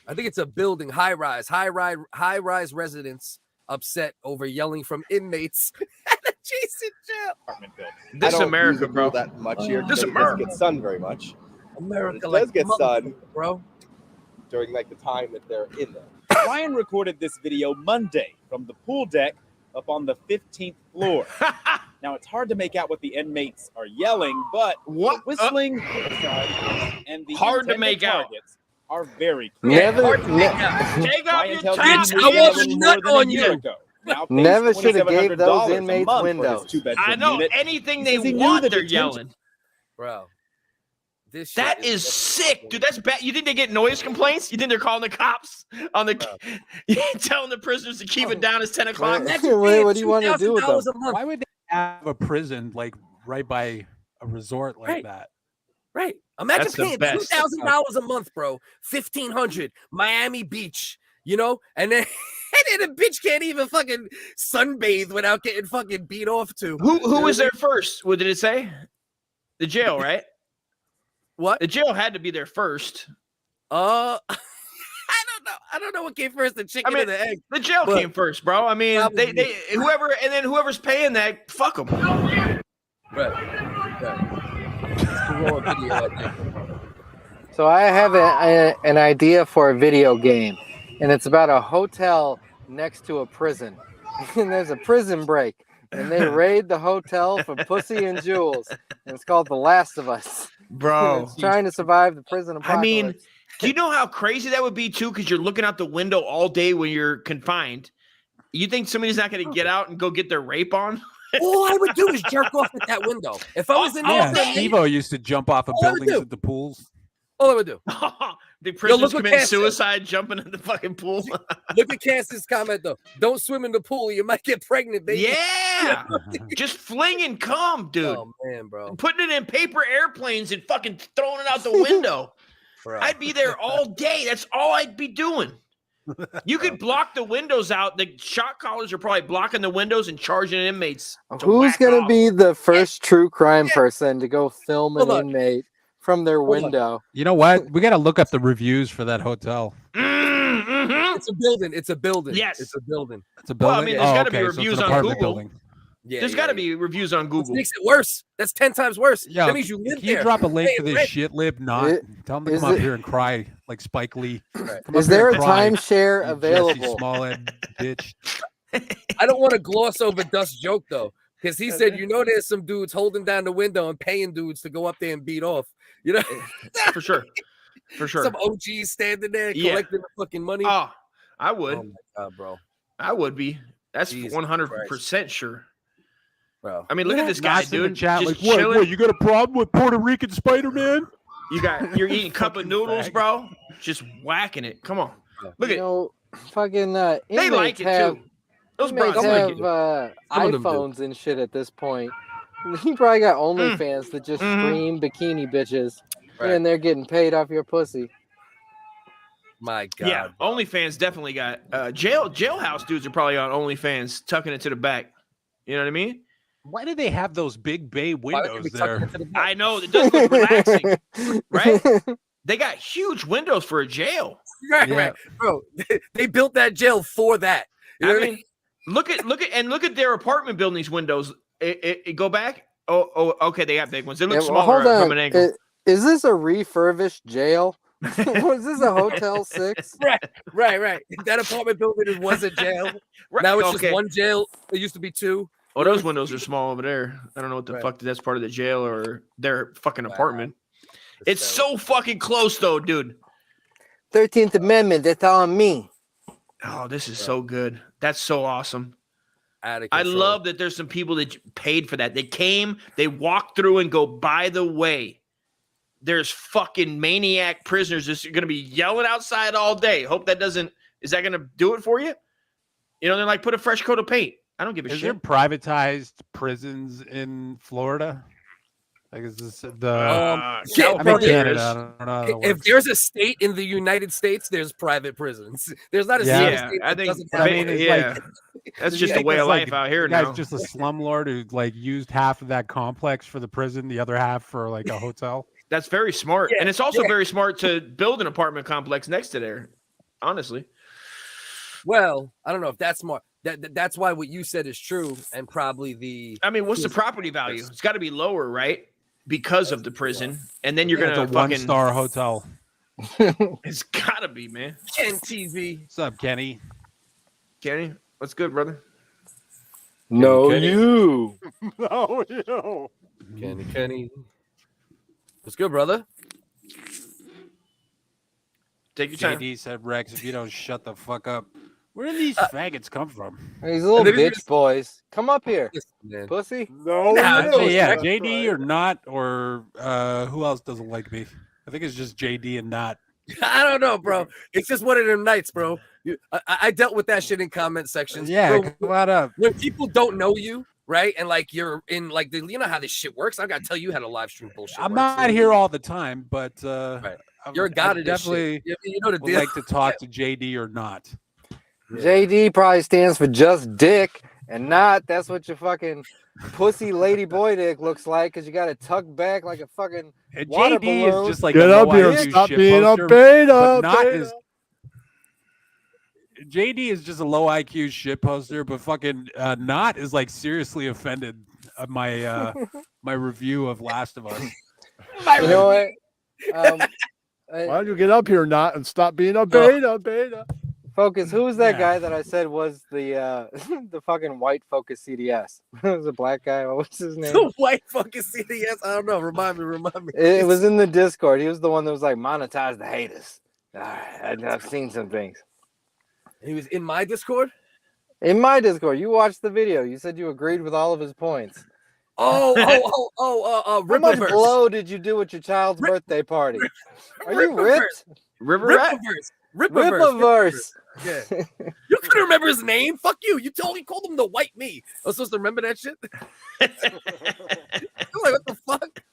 I think it's a building, high rise residents upset over yelling from inmates at a Jason jail. This I don't America, use it bro. that much here. This It America. doesn't get sun very much. America, It does get sun, motherfucker, bro. during like the time that they're in there. Ryan recorded this video Monday from the pool deck up on the 15th floor. Now, it's hard to make out what the inmates are yelling, but the whistling and the Hard to intended make out. targets are very clear. Take off your Ryan tells me top. he was in more than a year ago. Now pays Never should have gave those $2,700 a inmates month for his windows. two-bedroom I know unit. anything He they says he knew want, the they're detention- yelling. Bro. This shit That is sick, dude. That's bad. You think they get noise complaints? You think they're calling the cops on the telling the prisoners to keep it down? It's 10 o'clock. What do you want to do with them? Why would they have a prison like right by a resort like that? Right. Imagine That's the paying best. $2,000 a month, bro. $1,500, Miami Beach. You know, and then the bitch can't even fucking sunbathe without getting fucking beat off to. Who was there first? What did it say? The jail, right? What? The jail had to be there first. I don't know what came first, the chicken or the egg. The jail came first, bro. I mean, they whoever's paying that, fuck them. So I have an idea for a video game, and it's about a hotel next to a prison. And there's a prison break, and they raid the hotel for pussy and jewels. And it's called The Last of Us. Bro. It's trying to survive the prison apocalypse. I mean, do you know how crazy that would be too? Because you're looking out the window all day when you're confined. You think somebody's not going to get out and go get their rape on? All I would do is jerk off at that window. If I was in there, Steve-O used to jump off of buildings at the pools. all I would do. The prisoners look what commit Cass said. suicide jumping in the fucking pool. Look at Cass's comment though. Don't swim in the pool, you might get pregnant, baby. Yeah. Just flinging cum, dude. Oh man, bro. Putting it in paper airplanes and fucking throwing it out the window. Bro. I'd be there all day. That's all I'd be doing. You could block the windows out. The shot callers are probably blocking the windows and charging inmates. Who's going to be the first true crime person to go film an inmate from their window? You know what? We got to look up the reviews for that hotel. It's a building. It's a building. Yes. It's a building. It's a building. Well, I mean, there's got to be so it's an reviews on apartment Google. building. Yeah, There's got to be reviews on Google. Which makes it worse. That's 10 times worse. Yeah, That means you live can you there. drop a link Hey, to this Rick, shit lib? Not tell them to is come up it- here and cry like Spike Lee. Come Is up there here a and cry, timeshare you Jesse available? Smollett, bitch. I don't want to gloss over Dust's joke though, because he said, you know, there's some dudes holding down the window and paying dudes to go up there and beat off. You know, For sure. For sure. some OGs standing there Yeah. collecting the fucking money. Oh, I would. Oh my god, bro. I would be. That's Jesus 100% sure. Bro. I mean, look at this guy, Knots in the dude. chat, Just like, chilling. what, you got a problem with Puerto Rican Spider-Man? You're eating cup of noodles, bro. Just whacking it. Come on. Look You at know, fucking they inmates like it have, too. Those inmates bros have like it. Some of them do. iPhones and shit at this point. He probably got OnlyFans that just stream bikini bitches, Right. and they're getting paid off your pussy. My god. Yeah, OnlyFans definitely got jailhouse dudes are probably on OnlyFans tucking it to the back. You know what I mean? Why do they have those big bay windows there? I know it does look relaxing, right? They got huge windows for a jail. Right, Yeah. right, bro. They built that jail for that. You know I what mean, look at their apartment buildings windows. It go back. Oh, okay. They got big ones. They look Yeah, well, smaller hold from on. an angle. Is this a refurbished jail? Was this a Hotel 6? Right. That apartment building was a jail. Right, Now it's okay. just one jail. It used to be two. Oh, those windows are small over there. I don't know what the fuck that's part of the jail or their fucking apartment. It's so fucking close though, dude. 13th Amendment, that's on me. Oh, this is so good. That's so awesome. Out of I control. love that there's some people that paid for that. They came, they walked through and go, by the way, there's fucking maniac prisoners that's going to be yelling outside all day. Hope that doesn't, is that going to do it for you? You know, they're like, put a fresh coat of paint. I don't give a Is there shit. privatized prisons in Florida? Like, is this the Yeah, California I'm in is. Canada? I don't know how that If works. there's a state in the United States, there's private prisons. There's not a Yeah. single Yeah, state I that think, doesn't I have mean, one. it's yeah, like- that's just You a way think of it's life out here the guy's now. just a slumlord who like used half of that complex for the prison, the other half for like a hotel. That's very smart. And it's also very smart to build an apartment complex next to there, honestly. Well, I don't know if that's more. That's why what you said is true, and probably the. I mean, what's the property value? It's got to be lower, right? Because of the prison. And then you're Yeah, going it's to a fucking. one-star hotel. It's got to be, man. NTV. What's up, Kenny? Kenny, what's good, brother? No, Kenny. you. No, you. Kenny. What's good, brother? Take your time. JD said, Rex, if you don't shut the fuck up, Where did these faggots come from? These little bitch boys. Come up here, pussy. No, yeah, JD or not, or who else doesn't like me? I think it's just JD and not. I don't know, bro. It's just one of them nights, bro. I dealt with that shit in comment sections. Yeah, bro, come on up. When people don't know you, right? And like you're in like you know how this shit works. I gotta tell you how to live stream bullshit. I'm works. not here all the time, but You're a god I of this definitely shit. You know the would deal. like to talk to JD or not. JD probably stands for just dick and not. That's what your fucking pussy lady boy dick looks like because you got it tucked back like a fucking water JD balloon. is just like Get a up here low and IQ stop shit being a poster, beta. but not beta. as JD is just a low IQ shit poster, but fucking not is like seriously offended at my my review of Last of Us. You know what? Why don't you get up here, not, and stop being a beta, beta? Focus. Who was that guy that I said was the the fucking white FocusCDS? It was a black guy. What's his name? The white fucking CDS. I don't know. Remind me. It was in the Discord. He was the one that was like monetize the haters. I've seen some things. He was in my Discord. In my Discord, you watched the video. You said you agreed with all of his points. How much blow did you do at your child's birthday party? Are you ripped? Rippaverse. Yeah. You couldn't remember his name? Fuck you. You called him the white me. I was supposed to remember that shit. I was like, what the fuck?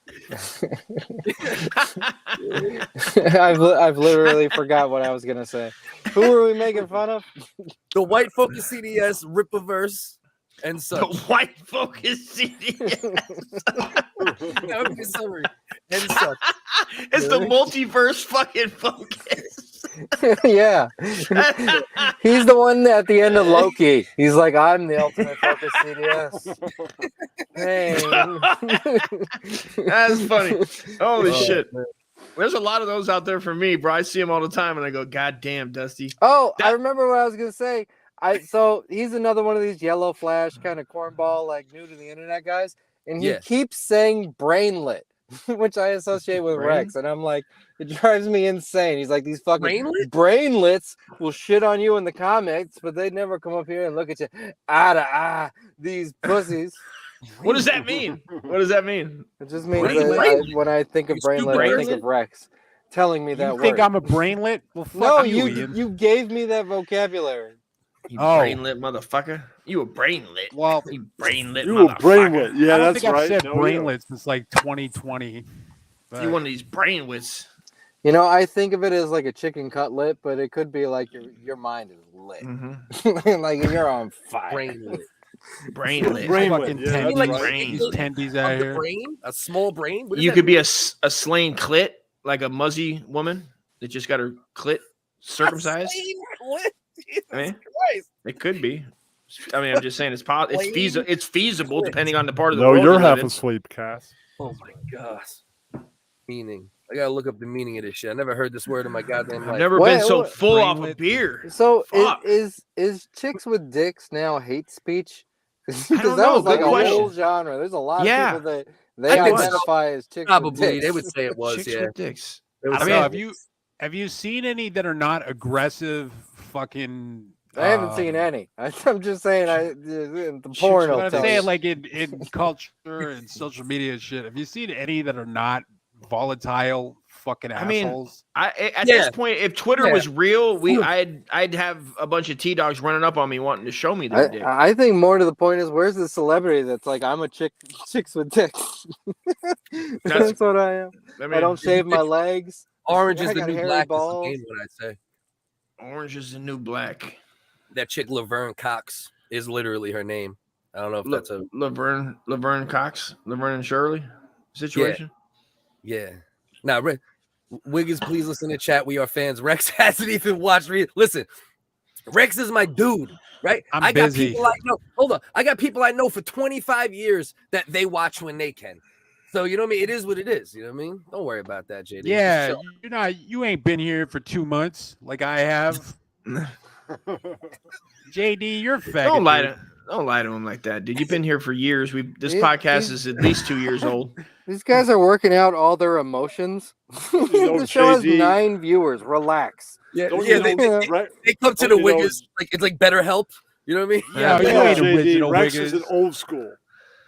I've literally forgot what I was gonna say. Who were we making fun of? The white FocusCDS, Rippaverse, and such. The white FocusCDS. That would be summary. And such. It's the multiverse fucking focus. Yeah. He's the one at the end of Loki. He's like, I'm the ultimate FocusCDS. Hey. That's funny. Holy shit. There's a lot of those out there for me, bro. I see them all the time and I go, God damn, Dusty. Oh, I remember what I was gonna say. So he's another one of these yellow flash kind of cornball, like new to the internet guys, and he keeps saying brainlet, which I associate with Rex, and I'm like, it drives me insane. He's like, these fucking brainlets will shit on you in the comments, but they never come up here and look at you. These pussies. What does that mean? What does that mean? It just means that when I think of brainlet, I think of Rex telling me that You word. think I'm a brainlet? Well, fuck No, you, Ian. you gave me that vocabulary. You brainlet motherfucker. You a brainlet. Well, you brainlet You a motherfucker. brainlet. Yeah, I don't that's think right. I've said No, brainlet since like 2020. You one of these brainwits. You know, I think of it as like a chicken cutlet, but it could be like your mind is lit. Like you're on fire. Brainlet. Brainlet. Fucking Yeah, that's tendies, right. these tendies out here. Brain? A small brain? What does You that could be mean? a slain clit, like a muzzy woman that just got her clit circumcised. I mean, it could be. I mean, I'm just saying it's possible. It's feasible depending on the part of the No, world. you're you live half in. asleep, Cass. Oh my gosh. Meaning. I gotta look up the meaning of this shit. I never heard this word in my goddamn life. I've never been so full off of beer. So Fuck. is chicks with dicks now hate speech? Because don't that know. was like Good a question. whole genre. There's a lot Yeah. of people that they I think so. identify as chicks Probably with dicks. they would say it was. Chicks Yeah. with dicks. They would I say don't it know. Have you seen any that are not aggressive? Fucking. I haven't seen any. I'm just saying, the porno. But I'm tells saying, you. like in culture and social media and shit. Have you seen any that are not volatile fucking I mean, assholes? At this point, if Twitter was real, I'd have a bunch of T-dogs running up on me wanting to show me their dick. I think more to the point is, where's the celebrity that's like, I'm a chicks with dicks? That's what I am. I don't shave my legs. Orange is I the got new hairy black. balls. Is what I'd say. Orange is the new black. That chick Laverne Cox is literally her name. I don't know if that's a Laverne Cox, Laverne and Shirley situation. Yeah. Now, WHiggaz, please listen to chat. We are fans. Rex hasn't even watched. Listen, Rex is my dude, right? I'm I got busy. people I know. Hold on. I got people I know for 25 years that they watch when they can. So you know what I mean? It is what it is. You know what I mean? Don't worry about that, JD. Yeah, you ain't been here for 2 months like I have. JD, you're faggot. Don't lie to him like that, dude. You've been here for years. This podcast is at least 2 years old. These guys are working out all their emotions. The show has 9 viewers. Relax. Yeah, Don't yeah. you They know, right? come to Don't the you know- WHiggaz like it's like BetterHelp. You know what I mean? Yeah, you Yeah, ain't JD, original Rex is an Wiggaz. old school.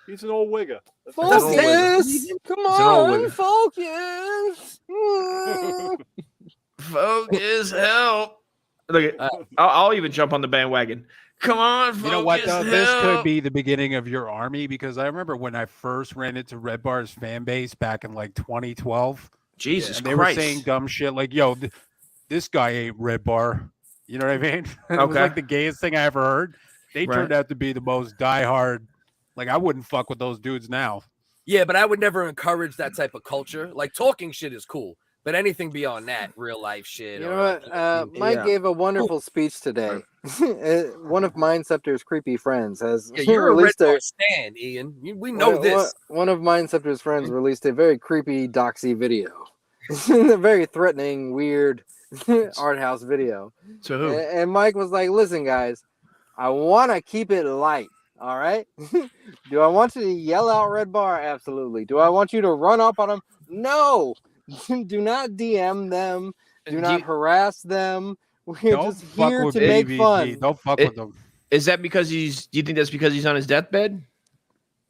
He's an old wigger. That's That's all. an old Focus. Come It's an old on, wigger. focus. Focus, help. Look, I'll even jump on the bandwagon. Come on, focus, You know what, though? help. This could be the beginning of your army because I remember when I first ran into Red Bar's fan base back in like 2012. Jesus and they Christ. were saying dumb shit like, yo, this guy ain't Red Bar. You know what I mean? It was Okay. like the gayest thing I ever heard. They Right. turned out to be the most diehard. Like, I wouldn't fuck with those dudes now. Yeah, but I would never encourage that type of culture. Like talking shit is cool, but anything beyond that, real life shit. You or, know what? Mike gave a wonderful speech today. One of Mindceptor's creepy friends has Yeah, you're a Red released Bar stan, Ian. We know this. One of Mindceptor's friends released a very creepy doxy video. A very threatening, weird art house video. To who? And Mike was like, listen, guys, I want to keep it light. All right. Do I want you to yell out Red Bar? Absolutely. Do I want you to run up on them? No. Do not DM them. Do not harass them. We're Don't just fuck here with to make BBG. fun. Don't fuck with them. Is that because do you think that's because he's on his deathbed?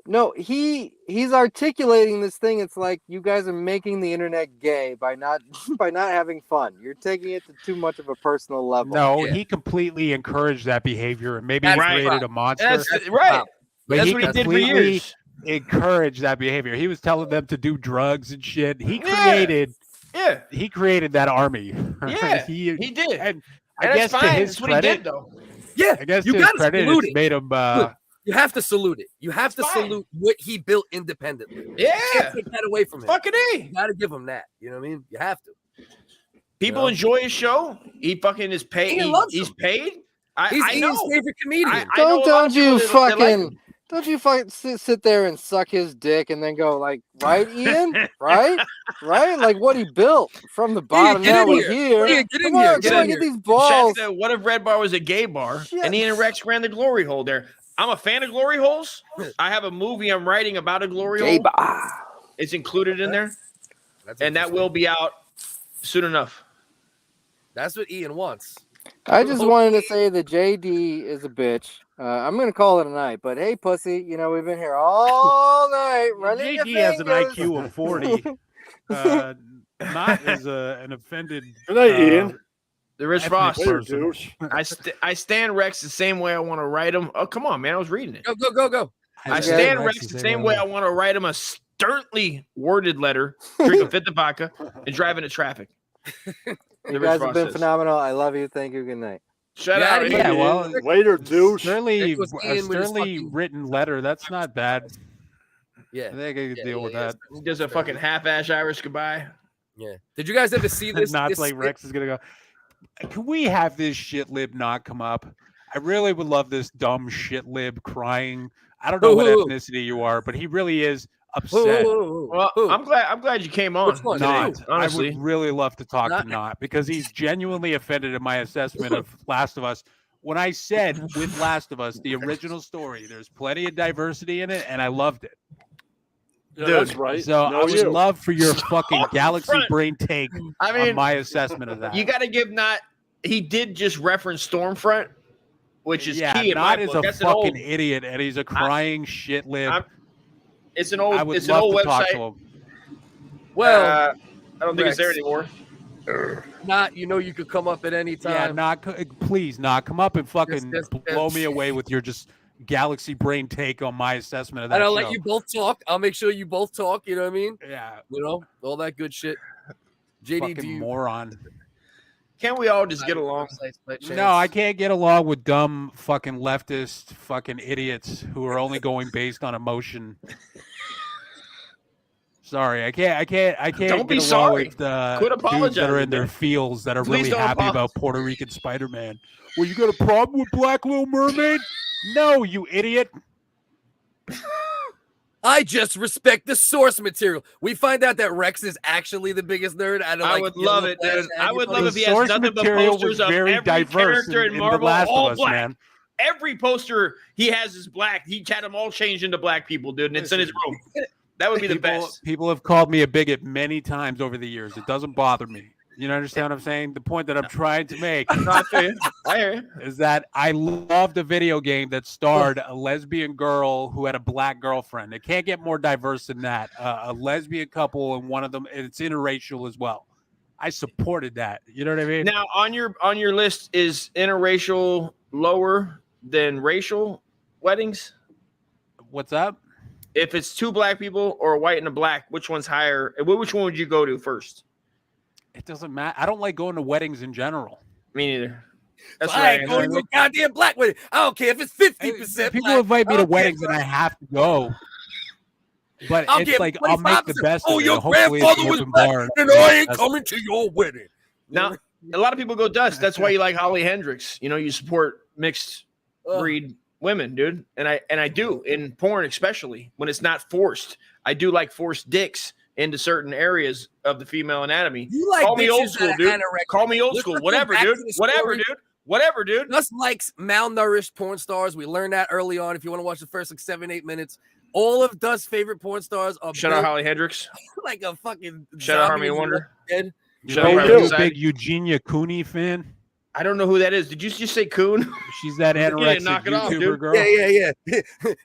No, he's articulating this thing. It's like you guys are making the internet gay by not having fun. You're taking it to too much of a personal level. No, he completely encouraged that behavior and maybe he Right. created a monster. That's right. But That's he what he did for completely years. encouraged that behavior. He was telling them to do drugs and shit. He created that army. Yeah, he did. And And I guess that's to fine. his That's what he did, credit, though. Yeah, I guess you to his gotta credit, salute it's it. made him. Look, you have to salute it. You have to It's fine. salute what he built independently. Yeah. You can't take that away from him. Fucking A. You gotta give him that. You know what I mean? You have to. People You know? enjoy his show. He fucking is paid. Ian loves He's him. paid. I He's know. Ian's favorite comedian. I know a lot Don't of people you that like fucking him. don't you fucking sit there and suck his dick and then go like, right, Ian? Right? Like what he built from the bottom. get Now in we're here. here. Ian, get in Come here. on, Get come on, in get here. these balls. Check that. What if Red Bar was a gay bar Shit. and Ian and Rex ran the glory hole there? I'm a fan of glory holes. I have a movie I'm writing about a glory Gay hole. bar. It's included in there, That's and that will be out soon enough. That's what Ian wants. I just wanted to say that JD is a bitch. I'm gonna call it a night, but hey, pussy, you know we've been here all night running your JD has an fingers. IQ of 40. Not as an offended. Good night, Ian. The Rich ethnic Frost. person. I stand Rex the same way I want to write him. Oh, come on, man. I was reading it. Go. I stand Rex the same way I want to write him a sternly worded letter, drink a fifth of vodka, and drive into traffic. You guys have been phenomenal. I love you. Thank you. Good night. Shut up. Yeah, well, Later, douche. Sternly, It was a Ian with his sternly fucking- written letter. That's not bad. Yeah. I think I could deal with that. Just a fucking half-ass Irish goodbye. Yeah. Did you guys ever see this? Not this like skit? Rex is gonna go. Can we have this shit lib not come up? I really would love this dumb shit lib crying. I don't know what ethnicity you are, but he really is upset. Well, I'm glad you came on. Which one? Not. I honestly. would really love to talk Not- to Not because he's genuinely offended in my assessment of Last of Us. When I said with Last of Us, the original story, there's plenty of diversity in it, and I loved it. Yeah, that's right. So No, I would you. love for your fucking galaxy front. brain take I mean, on my assessment of that. You got to give Not. He did just reference Stormfront, which is yeah, key in my Not is book. a That's an fucking old. idiot, and he's a crying shit lib. It's an old. I would It's an love old to talk to website. him. Well, I don't think it's there Rex. anymore. Not, you know, you could come up at any Yeah, time. Not please, Not come up and fucking Yes, blow me away with your just galaxy brain take on my assessment of that And I'll show. let you both talk. I'll make sure you both talk. You know what I mean? Yeah, You know, all that good shit. JD, fucking do you? moron. Can't we all just get along? No, I can't get along with dumb fucking leftist fucking idiots who are only going based on emotion. Sorry, I can't Don't be get along sorry. with Quit dudes that are apologizing, in their man. fields that are Please really don't happy apologize. about Puerto Rican Spider-Man. Well, you got a problem with Black Little Mermaid? No, you idiot. I just respect the source material. We find out that Rex is actually the biggest nerd. I would love it, dude. I would love if he has source nothing but material posters was of very every diverse character in in The Marvel, Last of all Us, black. man. Every poster he has is black. He had them all changed into black people, dude, and it's in his room. That would be the best. People have called me a bigot many times over the years. It doesn't bother me. You understand what I'm saying? The point that I'm trying to make I hear you. is that I loved a video game that starred a lesbian girl who had a black girlfriend. It can't get more diverse than that. A lesbian couple, and one of them, it's interracial as well. I supported that. You know what I mean? Now, on your list, is interracial lower than racial weddings? What's up? If it's two black people or a white and a black, which one's higher? Which one would you go to first? It doesn't matter. I don't like going to weddings in general. Me neither. That's I right. ain't going to a goddamn black wedding. I don't care if it's 50%. People invite me to weddings and I have to go. But it's like I'll make the best of it. Your Hopefully grandfather was black, and I ain't coming to your wedding. Now, a lot of people go dust. That's why you like Holly Hendricks. You know, you support mixed breed women, dude. And I do in porn, especially when it's not forced. I do like forced dicks into certain areas of the female anatomy. You like Call me old bitches school, that are dude. anorexic. Call me old Let's school. go Whatever, back dude. to the Whatever, story. dude. Whatever, dude. Gus likes malnourished porn stars. We learned that early on. If you want to watch the first 7-8 minutes, all of Dust's favorite porn stars are Shout out Holly Hendricks. like a fucking Shout out zombie Harmony Wonder. dead. Shout out Are Harmony you a Society. big Eugenia Cooney fan? I don't know who that is. Did you just say Coon? She's that anorexic knock it off, YouTuber dude. girl. Yeah.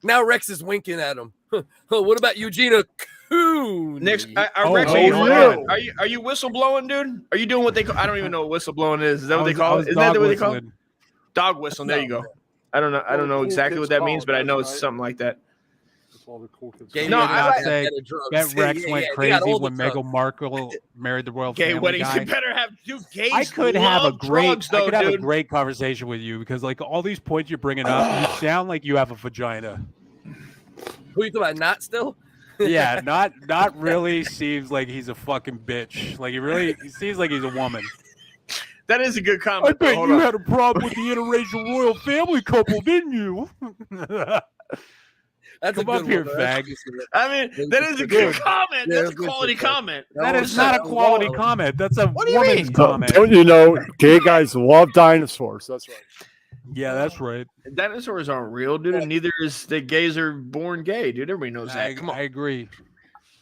Now Rex is winking at him. What about Eugenia Coon? Next, Rex, Oh, are you whistleblowing, dude? Are you doing what they call? I don't even know what whistleblowing is. Is that what they I call was it? Is that dog what they call it? whistling. Dog whistling. There you go. I don't know. I don't know exactly what that means, but I know it's something like that. Gay No, weddings I are like better than drugs. That Rex Yeah, went they got crazy all the when drugs. Meghan Markle married the royal Gay family weddings. guy. You better have gays. I could have a love great, drugs, though, I could have a dude. great conversation with you because, like, all these points you're bringing up, you sound like you have a vagina. Who you talking about? Not still? Yeah, not really. Seems like he's a fucking bitch. Like he seems like he's a woman. That is a good I comment. bet Hold you on. had a problem with the interracial royal family couple, didn't you? That's Come a good up here, one, man. fag. I mean, that is a good comment. Yeah, That's a quality comment. That is not a quality comment. That's a What do you woman's mean? comment. Don't you know gay guys love dinosaurs? That's right. Yeah, that's right. Dinosaurs aren't real, dude, and neither is that gays are born gay, dude. Everybody knows that. Come on. I agree.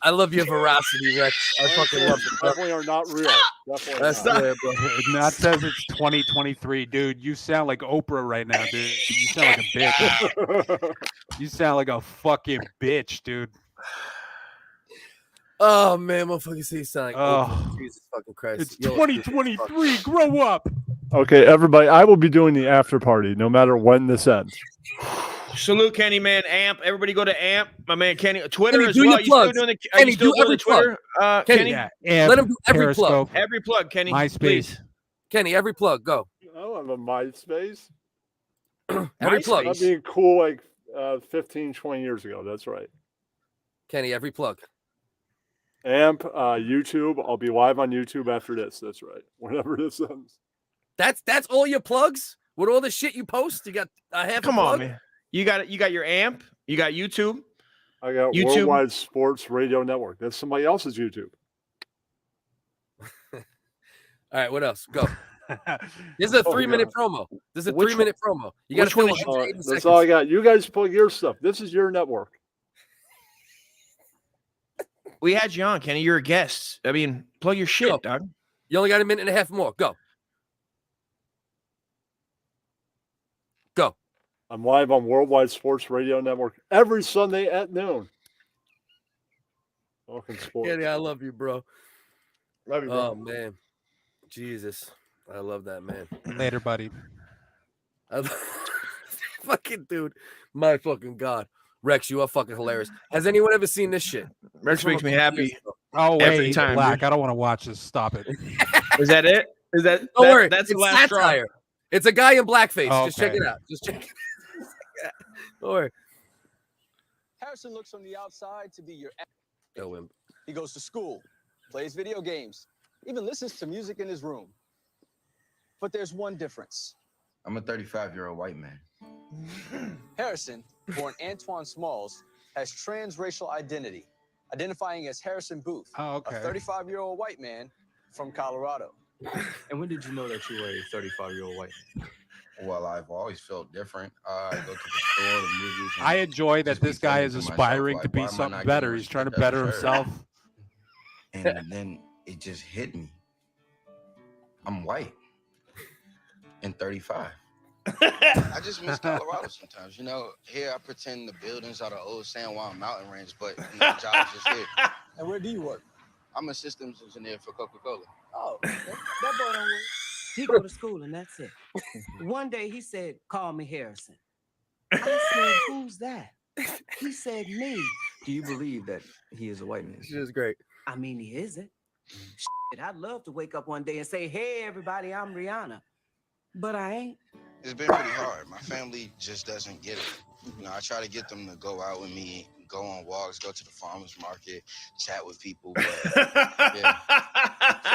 I love your veracity, Rex. I fucking love it. bro. Definitely are not real. Definitely That's not. the way, bro. That says it's 2023, dude. You sound like Oprah right now, dude. You sound like a bitch. You sound like a fucking bitch, dude. Oh man, motherfucking see sound like Oh. Jesus fucking Christ. It's Yo, 2023. Grow up. Okay, everybody, I will be doing the after party no matter when this ends. Salute Kenny, man. Amp. Everybody go to Amp. My man Kenny. Twitter Kenny, as do well. your You still plugs. doing the? Are Kenny, you still do doing every the Twitter? Kenny, Yeah, let him do every plug. Periscope, Every plug, Kenny. MySpace. Please. Kenny, every plug. Go. Oh, I'm a MySpace. Every plug. I'm being cool like 15, 20 years ago. That's right. Kenny, every plug. Amp, YouTube. I'll be live on YouTube after this. That's right. Whenever this ends. That's all your plugs? With all the shit you post? You got a half Come a on, plug? man. You got your Amp. You got YouTube. I got YouTube. Worldwide Sports Radio Network. That's somebody else's YouTube. All right, what else? Go. This is a 3-minute promo. This is a Which 3-minute promo. You got to fill it in 80 That's seconds. all I got. You guys plug your stuff. This is your network. We had you on, Kenny. You're a guest. I mean, plug your shit, dog. You only got a minute and a half more. Go. Go. I'm live on Worldwide Sports Radio Network every Sunday at noon. Talking sports. Kenny, I love you, bro. Love you, bro. Oh, man. Jesus. I love that, man. Later, buddy. Fucking dude. My fucking God. Rex, you are fucking hilarious. Has anyone ever seen this shit? Rex makes me happy. Oh, Every wait, he's time, black. dude. I don't want to watch this. Stop it. Is that it? Is that? Don't worry. That's It's the last straw. satire. It's a guy in blackface. Oh, Just check okay. it out. Just check it out. Don't worry. Harrison looks from the outside to be your. Go in. He goes to school, plays video games, even listens to music in his room. But there's one difference. I'm a 35-year-old white man. Harrison, born Antoine Smalls, has transracial identity, identifying as Harrison Booth, Oh, okay. a 35-year-old white man from Colorado. And when did you know that you were a 35-year-old white man? Well, I've always felt different. I go to the store, the movies. and I enjoy that just be this guy thinking is to myself, aspiring like, to be why am I something not better. getting He's trying to respect I better deserve? himself. And then it just hit me. I'm white and 35. I just miss Colorado sometimes. You know, here I pretend the buildings are the old San Juan mountain range, but you know, the job's just here. And where do you work? I'm a systems engineer for Coca-Cola. Oh, that boy don't work. He go to school and that's it. One day he said, "Call me Harrison." I said, "Who's that?" He said, "Me." Do you believe that he is a white man? This is great. I mean, he isn't. Shit, I'd love to wake up one day and say, "Hey, everybody, I'm Rihanna," but I ain't. It's been pretty hard. My family just doesn't get it. You know, I try to get them to go out with me, go on walks, go to the farmer's market, chat with people. But, yeah.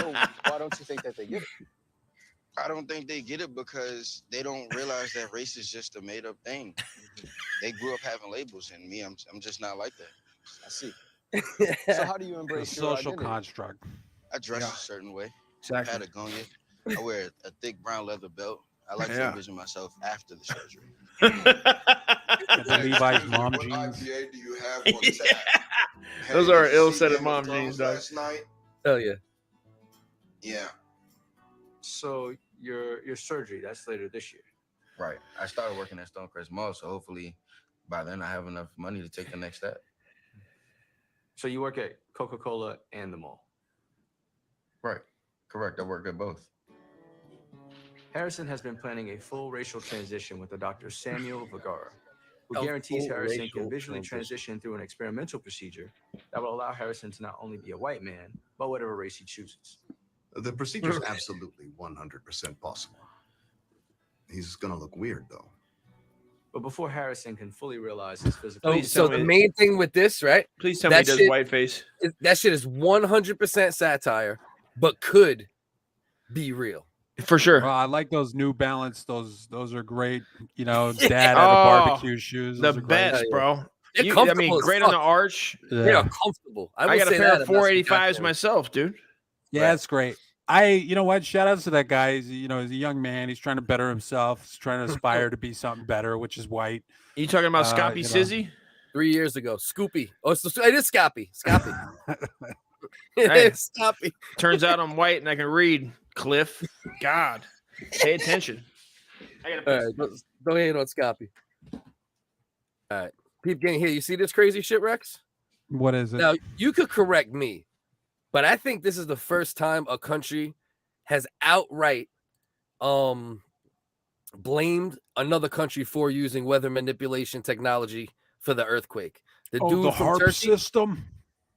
So why don't you think that they get it? I don't think they get it because they don't realize that race is just a made-up thing. They grew up having labels, and me, I'm just not like that. I see. So how do you embrace your social identity? construct? I dress a certain way. Exactly. Patagonia. I wear a thick brown leather belt. I like to envision myself after the surgery. The Levi's mom What jeans. IPA do you have on tap? Those are ill set of mom jeans, dog. Last night? Hell yeah. Yeah. So your surgery, that's later this year. Right. I started working at Stonecrest Mall, so hopefully by then I have enough money to take the next step. So you work at Coca-Cola and the mall. Right. Correct. I work at both. Harrison has been planning a full racial transition with the Dr. Samuel Vergara, who A guarantees full Harrison racial can visually transition through an experimental procedure that will allow Harrison to not only be a white man, but whatever race he chooses. The procedure is absolutely 100% possible. He's gonna look weird though. But before Harrison can fully realize his physical, So the main thing with this, right? Please tell me he does whiteface. That shit is 100% satire, but could be real. For sure. Well, I like those New Balance. Those are great. You know, dad at a barbecue shoes. The Those are great. best, bro. They're I mean, comfortable as great on the fuck. arch. They are comfortable. I will got a say pair that of about some 485s goddamn- myself, dude. Yeah, that's great. You know what? Shout out to that guy. He's he's a young man. He's trying to better himself. He's trying to aspire to be something better, which is white. You talking about Scoppy you know. Sizzy? 3 years ago. Scoopy. Oh, it is Scoppy. Scoppy. Hey, It's Scoppy. turns out I'm white and I can read, Cliff. God. Pay attention. I gotta All right, don't hate on Scoppy. All right. Peep gang here. You see this crazy shit, Rex? What is it? Now, you could correct me, but I think this is the first time a country has outright blamed another country for using weather manipulation technology for the earthquake. The dude the from HAARP Turkey, system.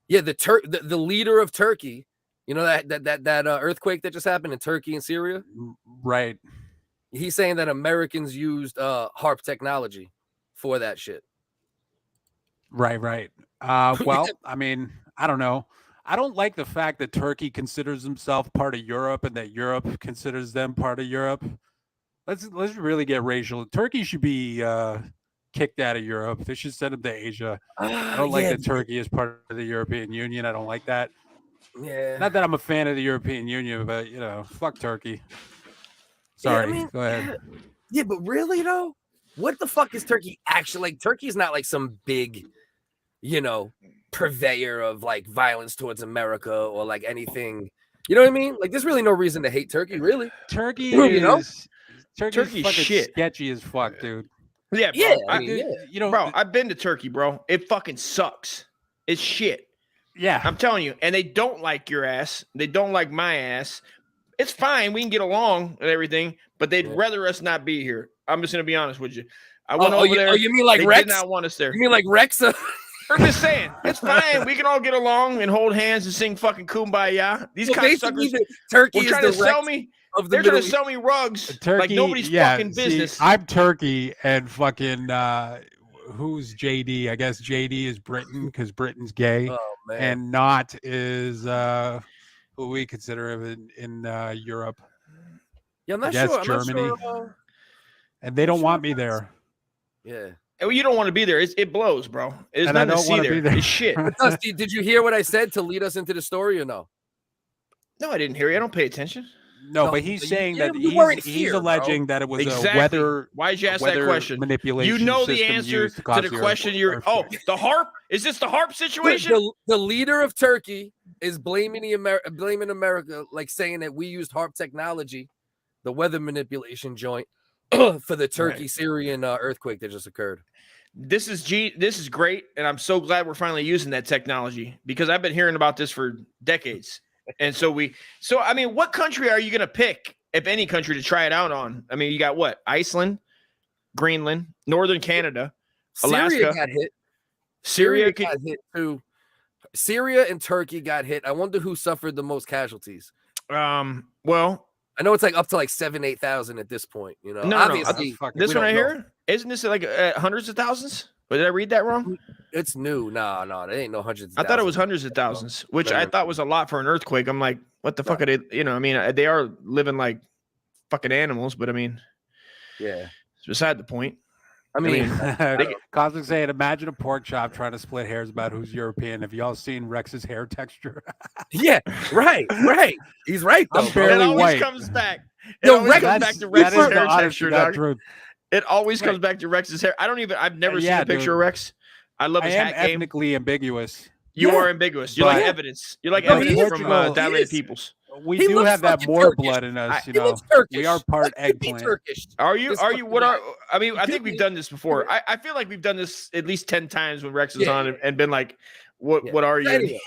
yeah, the leader of Turkey. You know that earthquake that just happened in Turkey and Syria. Right. He's saying that Americans used HAARP technology for that shit. Right. Well, I mean, I don't know. I don't like the fact that Turkey considers himself part of Europe and that Europe considers them part of Europe. Let's really get racial. Turkey should be kicked out of Europe. They should send them to Asia. I don't like that Turkey is part of the European Union. I don't like that. Yeah. Not that I'm a fan of the European Union, but fuck Turkey. Sorry. Yeah, I mean, Go ahead. Yeah, but really though, what the fuck is Turkey actually like? Turkey's not like some big, purveyor of like violence towards America or like anything. You know what I mean? Like, there's really no reason to hate Turkey, really. Turkey is Turkey's fucking shit. sketchy as fuck, dude. Yeah, bro. Yeah, I mean, bro, I've been to Turkey, bro. It fucking sucks. It's shit. Yeah. I'm telling you. And they don't like your ass. They don't like my ass. It's fine. We can get along and everything, but they'd rather us not be here. I'm just going to be honest with you. I went over there. Oh, you mean like they Rex? did not want us there. You mean like Rex? I'm just saying. It's fine. We can all get along and hold hands and sing fucking Kumbaya. These cocksuckers Turkey were is trying the to sell Rex me. of the They're trying Middle to sell me rugs Turkey, like nobody's fucking see, business. I'm Turkey and fucking who's JD? I guess JD is Britain because Britain's gay, and Not is who we consider him in Europe. Yeah, I'm not I guess sure. Germany. I'm not sure. And they don't want me there. Yeah. Well, you don't want to be there. It blows, bro. It's And I nothing to don't see wanna there. be there. It's shit. Dusty, did you hear what I said to lead us into the story or no? No, I didn't hear you. I don't pay attention. No, but he's saying that you weren't he's here, alleging bro. that it was Exactly. a weather. Why did you ask that weather question? Manipulation. You know the system answer used to cause the the question. earthquake. The HAARP. Is this the HAARP situation? The leader of Turkey is blaming America, like saying that we used HAARP technology, the weather manipulation joint, for the Turkey-Syrian earthquake that just occurred. This is great, and I'm so glad we're finally using that technology because I've been hearing about this for decades. And so I mean, what country are you going to pick, if any country, to try it out on? I mean, you got what? Iceland, Greenland, Northern Canada, Alaska. Syria got hit. Syria got hit too. Syria and Turkey got hit. I wonder who suffered the most casualties. Well, I know it's like up to like 8,000 at this point. You know, no, obviously, this one right here, isn't this like hundreds of thousands? Or did I read that wrong? It's new. No, there ain't no hundreds. I thought it was hundreds of thousands, which I thought was a lot for an earthquake. I'm like, what the fuck are they? You know, I mean, they are living like fucking animals, but I mean, yeah, it's beside the point. I mean, Cosmic saying, imagine a pork chop trying to split hairs about who's European. Have y'all seen Rex's hair texture? Yeah, right. He's right, though. I'm barely it always white. comes back. It Yo, always Rex, comes back to Rex's hair texture, dog. Truth. It always comes back to Rex's hair. I've never seen a picture of Rex. I love his I am hat game. ethnically ambiguous. You are ambiguous. You're like evidence. You're like evidence from dilated peoples. We do have that more blood in us, you know. We are part eggplant. Are you? I mean, I think we've done this before. I feel like we've done this at least 10 times when Rex is on and been like, "What are you?" Anyway.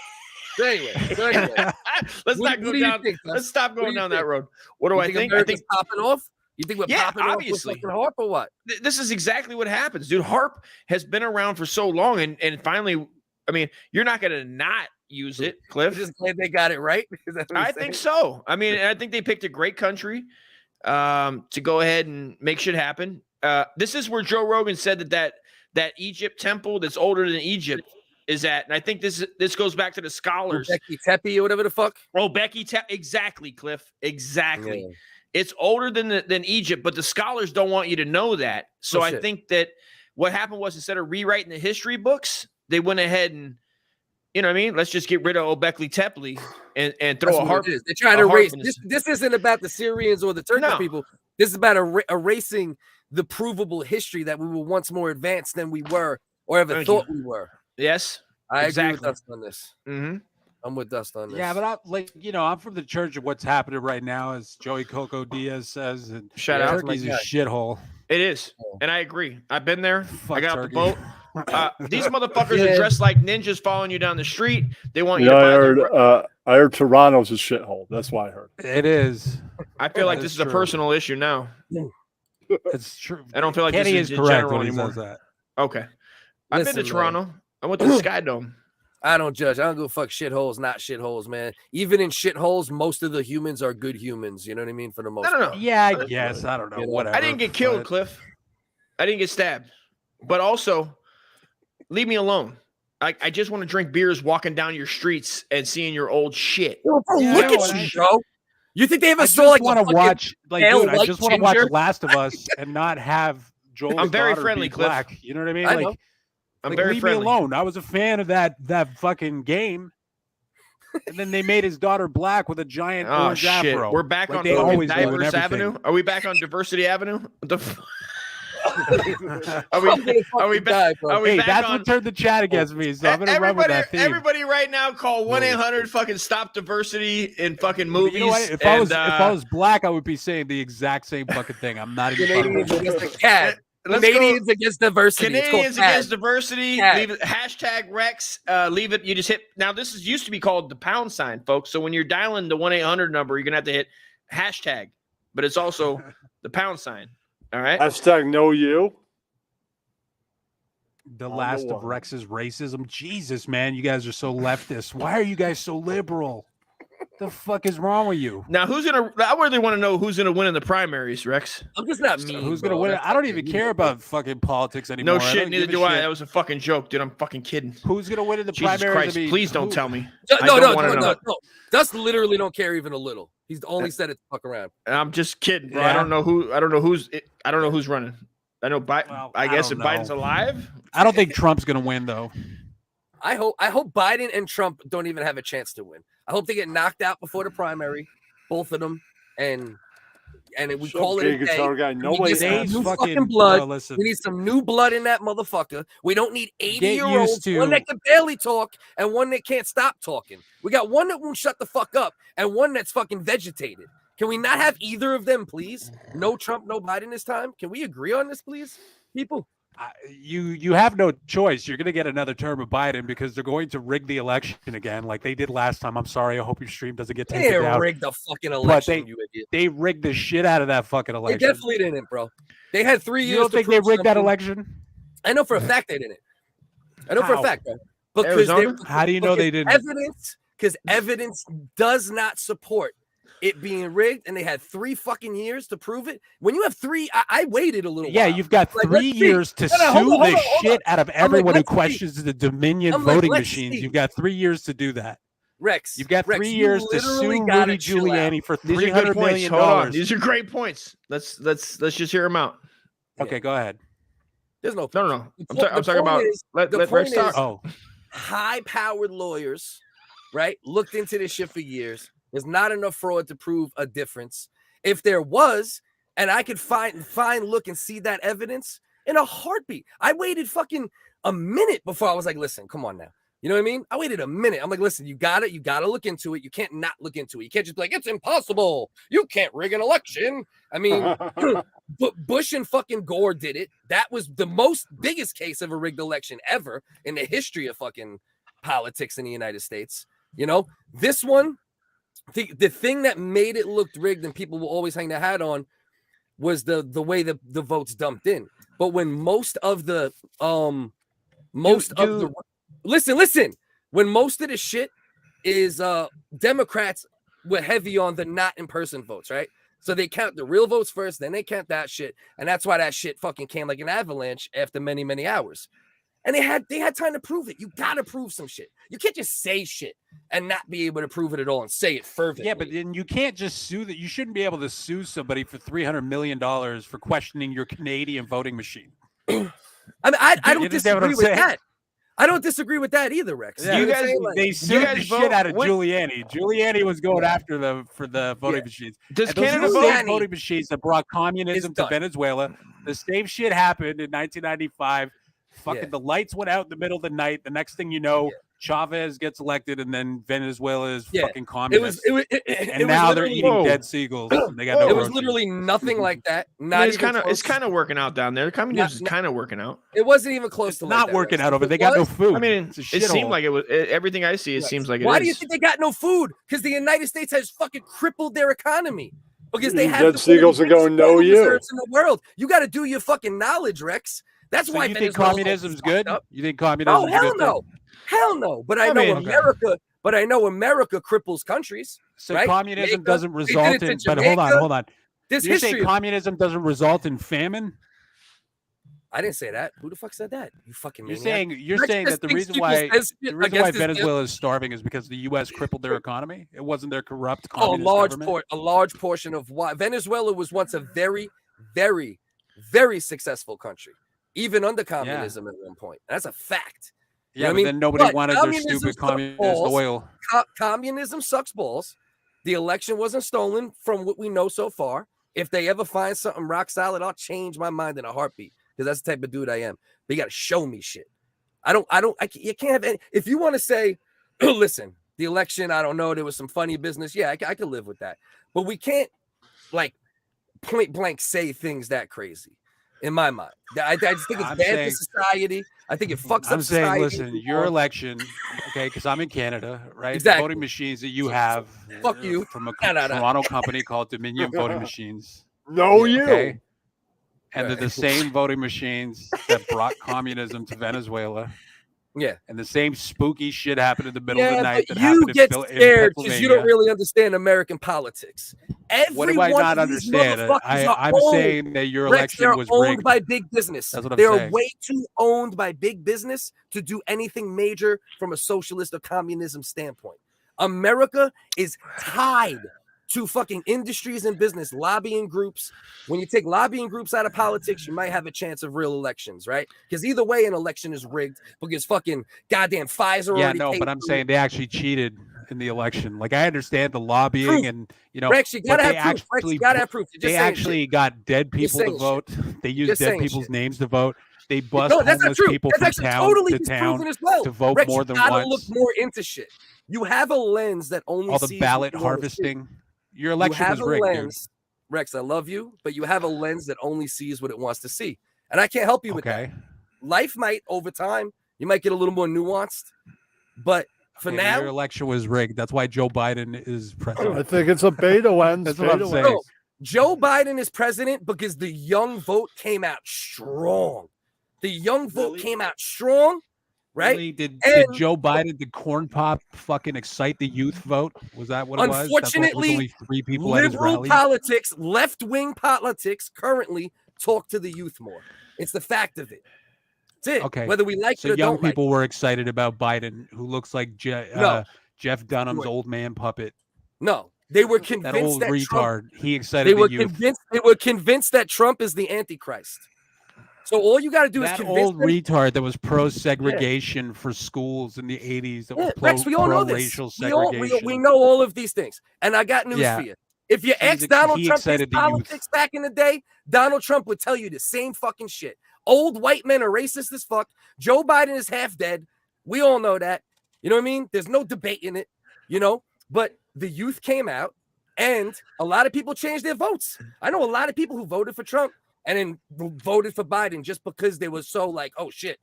Let's not go down. Let's stop going down that road. What do I think? I think popping off. You think we're popping obviously. off with HAARP or what? This is exactly what happens, dude. HAARP has been around for so long, and finally, I mean, you're not going to not use it, Cliff. Just glad they got it right. I think so. I mean, I think they picked a great country to go ahead and make shit happen. This is where Joe Rogan said that Egypt temple that's older than Egypt is at, and I think this goes back to the scholars. Becky Tepe or whatever the fuck. Oh, Becky Tepe. Exactly, Cliff. Exactly. Yeah. It's older than Egypt, but the scholars don't want you to know that. So I think that what happened was instead of rewriting the history books, they went ahead and, you know what I mean? Let's just get rid of Obekli Tepe and throw a HAARP. They're trying to erase. This isn't about the Syrians or the Turkish people. This is about erasing the provable history that we were once more advanced than we were or ever thought we were. Yes. I agree with Dust on this. Mm-hmm. I'm with Dust on this. Yeah, but I'm from the church of what's happening right now, as Joey Coco Diaz says. And shout out. Turkey's a shithole. It is. And I agree. I've been there. I got off the boat. These motherfuckers are dressed like ninjas following you down the street. They want you to I heard Toronto's a shithole. That's why I heard. It is. I feel like this is a personal issue now. It's true. I don't feel like Kenny this is correct general when he anymore. says that. Okay. I've been to Toronto. I went to the Sky Dome. I don't judge. I don't go fuck shitholes, not shitholes, man. Even in shitholes, most of the humans are good humans. You know what I mean? For the most part. Yeah, I guess. I don't know. Whatever. I didn't get killed, Cliff. I didn't get stabbed. But also, leave me alone. I just want to drink beers walking down your streets and seeing your old shit. Look at you, bro. You think they ever saw like want to watch dude, I just want to watch Last of Us and not have Joel's I'm very daughter friendly, be Cliff. black. You know what I mean? I know. I'm very leave friendly. me alone. I was a fan of that fucking game. And then they made his daughter black with a giant orange afro. We're back on Diverse Avenue. Are we back on Diversity Avenue? Are we back? That's what turned the chat against me. So I'm gonna run with that theme. Everybody right now call 1-800 fucking stop diversity in fucking movies. You know what? If I was black, I would be saying the exact same fucking thing. I'm not even Canadians against the cat. Canadians against diversity. Canadians against diversity. Leave it hashtag Rex. Leave it. You just hit. Now this used to be called the pound sign, folks. So when you're dialing the 1-800 number, you're gonna have to hit hashtag, but it's also the pound sign. All right. Hashtag know you. The last of Rex's racism. Jesus, man, you guys are so leftist. Why are you guys so liberal? The fuck is wrong with you? Now, I really want to know who's gonna win in the primaries, Rex. I'm just not mean. Who's gonna win? I don't even care about fucking politics anymore. No shit, neither do I. That was a fucking joke, dude. I'm fucking kidding. Who's gonna win in the Jesus primaries? Christ, please don't tell me. No. Dust literally don't care even a little. He's only said it to fuck around. I'm just kidding, bro. Yeah. I don't know who's running. I know Biden. Well, I guess if Biden's alive. I don't think Trump's gonna win though. I hope Biden and Trump don't even have a chance to win. I hope they get knocked out before the primary, both of them, and and we call it a day. Guitar guy. We Nobody get some asked. new fucking- fucking blood. no, listen. We need some new blood in that motherfucker. We don't need 80-year-olds, used to- one that can barely talk and one that can't stop talking. We got one that won't shut the fuck up and one that's fucking vegetated. Can we not have either of them, please? No Trump, no Biden this time. Can we agree on this, please, people? You have no choice. You're going to get another term of Biden because they're going to rig the election again, like they did last time. I'm sorry. I hope your stream doesn't get They taken down. rigged the fucking But election, you idiot. they rigged the shit out of that fucking They election. definitely didn't, bro. They had 3 years. You don't to think they prove rigged that something. election? I know for a fact they didn't. I know for a How? fact, bro. Because Arizona? How do you know they didn't? Because evidence does not support it being rigged, and they had 3 fucking years to prove it. When you have 3, I waited a little Yeah, while. you've got Like, 3 let's see. years to No, no, hold sue on, hold the on, hold shit on. out of I'm like, everyone who let's see. questions the Dominion I'm like, voting let's machines. see. You've got 3 years to do that. Rex, You've got Rex, 3 you years to literally sue gotta Rudy chill Giuliani out. for These are good $300 points. million. Hold on. These are great points. Let's just hear them out. Okay, go ahead. There's no. No. The I'm point talking about. is- Let the Rex point talk. is- Oh, high-powered lawyers, right, looked into this shit for years. There's not enough fraud to prove a difference. If there was, and I could find, look, and see that evidence in a heartbeat. I waited fucking a minute before I was like, listen, come on now. You know what I mean? I waited a minute. I'm like, listen, you gotta look into it. You can't not look into it. You can't just be like, it's impossible. You can't rig an election. I mean, Bush and fucking Gore did it. That was the biggest case of a rigged election ever in the history of fucking politics in the United States. You know, this one, the thing that made it look rigged and people will always hang their hat on was the way the votes dumped in. But when most of the listen, when most of the shit is Democrats were heavy on the not in-person votes, right? So they count the real votes first, then they count that shit, and that's why that shit fucking came like an avalanche after many, many hours. And they had time to prove it. You gotta prove some shit. You can't just say shit and not be able to prove it at all and say it fervently. yeah, but then you can't just sue that. You shouldn't be able to sue somebody for $300 million for questioning your Canadian voting machine. I mean, I don't You understand what I'm disagree with saying? that. I don't disagree with that either, Rex. Yeah, You know what I'm saying? they sued the shit out of Giuliani. Giuliani was going after them for the voting machines. Does And those are Canada the vote? same voting machines that brought communism to Venezuela? The same shit happened in 1995. Fucking the lights went out in the middle of the night. The next thing you know, Chavez gets elected, and then Venezuela is fucking communist. And now they're eating dead seagulls. And they got no it was groceries. literally nothing like that. I mean, Not it's even kind close. of working out down there. Communism is kind of working out. It wasn't even close to like not that, working Rex. out over. If They it got no was- food. I mean, It's a it seemed shithole. like it was. Everything I see, it seems like it is. Why do you think they got no food? Because the United States has fucking crippled their economy. Because they Eating have dead the seagulls are going, no, oil you. reserves in the world. You got to do your fucking knowledge, Rex. That's So why you think Venezuela's all communism's fucked good? up. You think communism? Oh hell no, hell no. But I know mean- America. But I know America cripples countries. So right? communism Jamaica, doesn't they did result it to in. But hold Jamaica. on. This You say history. communism doesn't result in famine? I didn't say that. Who the fuck said that? You fucking. You're maniac. saying Rex that just the thinks reason people why says against this- Venezuela is starving is because the U.S. crippled their economy. It wasn't their corrupt a communist government. large portion of why Venezuela was once a very, very, very successful country, even under communism at one point. That's a fact. You Yeah, know but what I then mean? nobody But wanted their communism stupid sucks communist balls. oil. Communism sucks balls. The election wasn't stolen from what we know so far. If they ever find something rock solid, I'll change my mind in a heartbeat because that's the type of dude I am. But you got to show me shit. You can't have any. If you want to say, listen, the election, I don't know, there was some funny business. Yeah, I could live with that. But we can't like point blank say things that crazy in my mind. I just think it's I'm bad saying- for society. I think it fucks I'm up saying, society. listen, your election, okay, because I'm in Canada, right? Exactly. The voting machines that you have Fuck you. from a No. Toronto company called Dominion Voting Machines. No, you. Okay? And they're the same voting machines that brought communism to Venezuela. Yeah. And the same spooky shit happened in the middle of the night but that you happened get in scared because you don't Pennsylvania. really understand American politics. What do Every I one not of these understand? motherfuckers are I'm owned. saying that your Rex, election they're was owned rigged. by big business. That's what I'm they are saying. way too owned by big business to do anything major from a socialist or communism standpoint. America is tied to fucking industries and business, lobbying groups. When you take lobbying groups out of politics, you might have a chance of real elections, right? Because either way, an election is rigged because fucking goddamn Pfizer. Yeah, already no, paid but I'm for saying it. they actually cheated in the election. Like I understand the lobbying Proof. and Rex, you gotta but have proof. Rex, you gotta have proof. You're just they saying actually shit. got dead You're people to saying vote. They used Just dead saying people's shit. names to vote. They bust No, that's not homeless true. people That's from actually town totally to disproven town as well. to vote Rex, more you than gotta once. look more into shit. You have a lens that only All the sees ballot what you wanna see. harvesting. Your You election have was a rigged, dude. lens, Rex. I love you, but you have a lens that only sees what it wants to see, and I can't help you with that. Life might, over time, you might get a little more nuanced, but for Okay, but your now, election was rigged. That's why Joe Biden is president. I think it's a beta lens. That's what I'm saying. no, Joe Biden is president because the young vote came out strong. The young vote came out strong, right? Really? Did And Joe Biden, did corn pop fucking excite the youth vote? Was that what it was? That's why there was unfortunately, only 3 people at his liberal rally. politics, left-wing politics currently talk to the youth more. It's the fact of it. That's it. Okay. Whether we like So it or young don't like it. people were excited about Biden, who looks like No. Jeff Dunham's Right. old man puppet. No, they were That convinced old that retard. Trump. He excited They the were youth. convinced. They were convinced that Trump is the Antichrist. So all you got to do is That convince old them. retard that was pro segregation for schools in the 80s. That was Yeah, Rex, we all know this. racial We, all, segregation. we know all of these things. And I got news Yeah. for you. If you He's ask Donald he Trump his excited the youth. politics back in the day, Donald Trump would tell you the same fucking shit. Old white men are racist as fuck. Joe Biden is half dead. We all know that. You know what I mean? There's no debate in it, you know? But the youth came out and a lot of people changed their votes. I know a lot of people who voted for Trump and then voted for Biden just because they were so like, oh shit,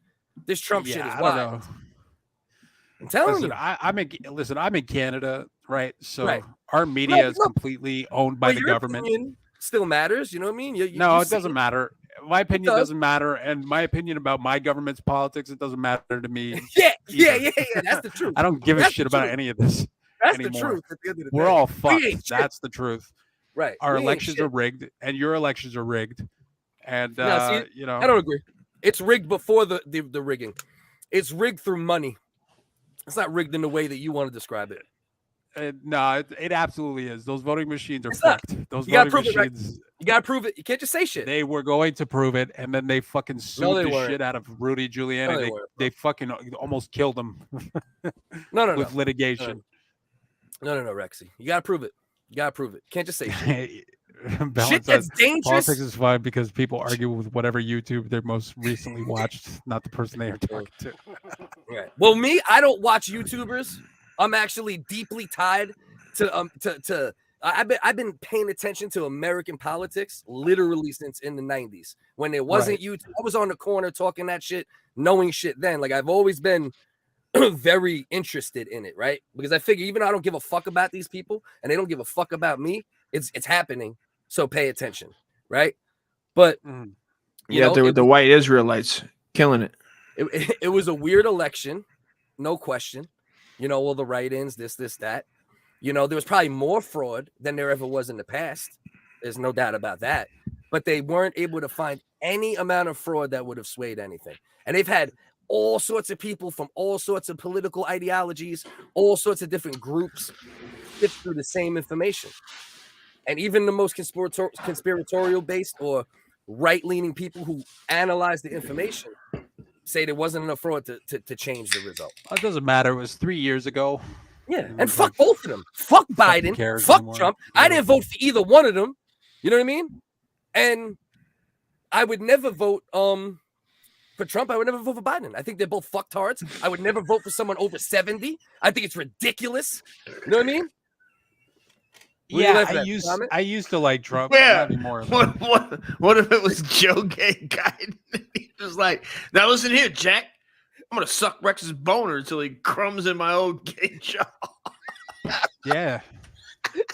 this Trump shit is I don't wild. know. I'm telling Listen, you. I'm in Canada, right? So Right. our media is completely owned by Well, the your government. opinion still matters. You know what I mean? No, you it see doesn't matter. My opinion does. doesn't matter, and my opinion about my government's politics, it doesn't matter to me. Yeah. either. That's the truth. I don't give a That's shit the about truth. any of this That's anymore. the truth at the end of the We're day. all We fucked. ain't shit. That's the truth. Right. Our We ain't elections shit. are rigged, and your elections are rigged. And No, see, you know, I don't agree. It's rigged before the rigging. It's rigged through money. It's not rigged in the way that you want to describe it. No, it absolutely is. Those voting machines are It's not. fucked. Those You gotta voting prove it, right? machines. You gotta prove it. You can't just say shit. They were going to prove it, and then they fucking sued they the weren't. shit out of Rudy Giuliani. No, they they weren't, they fucking almost killed him. No, with litigation. No, Rexy. You gotta prove it. You gotta prove it. You can't just say shit. Balance Shit that's says, dangerous. Politics is fine because people argue with whatever YouTube they most recently watched, not the person they are talking to. Right. Well, me, I don't watch YouTubers. I'm actually deeply tied to I've been paying attention to American politics literally since in the 90s when there wasn't YouTube. I was on the corner talking that shit, knowing shit then. Like I've always been very interested in it, right? Because I figure even though I don't give a fuck about these people and they don't give a fuck about me, it's happening. So pay attention, right? But you know, the white Israelites killing it. It was a weird election, no question. You know, all the write-ins, this, that. You know, there was probably more fraud than there ever was in the past. There's no doubt about that. But they weren't able to find any amount of fraud that would have swayed anything. And they've had all sorts of people from all sorts of political ideologies, all sorts of different groups sift through the same information. And even the most conspiratorial based or right-leaning people who analyze the information say there wasn't enough fraud to change the result. It doesn't matter. It was 3 years ago. Yeah, and fuck both of them. Fuck Biden. Fuck anymore. Trump. I didn't vote for either one of them. You know what I mean? And I would never vote for Trump. I would never vote for Biden. I think they're both fucktards. I would never vote for someone over 70. I think it's ridiculous. You know what I mean? Yeah, I used to like Trump. Yeah. Not anymore. What if it was Joe Gay guy? He was like, now listen here, Jack. I'm gonna suck Rex's boner until he crumbs in my old gay jaw. Yeah.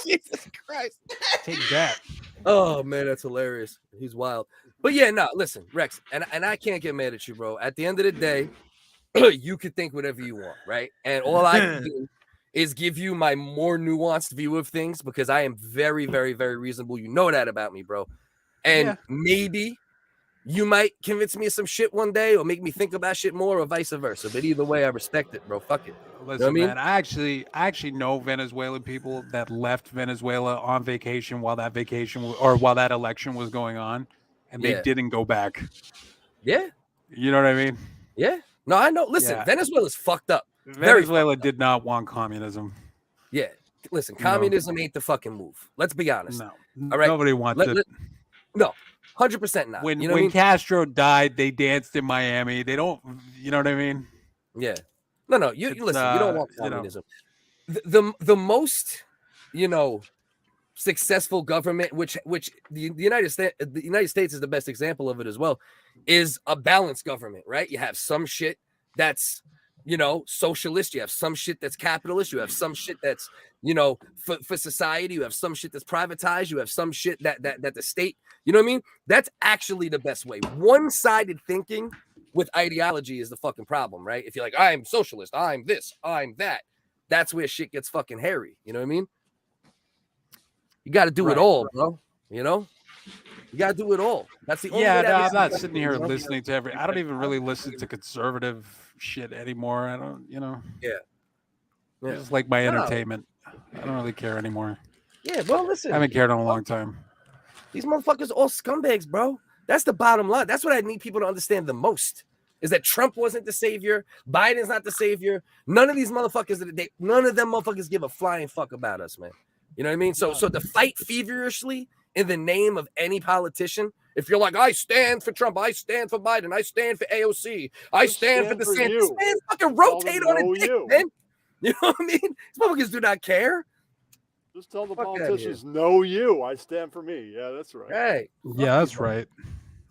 Jesus Christ. Take that. Oh man, that's hilarious. He's wild. But yeah, no, listen, Rex, and I can't get mad at you, bro. At the end of the day, you could think whatever you want, right? And all I can do is give you my more nuanced view of things because I am very, very, very reasonable. You know that about me, bro. And maybe you might convince me of some shit one day or make me think about shit more or vice versa. But either way, I respect it, bro. Fuck it. Listen, you know what man, I actually know Venezuelan people that left Venezuela on vacation while that election was going on, and they didn't go back. Yeah. You know what I mean? Yeah. No, I know. Listen, Yeah. Venezuela's fucked up. Venezuela did not want communism. Yeah. Listen, No. communism ain't the fucking move. Let's be honest. No. All right. Nobody wants it. No, 100% not. When You know what I mean? Castro died, they danced in Miami. They don't, you know what I mean? Yeah. No. You listen. You don't want you know. communism. The most, successful government, which the United States is the best example of it as well, is a balanced government, right? You have some shit that's socialist, you have some shit that's capitalist, you have some shit that's for society, you have some shit that's privatized, you have some shit that the state, you know what I mean? That's actually the best way. One-sided thinking with ideology is the fucking problem, right? If you're like, I'm socialist, I'm this, I'm that, that's where shit gets fucking hairy. You know what I mean? You got to do it all, bro. You got to do it all. That's the only way. I'm not sitting here listening to I don't even really listen to conservative shit anymore. I don't, Yeah. I just like my entertainment. I don't really care anymore. Yeah, well, listen. I haven't cared in a long time. These motherfuckers all scumbags, bro. That's the bottom line. That's what I need people to understand the most. Is that Trump wasn't the savior, Biden's not the savior. None of these motherfuckers none of them motherfuckers give a flying fuck about us, man. You know what I mean? So to fight feverishly in the name of any politician, if you're like, I stand for Trump, I stand for Biden, I stand for AOC, I stand for DeSantis, man, fucking rotate on a dick, man. You know what I mean? These motherfuckers do not care. Just tell the politicians, no you. I stand for me. Yeah, that's right. Hey. Yeah, that's right.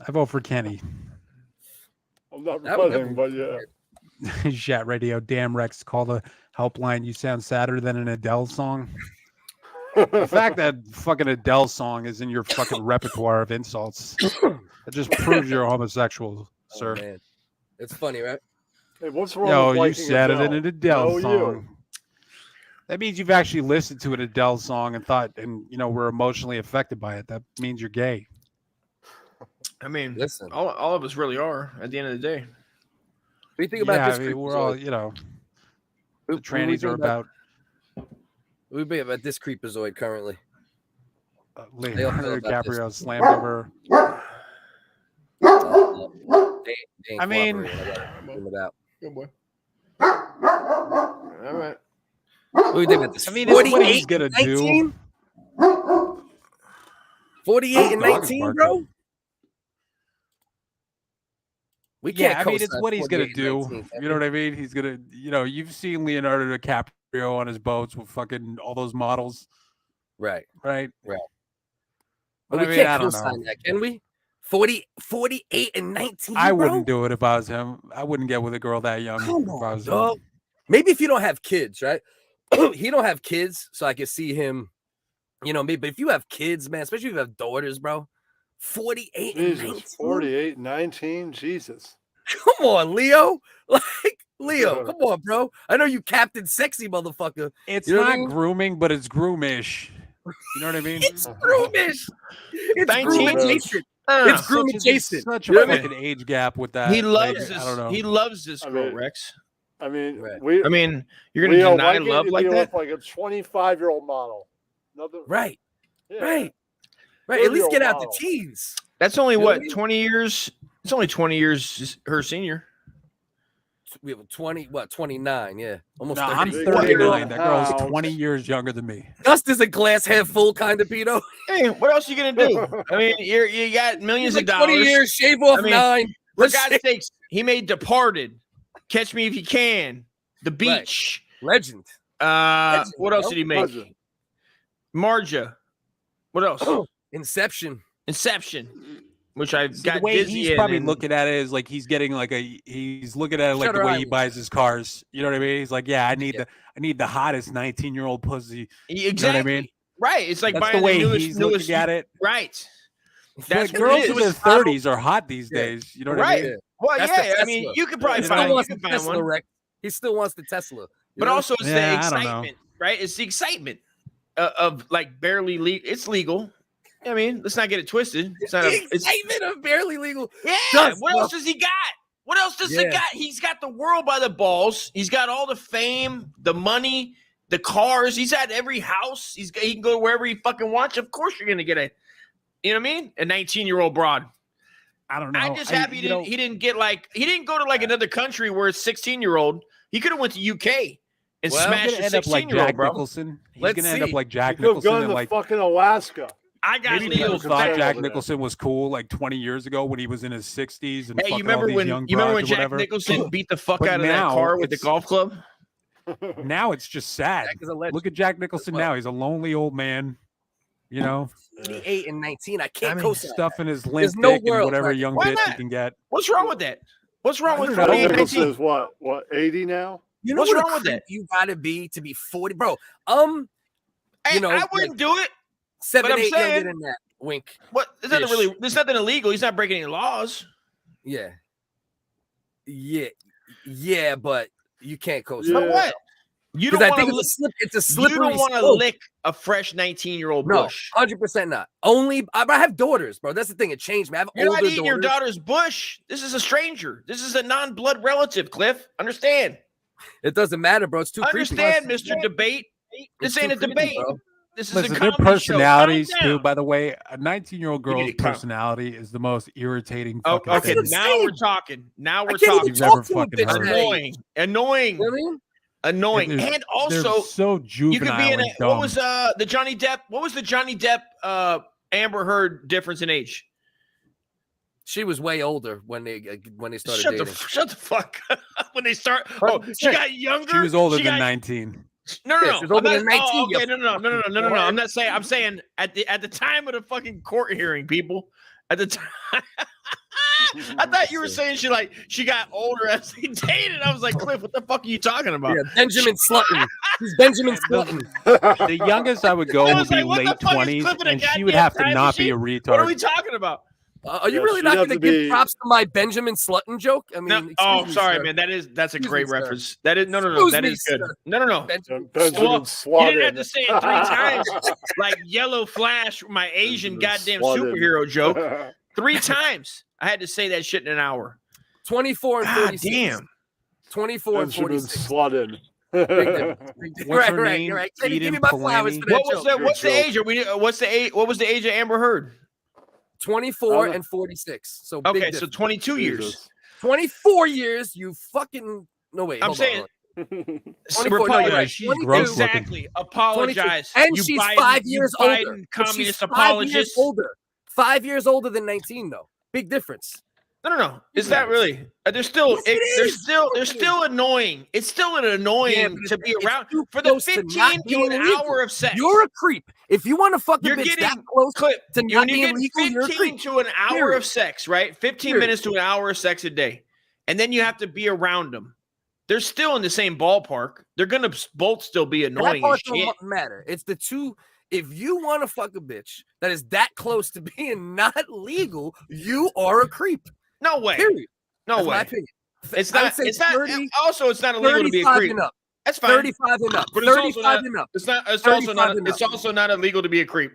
I vote for Kenny. I'm not running, but yeah. Chat radio, damn Rex, call the helpline. You sound sadder than an Adele song. The fact that fucking Adele song is in your fucking repertoire of insults, it just proves you're a homosexual, sir. Man. It's funny, right? Hey, what's wrong with you said Adele? it in an Adele No, song. you. That means you've actually listened to an Adele song and thought, and were emotionally affected by it. That means you're gay. I mean, listen, all of us really are at the end of the day. What do you think about this? We're all, the trannies are about. What do you think about this creepazoid currently? Leonardo DiCaprio slammed over. I mean, good boy. All right. What do you think about this? I mean, it's what he's gonna 19? do. 48 and 19, bro. We can't. Yeah, I mean, it's what he's gonna do. 19, you know what I mean? He's gonna, you've seen Leonardo DiCaprio on his boats with fucking all those models, right? But we can't co-sign that, can we? 48 and 19. I wouldn't do it if I was him. I wouldn't get with a girl that young. Come if I was on, dog. Maybe if you don't have kids, right? He don't have kids, so I can see him. Maybe. But if you have kids, man, especially if you have daughters, bro. 48 and 19. 48, 19, Jesus. Come on, Leo. Leo, come on, bro. I know you Captain Sexy motherfucker. It's not grooming, but it's groomish. You know what I mean? It's groomish. It's 19. groom adjacent. It's groom adjacent. Such a fucking age gap with that. He loves this. I don't know. He loves this girl, Rex. I mean, you're gonna Leo, deny why love can't you like be that? with, like a 25-year-old model. Nothing. Right. Yeah. Right. At least get out model. the teens. That's only You know what, what I mean? 20 years. It's only 20 years her senior. We have 29, yeah. Almost No, 30. I'm 39. That girl's 20 years younger than me. Dust is a glass half full kind of pedo. Hey, what else are you gonna do? I mean, you got millions Like of dollars. 20 years, shave off 9. For God's sakes, he made Departed, Catch Me If You Can, The Beach, Legend. What else did he make? Legend. Marja. What else? Inception. Which I See, got the way dizzy he's in probably and- looking at it is like he's getting like he's looking at it like Shutter the way he Island. buys his cars. You know what I mean? He's like, yeah, I need the hottest 19-year-old pussy. Exactly. You know what I mean? Right. It's like That's buying the way newest, he's looking at it. Right. That's That's what girls it in is. their 30s are hot these days. You know what I Right. mean? Well, That's the yeah. I mean, Tesla. you could probably He still find wants the one. Tesla, Rex. He still wants the Tesla. But also, it's the Yeah, I don't know. excitement, right? It's the excitement of like barely legal. It's legal. I mean, let's not get it twisted. It's not the excitement of barely legal. Yeah. Dust, What bro. else does he got? What else does he got? He's got the world by the balls. He's got all the fame, the money, the cars. He's at every house. He can go wherever he fucking wants. Of course, you're gonna get you know what I mean? A 19-year-old broad. I don't know. I'm just happy he didn't go to like another country where it's 16-year-old. He could have went to UK. and Well, smash he's a gonna end up like 16-year-old, Jack bro. Nicholson. He's Let's gonna end up see. like Jack You could have Nicholson gone and to like fucking Alaska. I got maybe people legal thought consent. Jack Nicholson was cool like 20 years ago when he was in his 60s and Hey, fucking you remember all these when young Jack whatever. Nicholson beat the fuck But out of that now car with the it's- golf club? Now it's just sad. Jack is a legend. Look at Jack Nicholson now. He's a lonely old man. You know, 28 and 19. I can't mean, co-sign stuff that. in his There's limp no dick and world, whatever like, young why bitch not? he can get. What's wrong with that? What's wrong with I don't know. 28 and Nicholson 19? is what 80 now? You know What's what wrong with that? You gotta be to be 40, bro. Hey, you know, I wouldn't do it. 7, but I'm 8 saying- younger than that. Wink. What? There's nothing illegal. He's not breaking any laws. Yeah. Yeah, but you can't co-sign. But what? You don't I want think to. it's a You slippery don't want to slope. lick a fresh 19-year-old No, bush. 100% not. Only I have daughters, bro. That's the thing. It changed me. I have You're older not eating your daughters. daughter's bush. This is a stranger. This is a non-blood relative, Cliff. Understand? It doesn't matter, bro. It's too Understand, creepy. Mr. Debate. This It's ain't too a creepy, debate. bro. This is Listen, a their comedy personalities show. Calm too. down. By the way, a 19-year-old You need girl's to calm. personality is the most irritating. Oh, Fucking okay, thing now we're talking. Now we're I can't talking. even talk to a fucking bitch heard. today. Annoying. You know what I mean? Annoying. They're- And they're also, so you could juvenile be in and a dumb. what was the Johnny Depp? What was the Johnny Depp Amber Heard difference in age? She was way older when they started Shut dating. shut the fuck up. When they start. Oh, she 100%. got younger. She was older She than got- 19. No, Yeah, no, she was no. older I'm than not- 19, okay, you no. I'm not saying. I'm saying at the time of the fucking court hearing, people. At the time, I thought you were saying she got older as they dated. I was like, Cliff, what the fuck are you talking about? Yeah, Benjamin Slutton. He's Benjamin Slutton. The youngest I would go I would was be like, what the late fuck is 20s, Cliff in a and she would goddamn have to time not be a machine? retard. What are we talking about? Are you Yeah, really she'd not have going to to give be- props to my Benjamin Slutton joke? I mean, No, excuse me, sorry, sir. man. That's a Excuse great me, sir. reference. That is no. Excuse That me, is good. sir. No. Benjamin Benjamin Well, you didn't have Slutton. to say it 3 times, like Yellow Flash, my Asian goddamn Slutton. superhero joke. 3 times. I had to say that shit in an hour. 24 and God 46. damn. 24 and Benjamin 46. Slutton. Big difference. What's her Right, name? you're right. Give me Eden my flowers Polanyi? for that What was joke. the what's the age? What's the age? What was the age of Amber Heard? 24 and 46. So big Okay, so difference. 22 years. 24 years. You fucking no wait. I'm hold saying. on. So 24, we're no, probably you're right. right. She's 22. gross looking. Exactly. Apologize. 22. And You she's Biden- 5 you years Biden older. But Communist she's 5 years apologist. older. 5 years older than 19, though. Big difference. No. Is that really? They're still. Yes, it They're still annoying. It's still annoying Yeah, but to be it's around too for the close to 15 not to being an legal. hour of sex. You're a creep. If you want to fuck a You're bitch getting that close Clip, to when not you being get legal, you're a 15 creep. to an hour Period. of sex, right? 15 Period. minutes to an hour of sex a day, and then you have to be around them. They're still in the same ballpark. They're gonna both still be That annoying as part shit. don't matter. It's the two. If you want to fuck a bitch that is that close to being not legal, you are a creep. No way. Period. No That's my way. opinion. It's I would not. say It's not. 30, Also, it's not illegal to be a 35 creep. and up. That's fine. 35 and up. But it's also 35 not. and up. It's not. It's also 35 not. and It's up. also not illegal to be a creep.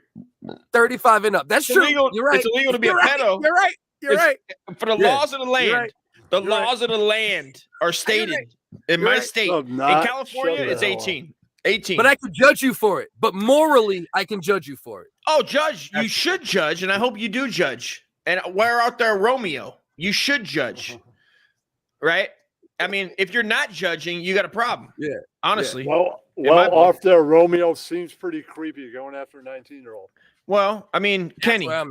35 and up. That's It's true. illegal. You're right. It's illegal to be You're a right. pedo. You're right. You're It's- right. For the Yeah. laws of the You're land, right. the You're laws of the land are stated in You're my right. state. Oh, In not- California, shut the it's hell up. 18. 18. But I could judge you for it. But morally, I can judge you for it. Oh, judge. You should judge, and I hope you do judge. And we're out there, Romeo. You should judge. Right? I mean, if you're not judging, you got a problem. Yeah. Honestly. Well, In my book. off there, Romeo seems pretty creepy going after a 19-year-old. Well, I mean, Kenny, where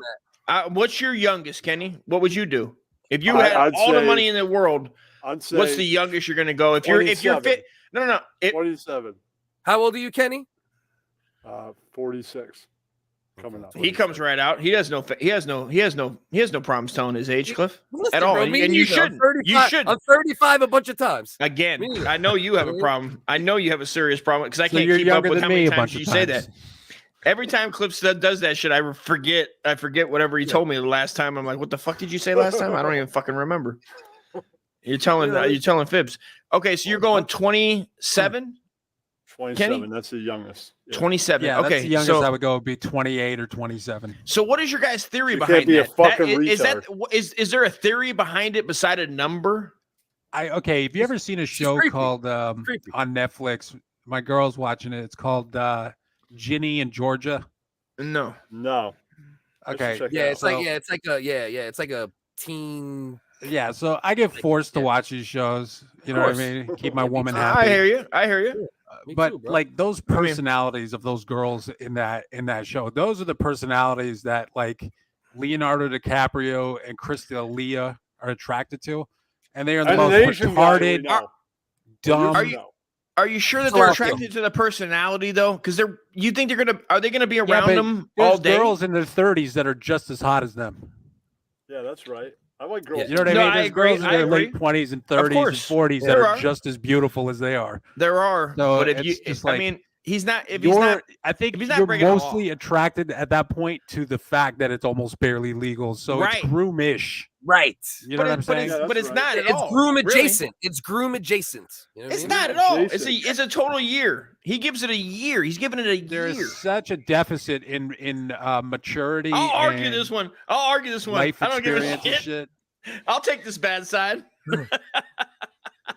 I'm what's your youngest, Kenny? What would you do? If you I- had I'd all the say- money in the world, I'd say what's the youngest you're going to go? If you're 27. fit. No. 27, How old are you, Kenny? 46 coming up. He comes right out. He has no problems telling his age, Cliff, Listen, at all. bro, and me you neither. should. I'm 35. You should. I'm 35 a bunch of times. Again, Me neither. I know you have a problem. I know you have a serious problem because I So can't you're keep up younger with than how me many a times bunch of you say times. that. Every time Cliff does that shit, I forget whatever he told me the last time. I'm like, what the fuck did you say last time? I don't even fucking remember. You're telling fibs. Okay, so you're going 27? 27, Kenny? that's the youngest. Yeah. 27. Yeah, okay, that's the youngest so I would go would be 28 or 27. So what is your guys' theory You behind can't be a that? fucking Is retard. is there a theory behind it beside a number? Okay, have you ever seen a show creepy. called on Netflix? My girl's watching it. It's called Ginny in Georgia. No. Okay. Yeah, it's so- it's like a teen. Yeah, so I get forced to watch these shows. You know what I mean? Keep my woman happy. I hear you. but too, bro. like those personalities of those girls in that show, those are the personalities that like Leonardo DiCaprio and Krista Leah are attracted to, and they are the And an most Asian guy we retarded, know. dumb. Are you sure that they're attracted to the personality though? Because you think are they gonna be around but them there's all day? girls in their 30s that are just as hot as them. Yeah, that's right. I like girls. You know what I mean? There's girls in their late 20s and 30s and course. 40s that There are are. just as beautiful as they are. There are, So but if it's you, just I like, mean, he's not. If he's not, I think if he's not you're breaking the law. mostly attracted at that point to the fact that it's almost barely legal. So Right. it's groom-ish. Right. You know what I'm saying? But it's not at It's all. groom really. adjacent. It's groom adjacent. You know what I It's mean? not at all. It's a total year. He gives it a year. He's giving it a year. There's such a deficit in maturity. I'll argue and this one. I'll argue this one. life I don't give a experience and shit. I'll take this bad side.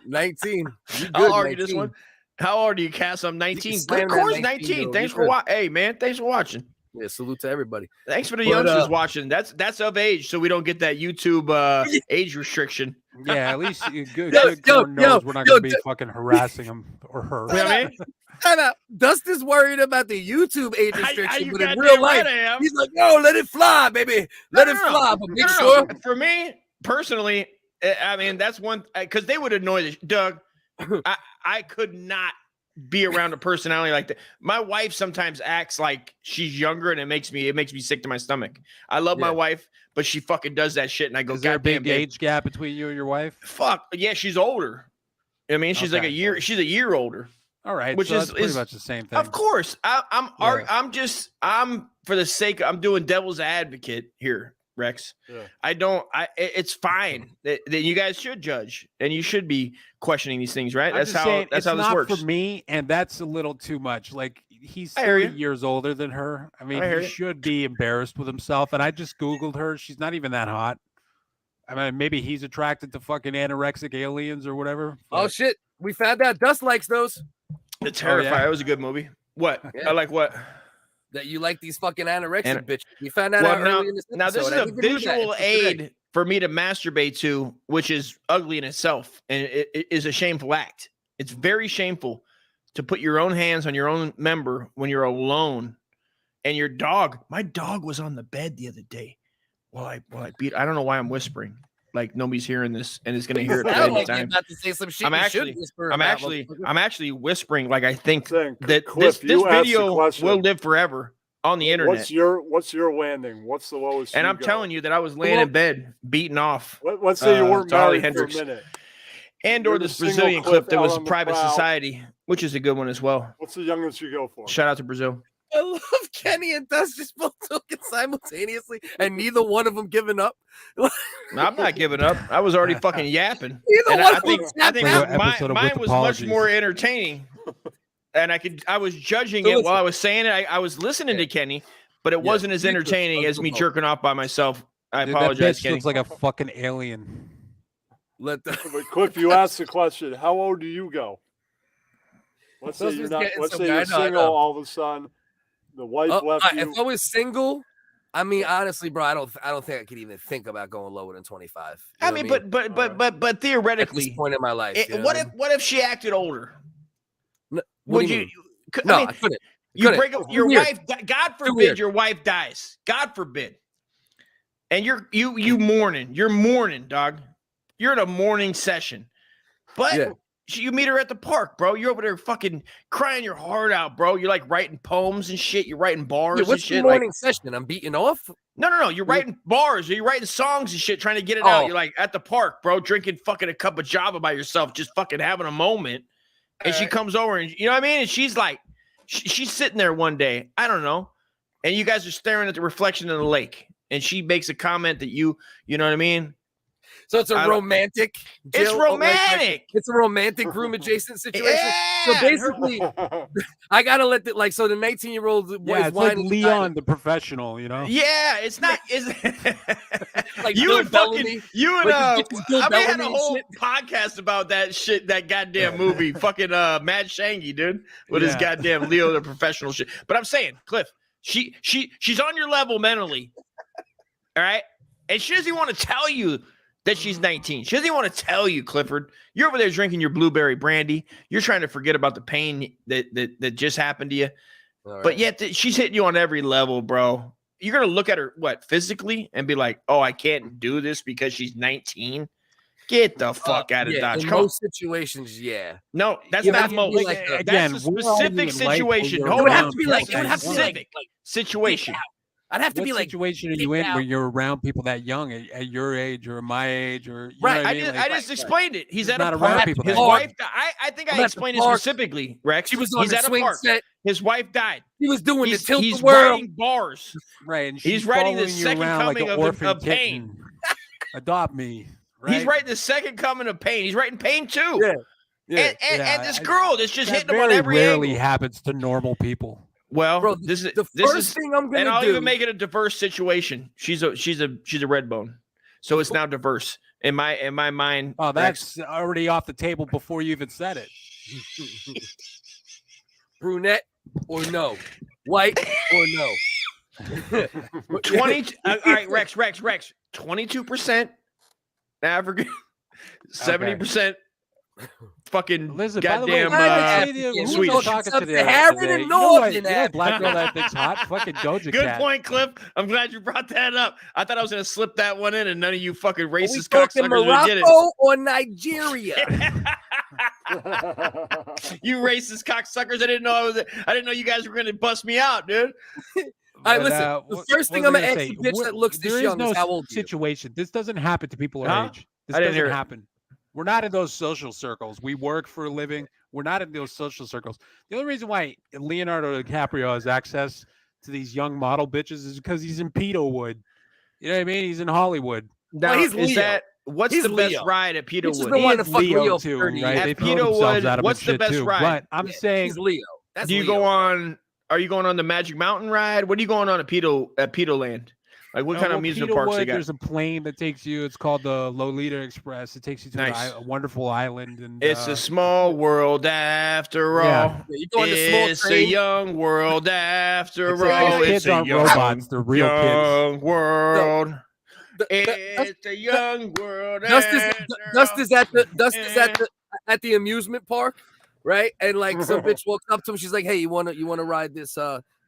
19. I'll argue this one. How old are you, Cass? I'm 19. slam Of that course, 19, 19. though. Thanks You for could. watching. Hey, man, thanks for watching. Yeah, salute to everybody. Thanks for the But, youngsters watching. That's of age, so we don't get that YouTube age restriction. Yeah, at least good Yo, corn knows we're not going to be yo, fucking harassing him or her. You know what I mean? Time out. Dustin's worried about the YouTube age How restriction, you but in goddamn real life, right I am. he's like, "No, let it fly, baby. Let it fly." But make sure. For me personally, I mean that's one because they would annoy the Doug. I could not be around a personality like that. My wife sometimes acts like she's younger, and it makes me sick to my stomach. I love my wife, but she fucking does that shit, and I go, Is there a "Goddamn, big age gap between you and your wife? Fuck yeah, she's older. I mean, she's like a year. She's a year older. All right, which so is that's pretty much the same thing. Of course, I'm for the sake. I'm doing devil's advocate here, Rex. Yeah. It's fine that you guys should judge and you should be questioning these things, right? I'm That's just how saying, that's how it's this not works. for me, and that's a little too much. Like he's I hear 30 you. years older than her. I mean, I hear he you. should be embarrassed with himself. And I just Googled her. She's not even that hot. I mean, maybe he's attracted to fucking anorexic aliens or whatever. Oh shit, we found out Dust likes those. The Terrifier. It was a good movie. What? Yeah. I like what? That you like these fucking anorexic bitches. We found out Well, early in this now this is episode. I a didn't even know that visual until today. aid for me to masturbate to, which is ugly in itself, and it is a shameful act. It's very shameful to put your own hands on your own member when you're alone, and your dog. My dog was on the bed the other day. Well, I beat. I don't know why I'm whispering. Like nobody's hearing this, and is going to hear it. Sound At like any you're time. about to say some shit. I'm you actually, should whisper I'm about, actually, motherfucker. I'm actually whispering. Like I think that Cliff, this you asked the video question. will live forever on the internet. What's your landing? What's the lowest? And you I'm go? telling you that I was laying in bed, beaten off. Let's say you weren't to Holly married for a Hendricks. minute. And You're or the this single Brazilian Cliff clip that out was on the Private prowl. Society, which is a good one as well. What's the youngest you go for? Shout out to Brazil. I love Kenny and Dust just both talking simultaneously, and neither one of them giving up. I'm not giving up. I was already fucking yapping. Neither And one I of think them tapped out. mine was much more entertaining. And I was judging So it listen. while I was saying it. I was listening to Kenny, but it wasn't as entertaining as me jerking off by myself. I Dude, apologize, that bitch Kenny. looks like a fucking alien. But Cliff, you asked the question. How old do you go? Let's say Those you're was not. getting Let's some say guy- you're I know, I single. know. All of a sudden, the wife left you. If I was single, I mean, honestly, bro, I don't think I could even think about going lower than 25. You I know mean, what but at this theoretically, point in my life, you know what if she acted older? what Would do you? mean? I No, mean, I couldn't. You Couldn't. break up Too your weird. wife. God Too forbid weird. your wife dies. God forbid. And you mourning. You're mourning, dog. You're in a mourning session. But you meet her at the park, bro. You're over there fucking crying your heart out, bro. You're like writing poems and shit. You're writing bars Wait, what's and the shit. morning session? I'm beating off. No. You're writing bars. Or you're writing songs and shit, trying to get it out. You're like at the park, bro, drinking fucking a cup of Java by yourself, just fucking having a moment. And she comes over and you know what I mean? And she's like, she's sitting there one day, I don't know, and you guys are staring at the reflection in the lake, and she makes a comment that you know what I mean? So it's a romantic. It's romantic. It's a romantic groom adjacent situation. Yeah, So basically, I gotta let the Yeah, so the 19-year-old it's is like whining Leon, the professional, you know? Yeah, it's not. Is like you Bill and Bellamy, fucking you and like the Bill I mean, had a Bellamy whole shit. podcast about that shit, that goddamn movie, fucking Mad Shangy, dude, with his Yeah. goddamn Leo the professional shit. But I'm saying, Cliff, she's on your level mentally, all right, and she doesn't want to tell you that she's 19. She doesn't even want to tell you, Clifford. You're over there drinking your blueberry brandy. You're trying to forget about the pain that just happened to you. Right. But yet she's hitting you on every level, bro. You're going to look at her, physically and be like, oh, I can't do this because she's 19. Get the fuck out of Dodge. In Come most situations, yeah. No, that's You not have to most. be like, That's a specific situation. It Hold would have on. to be like, Specific situation. I'd have to What be like, situation are you in where you're around people that young at your age or my age or you know Right, what I mean? I just explained it. He's at not a around park. people His that young. wife. I think I'm I at the explained it park. specifically, Rex. She was on He's the at a swing park. set. His wife died. He was doing the tilt He's the world. writing bars. Right, and He's she's writing the following you second around like coming an of orphan pain. kitten. Adopt me. Right? He's writing the second coming of pain. He's writing pain too. Yeah. And this girl that's just that hitting him on very every rarely angle. happens to normal people. Well, Bro, this is the this first is, thing I'm gonna and I'll do- even make it a diverse situation. She's a red bone, so it's now diverse in my mind. Oh, Rex. that's already off the table before you even said it. Brunette or no, white or no. 20. All right, Rex. 22% African, 70% fucking Listen, by the way, goddamn who Swedish. was talking to the Sub-Saharan other day? and You know what? Northern You know, black girl that thinks hot. Fucking Doja Good Cat. point, Cliff. I'm glad you brought that up. I thought I was gonna slip that one in, and none of you fucking Are we racist talking cocksuckers would get it. Morocco or Nigeria? You racist cocksuckers! I didn't know you guys were gonna bust me out, dude. All right, But, listen. The what- first what thing was I'm I gonna ask say? the bitch that looks this There is young no is how old are you? situation. This doesn't happen to people our Huh? age. This I didn't hear doesn't it. happen. We're not in those social circles. We work for a living. We're not in those social circles. The only reason why Leonardo DiCaprio has access to these young model bitches is because he's in Pedowood. You know what I mean? He's in Hollywood. Now, he's is Leo. that what's He's the best Leo. ride at He's just Peterwood? been wanting to He is fuck Leo Leo too, 30 right? years. They At throw themselves Peterwood, out of what's the shit best too. ride? But I'm saying, He's Leo. That's Do you Leo. go on? Are you going on the Magic Mountain ride? What are you going on at Pedoland? Like what kind of amusement parks they got? There's a plane that takes you. It's called the Lolita Express. It takes you to Nice. a wonderful island. And It's a small world after all. Yeah. You go on the small It's a train. young world after It's like all. these It's kids a aren't young, robots. They're real kids. young world. It's It's a young world. Dust is after at the amusement park, right? And like some bitch walks up to him, she's like, "Hey, you wanna ride this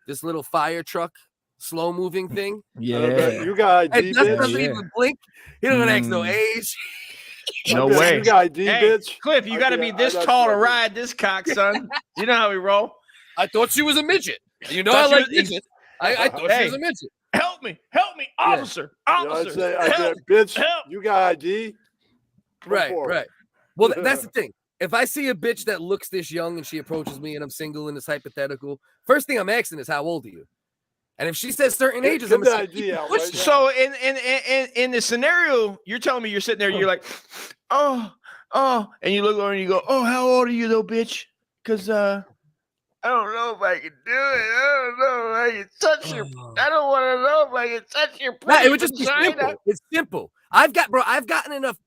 this little fire truck, slow moving thing?" Yeah. You got ID, And Dust bitch. doesn't even blink. He doesn't ask no age. No Yeah, way. You got ID, Hey, bitch. Cliff, you got to be this tall to ride this cock, son. You know how we roll. I thought she was a midget. You know, Thought I she like was- midgets. I thought she was a midget. Help me, officer, officer. I'd say, help. bitch, help. you got ID? Go Right, for it. right. Well, that's the thing. If I see a bitch that looks this young and she approaches me and I'm single and it's hypothetical, first thing I'm asking is, how old are you? And if she says certain ages, I'm Get the gonna say, ID out "What's right now." So in the scenario, you're telling me you're sitting there, you're like, oh, and you look over and you go, oh, how old are you though, bitch? Because I don't know if I can do it. I don't know if I can touch your. I don't want to know if I can touch your. Nah, it would just be vagina." simple. It's simple. I've gotten enough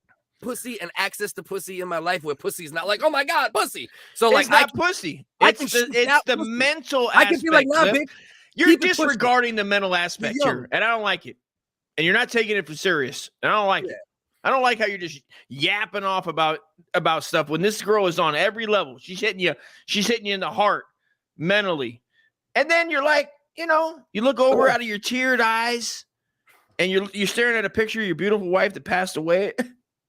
pussy and access to pussy in my life where pussy's not like, oh my god, pussy. So like, It's not pussy. I can It's shoot the out it's the pussy. mental I aspect. can be like, nah, Cliff. bitch. You're keep it pushing. disregarding the mental aspect You're here, young. and I don't like it. And you're not taking it for serious. And I don't like it. I don't like how you're just yapping off about stuff when this girl is on every level. She's hitting you in the heart mentally. And then you're like, you look over out of your teared eyes and you're staring at a picture of your beautiful wife that passed away.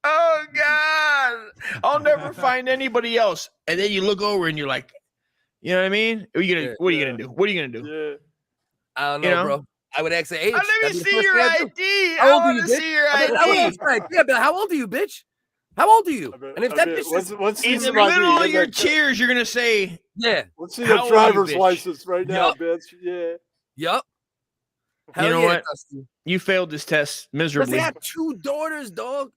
Oh God, I'll never find anybody else. And then you look over and you're like, you know what I mean? What are you gonna do? What are you gonna do? Yeah. I don't know, bro. I would ask her age. Let me That'd be the see first your thing I'd do. ID. How I old are want you, to bitch? see your I mean, I would ID. ask her, yeah, but how old are you, bitch? How old are you? And if that bitch says, In the middle of your tears, you're gonna say, yeah. Let's see How your old are you, driver's bitch? license right now, Yup. bitch. Yeah. Yup. you know yeah, what? Dusty. You failed this test Because miserably. they have 2 daughters, dog.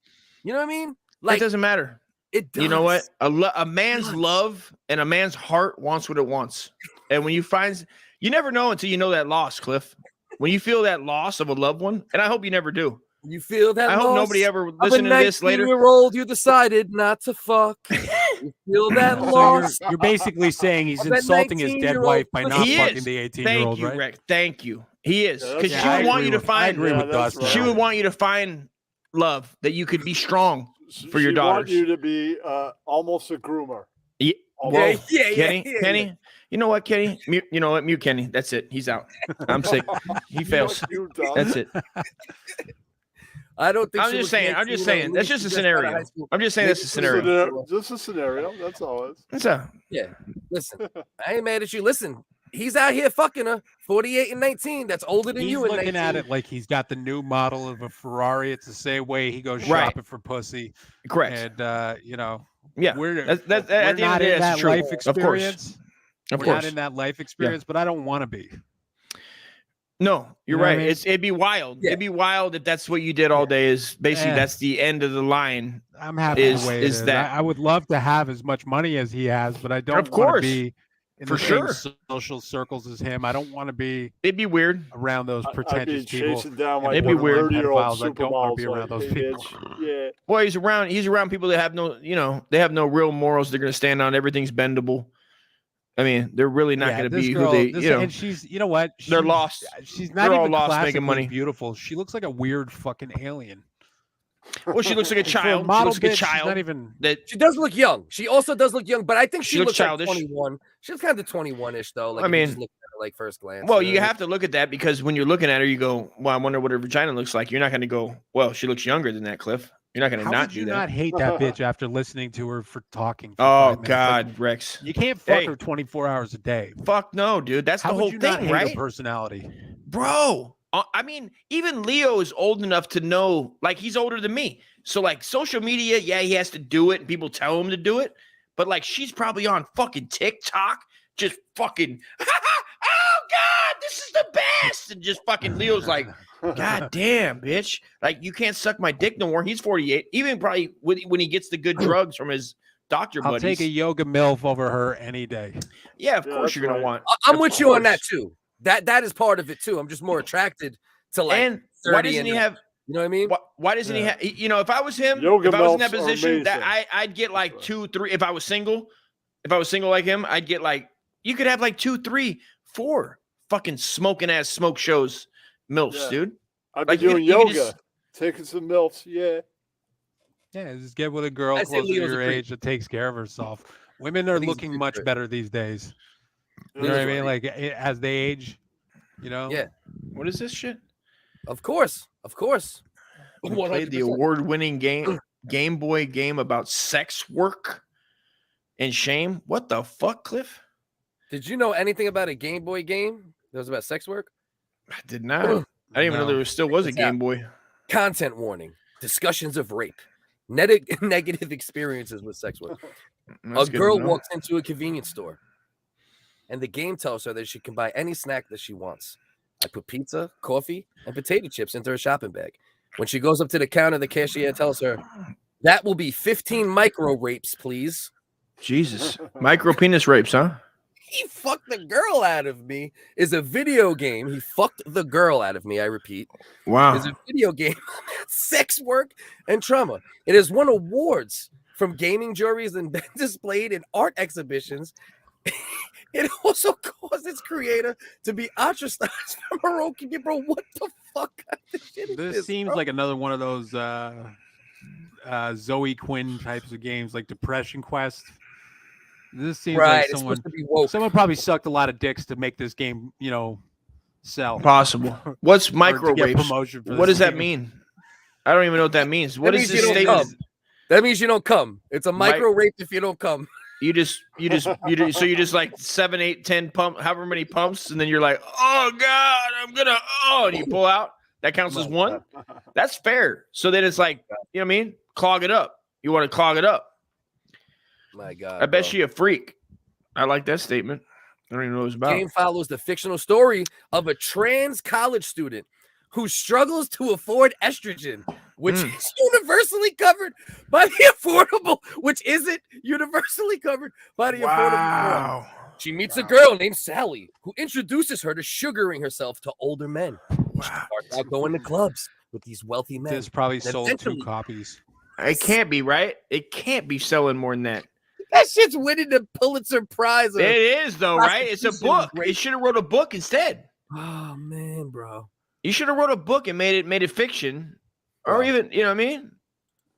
You know what I mean? It doesn't matter. It does. You know what? A man's love and a man's heart wants what it wants. And when you never know until you know that loss, Cliff. When you feel that loss of a loved one, and I hope you never do. You feel that I hope loss nobody ever of listen to this later. 19-year-old you decided not to fuck. You feel that So loss. you're basically saying he's of that insulting his dead 19-year-old wife by not He fucking is. the 18-year-old, Thank you, right? Rex. Thank you. He is. Because Yeah, she I would want agree you to with- find. I agree with Dustin. She would want you to find love, that you could be strong for your She daughters. want you to be almost a groomer. Yeah, Almost. Kenny. You know what, Kenny? You know what? Mute Kenny. That's it. He's out. I'm sick. He fails. That's it. I don't think I'm just saying. That's just a scenario. I'm just saying that's a scenario. Just a scenario. That's all it is. Yeah. Listen, I ain't mad at you. Listen, he's out here fucking her, 48 and 19. That's older than He's you. looking at it like he's got the new model of a Ferrari. It's the same way he goes shopping for pussy. Correct. And you know, we're at the not end of the day, in that's that true. life experience. Of We're course. not in that life experience, but I don't want to be. No, you're You know what right. I mean? It'd be wild. It'd be wild if that's what you did all day. Is basically Yeah. that's the end of the line. I'm happy the way it is. I would love to have as much money as he has, but I don't Of want to course. be in For the same sure. social circles as him. I don't want to be. It'd be weird around those I'd be pretentious people. chasing down and like It'd be weird. 30-year-old pedophiles. I don't want to be supermodels around those like, hey, people. bitch. Yeah. Well, he's around people that have no, they have no real morals. They're gonna stand on. Everything's bendable. I mean, they're really not gonna this be girl, who they, and she's, you know what? they're She's- lost. She's They're not all even lost classically making money. beautiful. She looks like a weird fucking alien. Well, she looks like a For a child. She model looks like a bitch, she's child. not even. That She does look young. She also does look young, but I think she looks looks like childish. 21. She's kind of 21-ish though. Like I if you mean- just look at her, like first glance. Well, you know you what I have to look at that because when you're looking at her, you go, "Well, I wonder what her vagina looks like." You're not going to go, "Well, she looks younger than that, Cliff." You're not going to How not would do you that. not hate that bitch after listening to her for talking? For Oh 5 minutes? God, Like, Rex. you can't fuck Hey. her 24 hours a day. Fuck no, dude. That's How the would whole you not thing, hate right? her personality? Bro, I mean, even Leo is old enough to know, like, he's older than me. So, like, social media, yeah, he has to do it, and people tell him to do it. But, like, she's probably on fucking TikTok, just fucking, oh, God, this is the best. And just fucking Leo's like, God damn, bitch. Like, you can't suck my dick no more. He's 48. Even probably when he gets the good drugs from his doctor I'll buddies. take a yoga MILF over her any day. Yeah, of course you're going to want. I'm of with you on that course. too. That is part of it too. I'm just more attracted to like. And 30 why doesn't he and- have? You know what I mean? Why doesn't he have? You know, if I was him, Yoga if I was in that melts are position, that amazing. I'd get like 2, 3. If I was single like him, I'd get like, you could have like 2, 3, 4 fucking smoking ass smoke shows, milfs, Yeah. dude. I'd be Like, you doing could- you could yoga, just- taking some milfs. Yeah. Yeah, just get with a girl I say close to Leo's a your creep. age that takes care of herself. Women are I think he's a looking creep much for it. better these days. You know That's what I mean? right. Like as they age, you know. Yeah, What is this shit? of course. We played the 100%. award-winning Game Boy game about sex work and shame. What the fuck, Cliff? Did you know anything about a Game Boy game that was about sex work? I did not. I didn't even know there still was a It's Game out. Boy. Content warning: discussions of rape, negative experiences with sex work. That's A good to girl know. walks into a convenience store, and the game tells her that she can buy any snack that she wants. I put pizza, coffee, and potato chips into her shopping bag. When she goes up to the counter, the cashier tells her, "That will be 15 micro rapes, please." Jesus. Micro penis rapes, huh? He fucked the girl out of me is a video game. He fucked the girl out of me. I repeat. Wow. Is a video game about sex work and trauma. It has won awards from gaming juries and been displayed in art exhibitions. It also caused its creator to be ostracized from her own community. Bro, what the fuck kind of shit is This seems bro? like another one of those Zoe Quinn types of games, like Depression Quest. This seems Right, like it's someone, supposed to be woke. someone probably sucked a lot of dicks to make this game, you know, sell. Possible. What's Or to micro get rapes? promotion for What this does that game. mean? I don't even know what that means. What That is means this you don't statement? come. That means you don't come. It's a Mi- micro rape if you don't come. You just so you just like 7, 8, 10 pump, however many pumps, and then you're like, oh God, I'm gonna and you pull out. That counts as one. That's fair. So then it's like, you know what I mean? Clog it up. You want to clog it up. My God. I bet bro. she a freak. I like that statement. I don't even know what it's about. Game follows the fictional story of a trans college student who struggles to afford estrogen, which is universally covered by the affordable, which isn't universally covered by the affordable form. She meets a girl named Sally who introduces her to sugaring herself to older men. She starts out going to clubs with these wealthy men. This probably And sold 2 eventually- copies. It can't be, right? It can't be selling more than that. That shit's winning the Pulitzer Prize. of It is though, right? It's a prostitution book. rape. It should have wrote a book instead. Oh man, bro. You should have wrote a book and made it fiction. or even you know what I mean,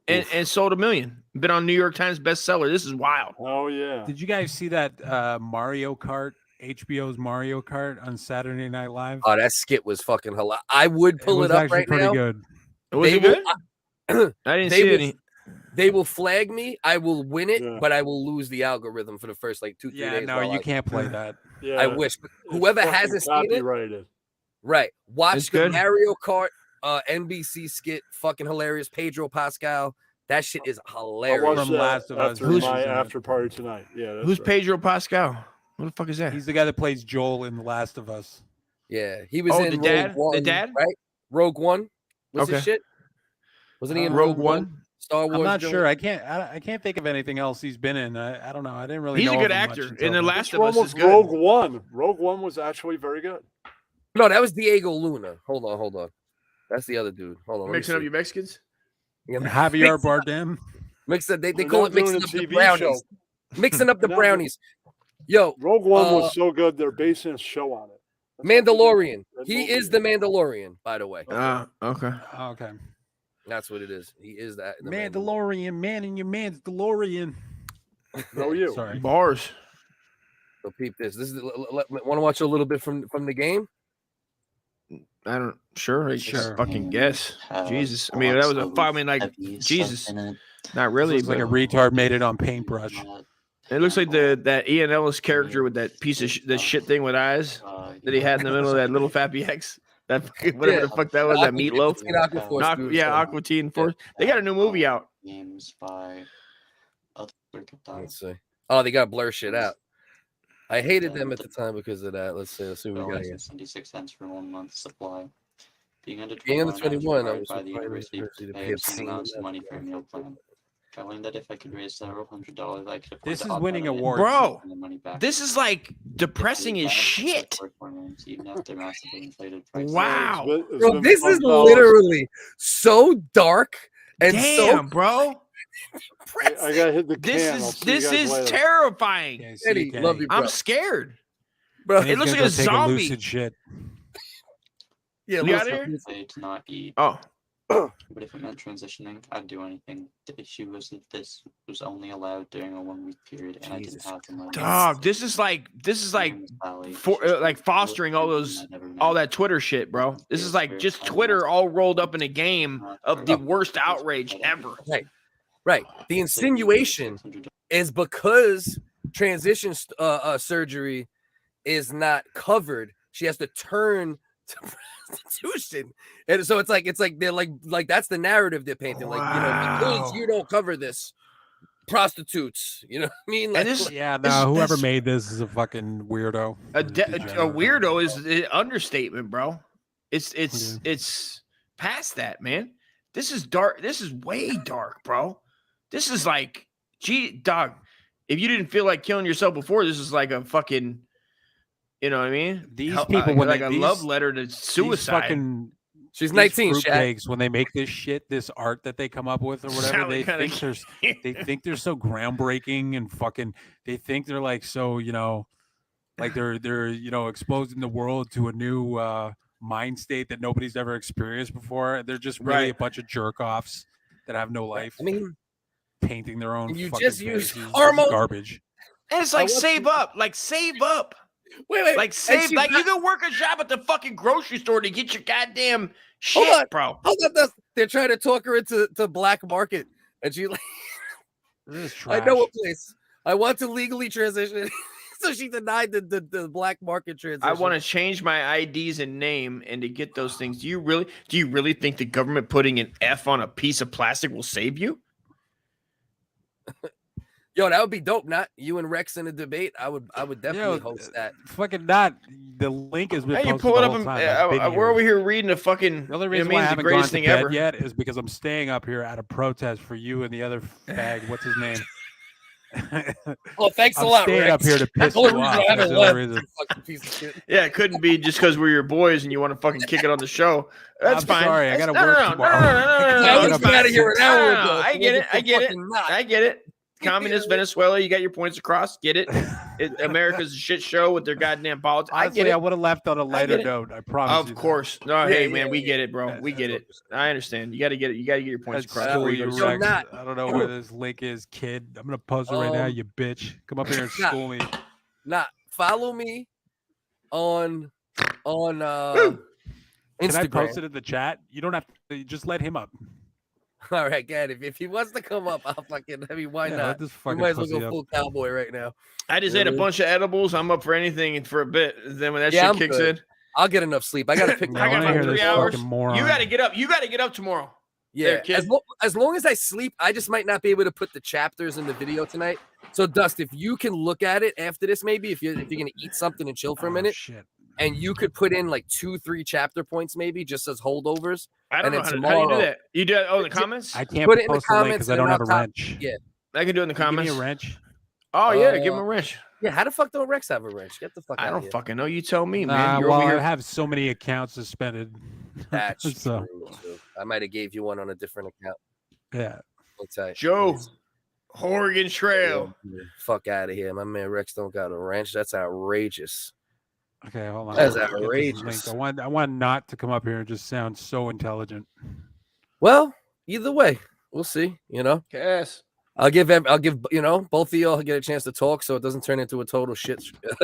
and sold 1 million. Been on New York Times bestseller. This is wild. Oh yeah. Did you guys see that Mario Kart? HBO's Mario Kart on Saturday Night Live. Oh, that skit was fucking hilarious. I would pull it up right pretty now. good. Was it good? I didn't see any. They will flag me. I will win it, but I will lose the algorithm for the first like 2-3 days. No, you can't play that. Yeah, I wish. But whoever hasn't seen it, right? Watch It's the good. Mario Kart NBC skit. Fucking hilarious. Pedro Pascal. That shit is I'll hilarious. watch that after my after party tonight. Yeah. That's Who's right. Pedro Pascal? What the fuck is that? He's the guy that plays Joel in The Last of Us. Yeah, he was Oh, in the Rogue dad? The One, dad? right? Rogue One was his Okay. shit. Wasn't he in Rogue Rogue One? One? Star Wars. I'm not joint? sure. I can't think of anything else he's been in. I don't know. I didn't really. He's a know good of him actor. much In until The then. Last Which of one Us was is good. Rogue One? Rogue One was actually very good. No, that was Diego Luna. Hold on. That's the other dude. Hold on. let me Mixing up see. your Mexicans? Yeah, Javier Bardem. Mix it. They They're call not it doing mixing a up the TV brownies. show. Mixing up the They're not doing- brownies. Yo, Rogue One was so good. They're basing a show on it. Mandalorian. That He movie is the Mandalorian, by the way. Okay. Okay. That's what it is. He is that. the Mandalorian, man, and your man's DeLorean. No, you. Sorry. Bars. So peep this. This is. Want to watch a little bit from the game? I don't. Sure. Sure. Fucking guess. Jesus. I mean, that was a 5 minute. Like Jesus. Not really. Looks like But a retard made it on paintbrush. it looks like that Ian Ellis character with that piece of the shit thing with eyes that he had in the middle of that little Fappy X. That fucking, whatever the fuck that was. That meatloaf. Aqua Teen Force. They got a new movie out. Games by Let's see. Oh, they got to blur shit out. I hated them at the time because of that. Let's see. Let's see what we got here. 76 cents for 1 month's supply. Being under 21, I I was by the surprised university to to pay pay some amounts of money for a meal plan. I learned that if I could raise several $100s, I could afford This to is opt winning out of it awards. Bro, and the money back. this is like depressing as shit. Even after massively inflated prices. Wow. Bro, this is literally so dark and Damn, so bro. I gotta hit the can. This is terrifying. Eddie, love you, bro. I'm scared. Bro, It looks like a zombie. Lucid shit. Yeah, You got listen. it? Say to not eat. Oh. But if it meant transitioning, I'd do anything. The issue was that this was only allowed during a 1 week period, and I didn't have the money. Dog, this is like like fostering all that Twitter shit, bro. This is like just Twitter all rolled up in a game of the worst outrage ever. Right. The insinuation is because transition surgery is not covered. She has to turn to prostitution, and so it's like they're like that's the narrative they're painting. Like because you don't cover this, prostitutes. You know what I mean? Like, Whoever made this is a fucking weirdo. A weirdo is an understatement, bro. It's past that, man. This is dark. This is way dark, bro. This is like, gee, dog. If you didn't feel like killing yourself before, this is like a fucking, you know what I mean? These people, when like they, a these, love letter to suicide. She's these 19. fruitcakes, when they make this shit, this art that they come up with or whatever, Sound they kinda think they're so groundbreaking and fucking. They think they're like so, like they're exposing the world to a new mind state that nobody's ever experienced before. They're just really a bunch of jerk offs that have no life. I mean, painting their own. You fucking just use faces. hormone Garbage. And it's like save up. Wait. Like save. Like you can work a job at the fucking grocery store to get your goddamn Hold on, shit, bro. Hold on. They're trying to talk her into black market, and she like. I know a place. I want to legally transition. So she denied the black market transition. I want to change my IDs and name, and to get those things. Do you really think the government putting an F on a piece of plastic will save you? Yo, that would be dope. Not you and Rex in a debate. I would definitely host that. Fucking not. The link has been Hey, posted you pull it the up. whole time. We're over here reading a fucking. The only reason why I haven't gone to bed yet is because I'm staying up here at a protest for you and the other fag. What's his name? Well, thanks a I'm lot, staying Rex. up here to piss That's the you only reason off. I haven't That's the only left. reason. Fucking piece of shit. Yeah, it couldn't be just because we're your boys and you want to fucking kick it on the show. That's I'm fine. sorry, I gotta No, work no, tomorrow. No, I was out of here an hour ago. I get it. I get it. communist Venezuela. You got your points across. Get it? America's a shit show with their goddamn politics. Honestly, I would have left on a lighter note. I promise. Of course. No, hey man, we get it, bro. We get it. I understand. You got to get it. You got to get your points across. School you, Rex. I don't know where this link is, kid. I'm gonna post it right now. You bitch. Come up here and school me. Follow me on Instagram. Can I post it in the chat? You don't have to. You just let him up. All right, God. If he wants to come up, I'll fucking. I mean, why not? This We might as well go full cowboy right now. I just ate a bunch of edibles. I'm up for anything for a bit. Then when that Yeah, shit I'm kicks good. in, I'll get enough sleep. I got to pick. I got about 3 hours. You moron. got to get up. You got to get up tomorrow. Yeah, There, kid. as long as I sleep, I just might not be able to put the chapters in the video tonight. So, Dust, if you can look at it after this, maybe if you're gonna eat something and chill for a minute, and you could put in like 2-3 chapter points, maybe just as holdovers. I don't and know then how do you do tomorrow- that. You do it? Oh, in the comments. I can't Put it in the post the link comments because I don't and have a on top- wrench. Yeah, I can do it in the Can you comments. give me a wrench. Oh yeah, give him a wrench. Yeah, how the fuck don't Rex have a wrench? Get the fuck out I of don't here. fucking know. You tell me, man. Nah, You're well, over I here. have so many accounts suspended. That's So, true. Too. I might have gave you one on a different account. yeah. Joe, Oregon Trail. Fuck out of here. My man Rex don't got a wrench. That's outrageous. Okay, hold on. That's I'll get this outrageous. link. I want not to come up here and just sound so intelligent. Well, either way, we'll see. You know, Yes. I'll give both of y'all get a chance to talk, so it doesn't turn into a total shit.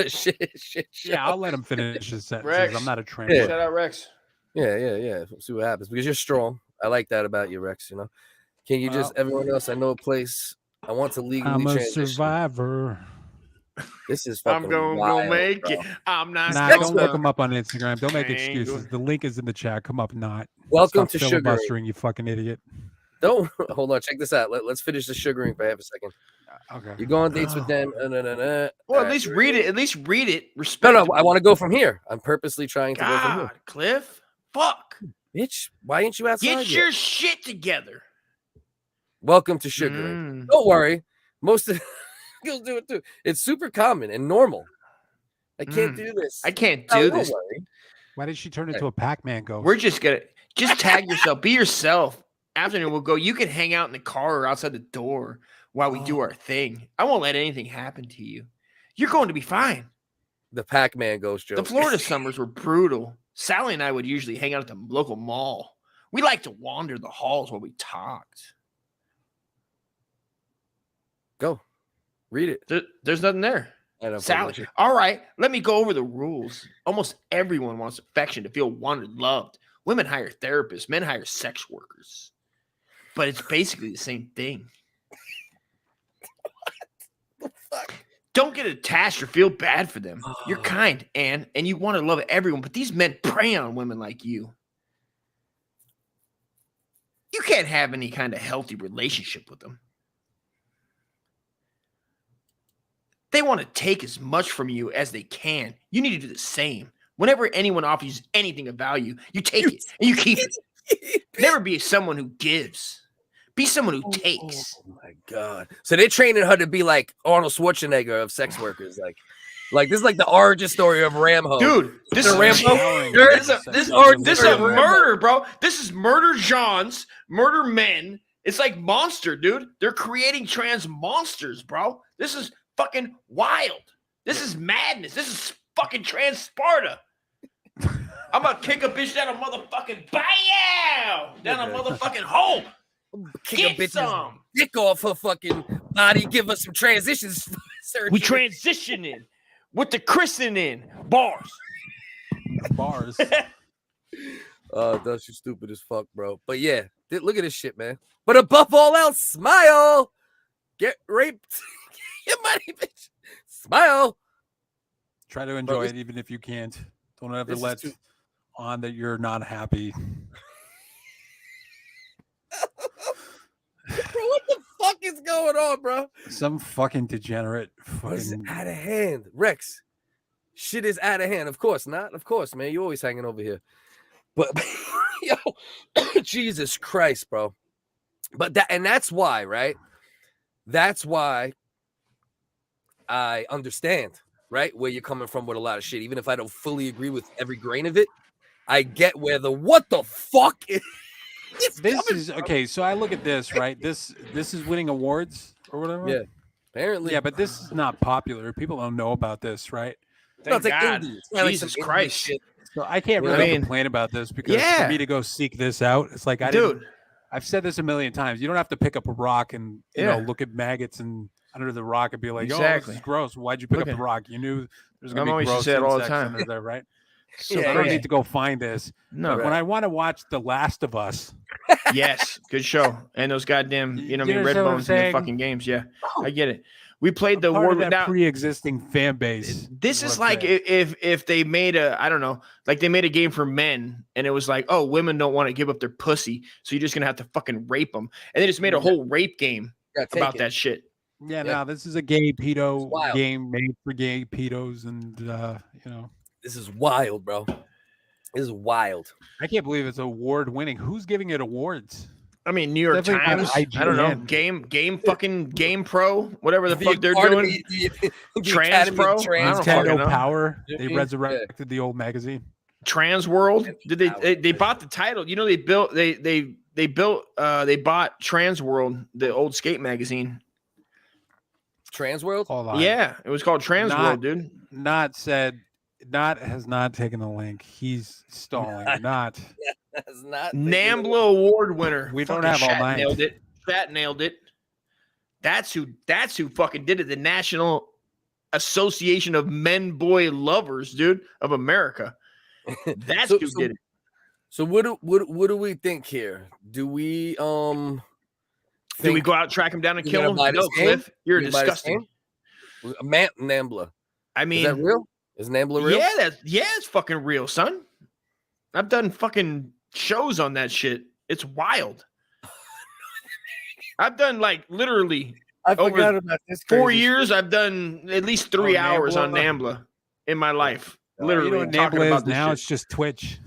shit. Yeah, I'll let him finish his sentences. Rex. I'm not a trainer. Shout out Rex. Yeah. We'll see what happens because you're strong. I like that about you, Rex. You know, can you just everyone else? I know a place. I want to legally I'm a transition. survivor. This is fucking I'm gonna wild, make bro. it. I'm not. Nah, gonna- don't look him up on Instagram. Don't make Ain't excuses. good. The link is in the chat. Come up, not. Welcome Stop to sugaring. filibustering, you fucking idiot. Don't hold on. Check this out. Let's finish the sugaring for half a second. Okay. You go on dates with them. Well, at least read it. At least read it. No, Respect. I want to go from here. I'm purposely trying to go from here. God, Cliff. Fuck. Bitch, why ain't you outside Get yet? your shit together. Welcome to sugaring. Don't worry. Most of girls do it too. It's super common and normal. I can't do this. I can't No, do don't this. worry. Why did she turn into a Pac-Man ghost? We're just gonna tag yourself. Be yourself. Afternoon, we'll go. You can hang out in the car or outside the door while we do our thing. I won't let anything happen to you. You're going to be fine. The Pac-Man ghost joke. The Florida summers were brutal. Sally and I would usually hang out at the local mall. We liked to wander the halls while we talked. Go. Read it. There's nothing there. I don't Sally. fucking- All right, let me go over the rules. Almost everyone wants affection, to feel wanted, loved. Women hire therapists, men hire sex workers. But it's basically the same thing. Don't get attached or feel bad for them. You're kind, and you want to love everyone, but these men prey on women like you. You can't have any kind of healthy relationship with them. They want to take as much from you as they can. You need to do the same. Whenever anyone offers you anything of value, you take it and you keep it. Never be someone who gives. Be someone who takes. Oh my god! So they're training her to be like Arnold Schwarzenegger of sex workers. Like this is like the origin story of Rambo. Dude, this is Rambo. this is a murder, bro. This is murder Johns, murder men. It's like Monster, dude. They're creating trans monsters, bro. This is fucking wild. This is madness. This is fucking trans Sparta. I'm gonna kick a bitch down a motherfucking bow down a motherfucking hole. Kick a bitch's dick off her fucking body. Give us some transitions. We transitioning with the christening bars. Bars. That's you stupid as fuck, bro. But yeah, look at this shit, man. But above all else, smile. Get raped. Get money, bitch. Smile. Try to enjoy it even if you can't. Don't ever let on that you're not happy. Bro, what the fuck is going on, bro? Some fucking degenerate. It's Fucking... out of hand. Rex, shit is out of hand. Of course not. Of course, man. You're always hanging over here. But, yo, Jesus Christ, bro. But that's why, right? That's why I understand, right? Where you're coming from with a lot of shit. Even if I don't fully agree with every grain of it, I get where the what the fuck is. This is okay. So I look at this, right? This is winning awards or whatever. Yeah, apparently. Yeah, but this is not popular. People don't know about this, right? No, it's like God. indie. It's like Jesus some indie Christ. shit. So I can't You know really what I mean? complain about this because for me to go seek this out, it's like I've said this a million times. You don't have to pick up a rock and you know look at maggots and under the rock and be like, "Oh, this is gross." Why'd you pick up the rock? You knew there's going to be gross say it all the insects time. under there, right? So So I don't need to go find this. No, But when I want to watch The Last of Us, yes, good show. And those goddamn, you know, You red understand what I'm bones in the saying? fucking games. Yeah, I get it. We played the part war of that now. pre-existing fan base. This is what I'm like saying. if they made a, I don't know, like they made a game for men and it was like, oh, women don't want to give up their pussy, so you're just gonna have to fucking rape them, and they just made a whole rape game about that shit. Yeah, no, this is a gay pedo game made for gay pedos, and you know, this is wild, bro. This is wild. I can't believe it's award winning. Who's giving it awards? I mean, New York Definitely not Times. I don't know. IGN. Game Pro, whatever the fuck they're doing. The Trans Academy Pro. of Trans I don't fucking Nintendo know. Power. They Yeah. resurrected the old magazine. Trans World. Did they bought the title? You know, they bought Trans World, the old skate magazine. Trans World? Hold on. Yeah, it was called Trans World, dude. Has not taken the link. He's stalling. Not. That's not NAMBLA award winner. We don't Fucking have all Shat night. Nailed it. Fat nailed it. That's who fucking did it. The National Association of Men Boy Lovers, dude, of America. That's who did it. So what do we think here? Do we Do we go out, track him down, and you kill gonna him? buy No, this game? Cliff. You're You gonna buy this disgusting. game? NAMBLA. I mean, is that real? Is NAMBLA real? Yeah, it's fucking real, son. I've done fucking shows on that shit. It's wild. I've done like literally I forgot over about this 4 crazy years. I've done at least 3 hours on NAMBLA in my life. Literally, You know what talking NAMBLA about is this now? shit. It's just Twitch.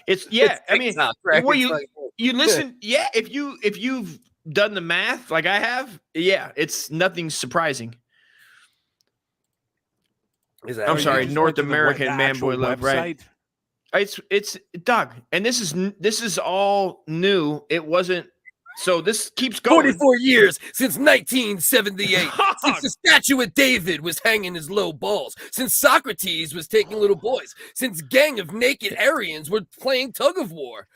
It's yeah. It's I mean, TikTok, right? well, It's like- you listen. Yeah, if you've done the math like I have, yeah, it's nothing surprising. Is that I'm you sorry, just North went to the American the Man actual Boy Love, right? website? It's Doug, and this is all new. It wasn't. So this keeps going. 44 years since 1978. Since the statue of David was hanging his low balls. Since Socrates was taking little boys. Since gang of naked Aryans were playing tug of war.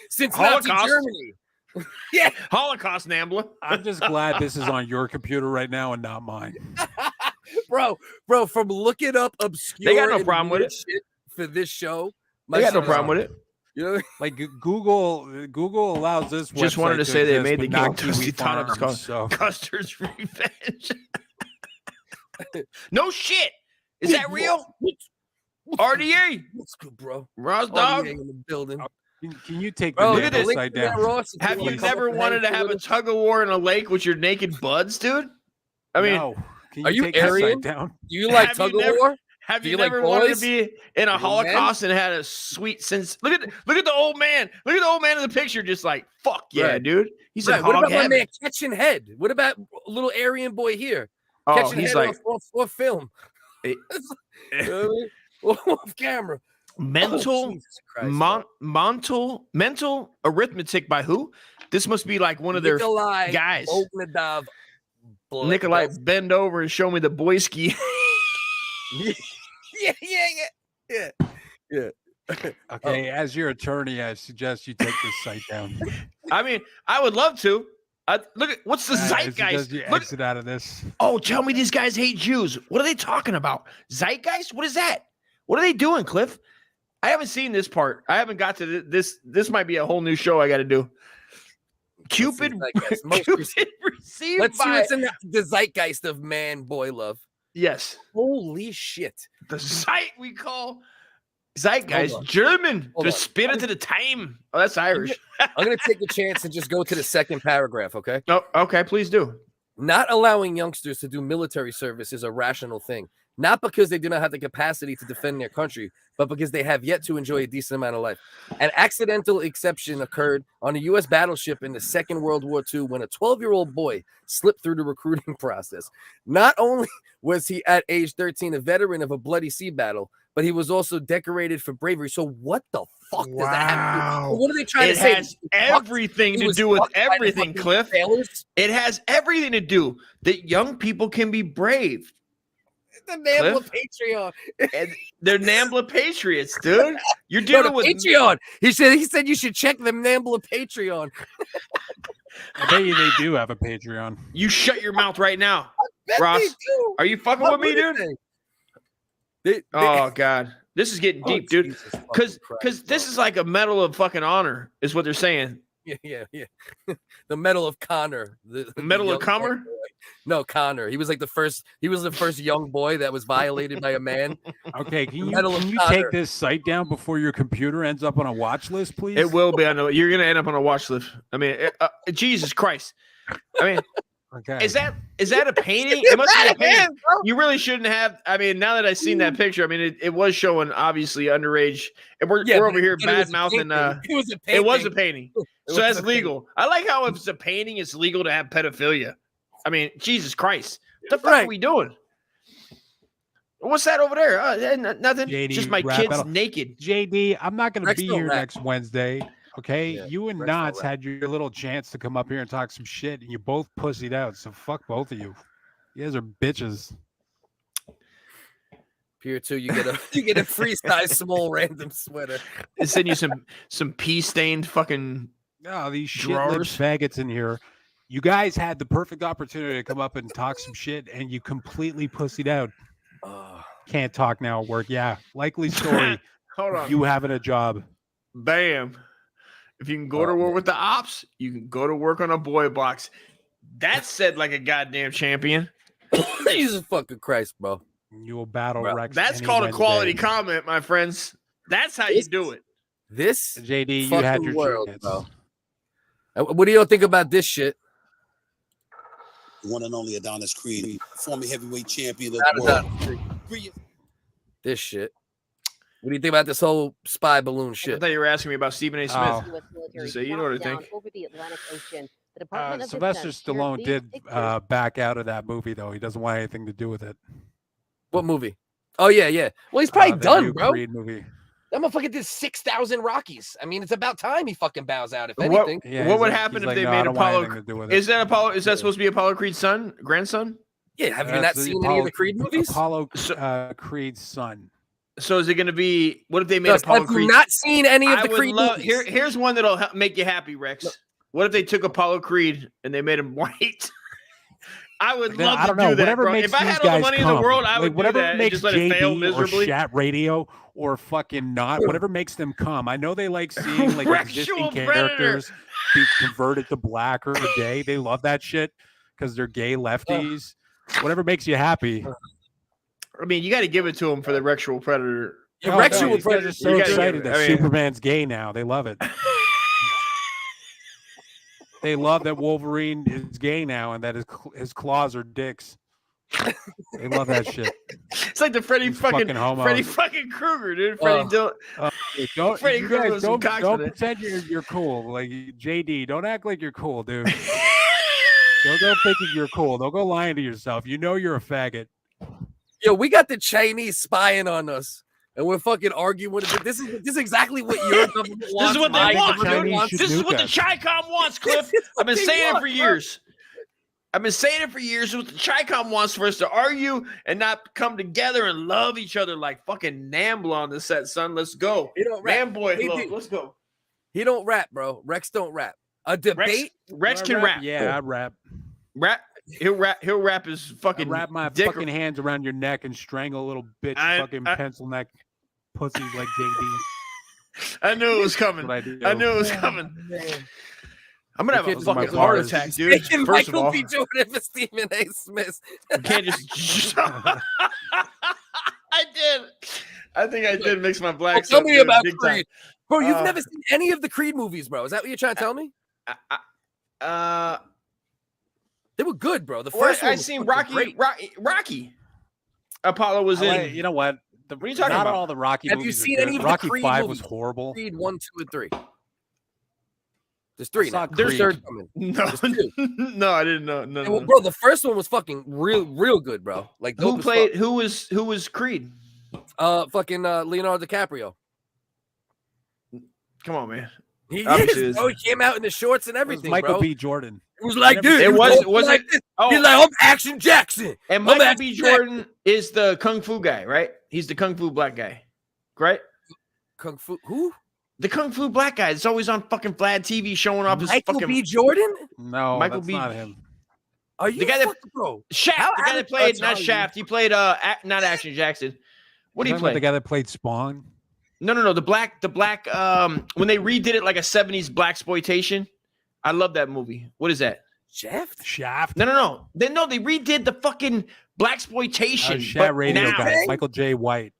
Since Nazi Holocaust. Germany. Yeah, Holocaust NAMBLA. I'm just glad this is on your computer right now and not mine. bro. From looking up obscure, They got no and problem with weird it. shit for this show. They got no shit is problem on. with it. You know, Like Google allows this. Just wanted to website say they exist, made but the not game. Kiwi Dusty thought it was called Farms, so. Custer's Revenge. No shit. Is that real? RDA. What's good, bro? Ross Oh, Dog. yeah, in the building. Can you take Bro, the look at damn this. site Look at down? that, Ross. If Have wanna you come never up and wanted to hang have a with us- tug of war in a lake with your naked buds, dude? I mean, No. Can Are you take this site Aryan? down? Do you like Have tug you of never- war? have Do you you like never wanted boys? to be in a You Holocaust and had a sweet sense? Look at the old man. Look at the old man in the picture, just like fuck yeah, Right. dude. He's Right, in what hog about my heaven. man catching head? What about little Aryan boy here? Oh, Catching he's head like off film. eh, You know what I mean? Off camera. mental, Jesus Christ, bro. mental arithmetic by who? This must be like one of their Nikolai guys. Bogdanov. Nikolai, bend over and show me the boy ski. Yeah. Okay, as your attorney, I suggest you take this site down. I mean, I would love to. Look at what's the I zeitgeist. suggest you Look, exit out of this. oh, tell me these guys hate Jews. What are they talking about? Zeitgeist? What is that? What are they doing, Cliff? I haven't seen this part. I haven't got to this. This might be a whole new show I got to do. Cupid, Cupid received Let's see by what's in the zeitgeist of man boy love. yes, Holy shit. the site we call zeitgeist. Hold on. German, Hold the on. spirit of the time. Oh, that's Irish. I'm going to take a chance and just go to the second paragraph, okay? Oh, okay, please do. Not allowing youngsters to do military service is a rational thing. Not because they do not have the capacity to defend their country, but because they have yet to enjoy a decent amount of life. An accidental exception occurred on a U.S. battleship in the Second World War II when a 12-year-old boy slipped through the recruiting process. Not only was he at age 13 a veteran of a bloody sea battle, but he was also decorated for bravery. So what the fuck does that have to do? What are they trying It to say? has everything to do with everything, Cliff. It has everything to do that young people can be brave. The NAMBLA Patreon. And they're NAMBLA patriots, dude. You're No, dealing the with Patreon. He said you should check the NAMBLA Patreon. I bet you they do have a Patreon. You shut your mouth right now, bet Ross. they do. Are you fucking What with me, would dude? they- Oh God, this is getting deep, dude. Because this is like a medal of fucking honor, is what they're saying. Yeah. The Medal of Connor. The Medal of young Connor? boy. No, Connor. He was like the first. He was the first young boy that was violated by a man. Okay, can you, Medal of take Connor. this site down before your computer ends up on a watch list, please? It will be. I know you're gonna end up on a watch list. I mean, Jesus Christ. I mean, okay. Is that a painting? It must be a painting. You really shouldn't have. I mean, now that I've seen that picture, I mean, it was showing obviously underage. And we're over here bad mouthing. It was a painting. It was a painting. So that's legal. I like how if it's a painting, it's legal to have pedophilia. I mean, Jesus Christ, what the fuck are we doing? What's that over there? Nothing. JD, Just my wrap kids it up. naked. JD, I'm not going to Rex be don't here rap. next Wednesday. Okay, Yeah, you and Rex Knots don't rap. had your little chance to come up here and talk some shit, and you both pussied out. So fuck both of you. You guys are bitches. Pier 2, you get a free size small random sweater. They send you some pee stained fucking these drawers. shit faggots in here. You guys had the perfect opportunity to come up and talk some shit, and you completely pussied out. Can't talk now at work. Yeah, likely story. Hold on. You having a job. Bam. If you can go to war with the ops, you can go to work on a boy box. That's said like a goddamn champion. Jesus fucking Christ, bro. You will battle Rex. That's any called a Wednesday. quality comment, my friends. That's how you do it. This JD, you fucking had your world, chance. bro. What do y'all think about this shit? The one and only Adonis Creed, former heavyweight champion of Not the world. Adonis This shit. What do you think about this whole spy balloon I shit? thought you were asking me about Stephen A. Smith. Oh. Just say, you know what I think. Over the Atlantic Ocean, the Department of Sylvester Defense shared Stallone these did pictures. back out of that movie, though. He doesn't want anything to do with it. What movie? Oh, yeah. Well, he's probably The done, new bro. Creed movie. That motherfucker did 6,000 Rockies. I mean, it's about time he fucking bows out, if What, anything. what would happen if they made Apollo? Is that supposed to be Apollo Creed's son, grandson? Yeah, have you not the seen any of the Creed movies? Apollo Creed's son. So is it going to be? What if they made Gus, Apollo have you Creed? not seen any of I the would Creed love- movies? Here's one that'll make you happy, Rex. What if they took Apollo Creed and they made him white? I would Then, love I to don't know. do that, Whatever bro. makes If I these had all the guys money in come, the world, I like, would do whatever that and makes just let it fail JD miserably. or Shat Radio or fucking not, whatever makes them come. I know they like seeing like existing Sexual predator. characters be converted to black or gay. They love that shit because they're gay lefties. Whatever makes you happy. I mean, you got to give it to him for the Rexual Predator. Oh, no, these guys are so You gotta give excited it. that I mean, Superman's gay now. They love it. They love that Wolverine is gay now and that his claws are dicks. They love that shit. It's like the Freddy These fucking homos. Freddy fucking Krueger, dude. Freddy Don't, Freddy you Krueger guys was some don't, cocks don't with it. pretend you're cool. Like JD, don't act like you're cool, dude. Don't go thinking you're cool. Don't go lying to yourself. You know you're a faggot. Yo, we got the Chinese spying on us, and we're fucking arguing with it. This is exactly what your government wants. This is what they my want, government dude. wants. This is what the Chi-Com wants, Cliff. I've been saying it for years. I've been saying it for years. What the Chi-Com wants for us to argue and not come together and love each other like fucking Nambla on the set, son. Let's go. Man, boy, He love. do. Let's go. He don't rap, bro. Rex don't rap. A debate. Rex can rap. Yeah, I rap. Rap. He'll rap his fucking. I wrap my dick. fucking hands around your neck and strangle a little bitch fucking pencil neck pussies like JD. I knew it was coming. That's what I do. I knew it was coming. I'm gonna have a Kids are my fucking heart bars. attack, dude. Taking First of Michael all, B. Jordan for Stephen A. Smith. you can't just. I did. I think I did mix my blacks. Tell up, me dude, about big Creed, bro. You've time. never seen any of the Creed movies, bro. Is that what you're trying to tell me? They were good, bro. The first one I was seen fucking Rocky. great. Rocky. Apollo was in. You know what? What are you talking not about? all the Rocky Have you movies are seen good. any of Rocky the Creed 5 movies? was horrible. Creed 1, 2, and 3. There's 3 saw now. There's Creed. third coming. No, There's 2. no, I didn't know. No, Well, no. bro, the first one was fucking real good, bro. Like dope Who as played? fuck. Who was Creed? Fucking Leonardo DiCaprio. Come on, man. He Obviously, is, bro. He came out in the shorts and everything, Michael bro. B. Jordan. It was like this. It was like it? this. Oh, He's like, I'm Action Jackson. And I'm Michael Action B. Jackson. Jordan is the kung fu guy, right? He's the kung fu black guy, right? Kung fu who? The kung fu black guy. It's always on fucking Vlad TV showing off his Michael fucking B. Jordan? No, Michael that's B. not him. Are you the guy that fucking bro? Shaft? How The guy out that of played touch not are you? Shaft. He played not Action Jackson. What did he play? The guy that played Spawn. No. The black. When they redid it like a 70s black exploitation. I love that movie. What is that? Shaft. No. They redid the fucking black exploitation. Shaft radio guy. Michael J. White.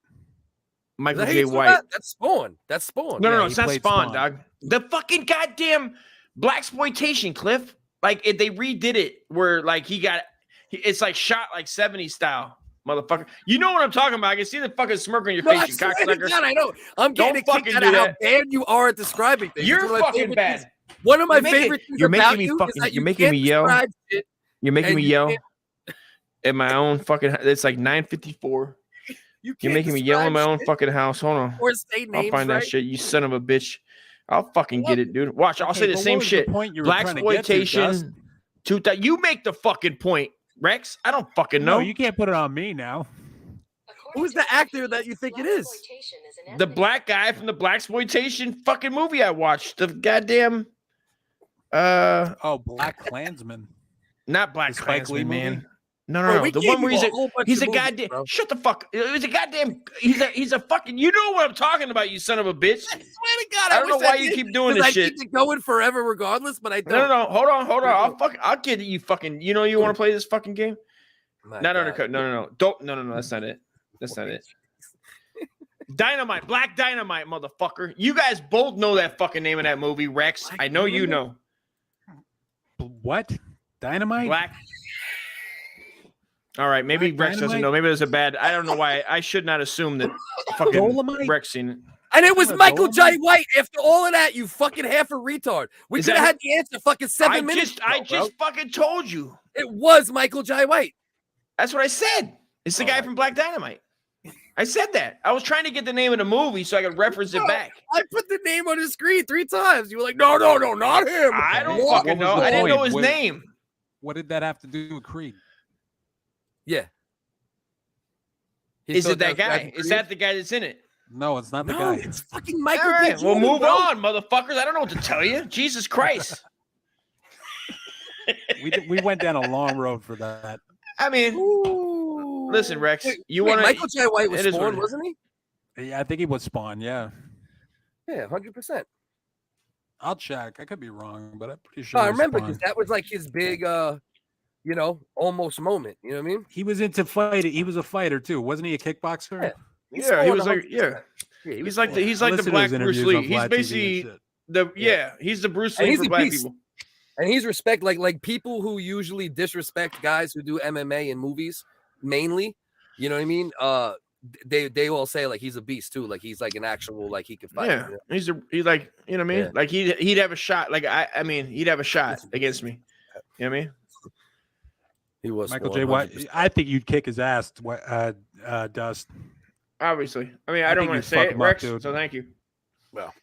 Michael J. White. That's Spawn. That's Spawn. No, it's not Spawn, dog. The fucking goddamn black exploitation, Cliff. Like they redid it where like it's like shot like 70s style, motherfucker. You know what I'm talking about? I can see the fucking smirk on your face, you cocksucker. God, I know. I'm getting Don't a kick fucking out do of how that. bad you are at describing things. You're It's one of my fucking favorite bad. things. One of my favorite things You're about making me you fucking. is that You're you making can't me yell. describe shit You're making and me you yell can't- at my own fucking. It's like 9:54. You're making me yell in my own fucking house. Hold on. Or say I'll names find that right. shit. You son of a bitch. I'll fucking get it, dude. Watch. I'll say the but same what was shit. the point you were Black trying to get to, exploitation. You make the fucking point, Rex. I don't fucking know. No, you can't put it on me now. Who's the actor that you think it is? The black guy from the black exploitation fucking movie I watched. The goddamn Black Klansman. Not Black Spike Lee Klansman, man. movie? No. Bro, we The gave one where you he's a whole bunch he's a of movies, goddamn bro. shut the fuck. He's a goddamn he's a fucking you know what I'm talking about, you son of a bitch. I swear to God, I don't know wish why did, you keep doing 'cause this I shit. keep it going forever regardless, but I don't. No. Hold on. I'll get you fucking you know you want to play this fucking game? Not undercut. No. Don't no, that's not it. That's not it. Dynamite, Black Dynamite, motherfucker. You guys both know that fucking name of that movie, Rex. I know you know. What? Dynamite? Black. All right, maybe Black Rex doesn't Dynamite? know. Maybe there's a bad. I don't know why. I should not assume that fucking Dolomite? Rex seen it. And it was What, Michael J. Dolomite? White. After all of that, you fucking half a retard. We Is could have that- had the answer fucking 7 minutes. I ago, bro. just fucking told you. It was Michael J. White. That's what I said. It's the guy from Black Dynamite. I said that. I was trying to get the name of the movie so I could reference it back. I put the name on the screen 3 times. You were like, no, not him. I don't What? fucking What know. was the I didn't know point? his What- name. What did that have to do with Creed? Yeah. He Is thought it that was guy? from Is Creed? that the guy that's in it? No, it's not the No, guy. it's fucking All Michael right, B. we'll Jordan, move bro. on, motherfuckers. I don't know what to tell you. Jesus Christ. We went down a long road for that. I mean, listen, Rex. You Wait, want Michael J. White was It is what Spawn, it is. wasn't he? Yeah, I think he was Spawn. Yeah, Yeah, 100%. I'll check. I could be wrong, but I'm pretty No, sure. I it was remember Spawn. because that was like his big, almost moment. You know what I mean? He was into fighting. He was a fighter too, wasn't he? A kickboxer. Yeah. Yeah, he was like, 100%. yeah. Yeah, he was He's like the I listened to black his Bruce interviews Lee. on He's Vlad TV and basically shit. he's the Bruce And Lee he's for a black beast. people. And he's respect like people who usually disrespect guys who do MMA in movies mainly. You know what I mean? They all say like he's a beast too. Like he's like an actual like he can fight. Yeah, you know? he's like you know what I mean. Yeah. Like he'd have a shot. Like I mean he'd have a shot against me. You know what I mean? He was Michael Spawn, J. White. 100%. I think you'd kick his ass, Dust. Obviously. I mean I I don't think want you'd to say fuck it, him up, Rex. dude. So thank you. Well,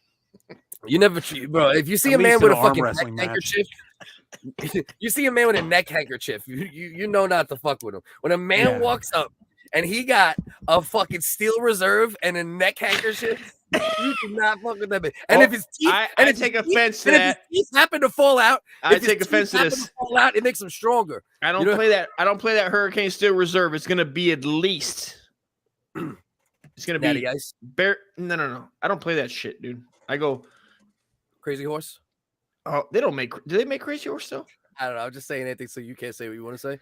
you never, bro. If you see At a man least with in a an arm fucking wrestling neck match. handkerchief, you see a man with a neck handkerchief, you know not to fuck with him. When a man Yeah. walks up and he got a fucking steel reserve and a neck handkerchief, you do not fuck with that man. And Oh, if his teeth, I and if take his teeth- offense to and if that. his teeth happen to fall out, I if his take teeth offense to happen this. fall out, it makes him stronger. I don't You know- play that. I don't play that Hurricane Steel Reserve. It's gonna be at least. It's gonna Natty be Ice, No. I don't play that shit, dude. I go. Crazy Horse. Oh, they don't make. Do they make Crazy Horse still? I don't know. I'm just saying anything so you can't say what you want to say.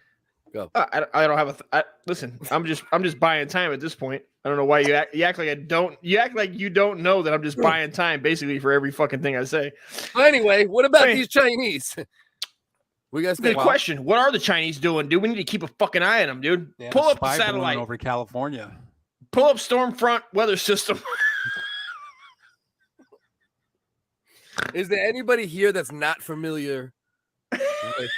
Go. I don't have a. Listen, I'm just buying time at this point. I don't know why you act like I don't. You act like you don't know that I'm just buying time basically for every fucking thing I say. Well, anyway, what about Hey. these Chinese? We got Good question. What are the Chinese doing, dude? We need to keep a fucking eye on them, dude. They had Pull a up the spy balloon satellite. over California. Pull up Stormfront weather system. Is there anybody here that's not familiar with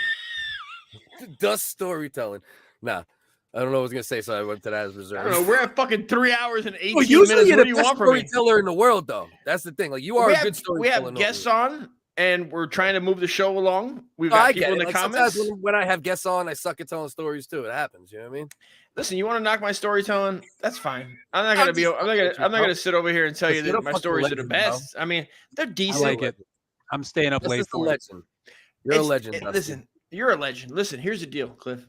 dust storytelling? Nah. I don't know what I was gonna say, so I went to that as reserve. I don't know. We're at fucking 3 hours and 18 Well, usually minutes. you're What the do you best want from me? storyteller in the world, though. That's the thing. Like you are we a have, good storyteller. We have guests on, and we're trying to move the show along. We've got people in the comments. Sometimes when I have guests on, I suck at telling stories too. It happens. You know what I mean? Listen, you want to knock my storytelling? That's fine. I'm not gonna be. I'm not gonna sit over here and tell you that my stories are the best. I mean, they're decent. I like it. I'm staying up late for it. You're a legend. Listen, you're a legend. Listen, here's the deal, Cliff.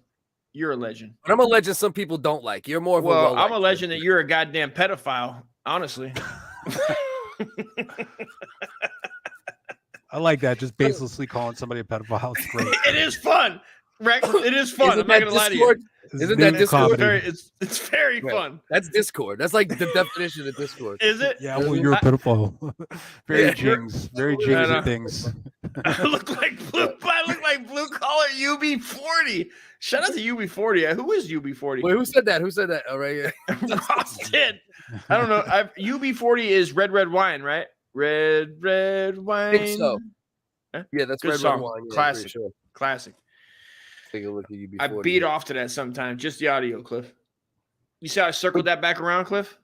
You're a legend. But I'm a legend some people don't like. You're more of well, a I'm a legend that you're a goddamn pedophile, honestly. I like that. Just baselessly calling somebody a pedophile. It's great. It is fun. Rex, it is fun. I'm not gonna lie to you. Isn't that Discord? It's very fun. That's Discord. That's like the definition of Discord. Is it? Yeah, well, you're a pedophile. Very jingsy things. I look like blue collar UB40. Shout out to UB40. Who is UB40? Wait, who said that? Who said that? Oh, right. Ross did. I don't know. UB40 is red wine, right? Red wine. I think so. Huh? Yeah, that's good red song. wine. Yeah, Classic. sure. Classic. Take a look at UB40. I beat off to that sometimes. Just the audio, Cliff. You see how I circled that back around, Cliff?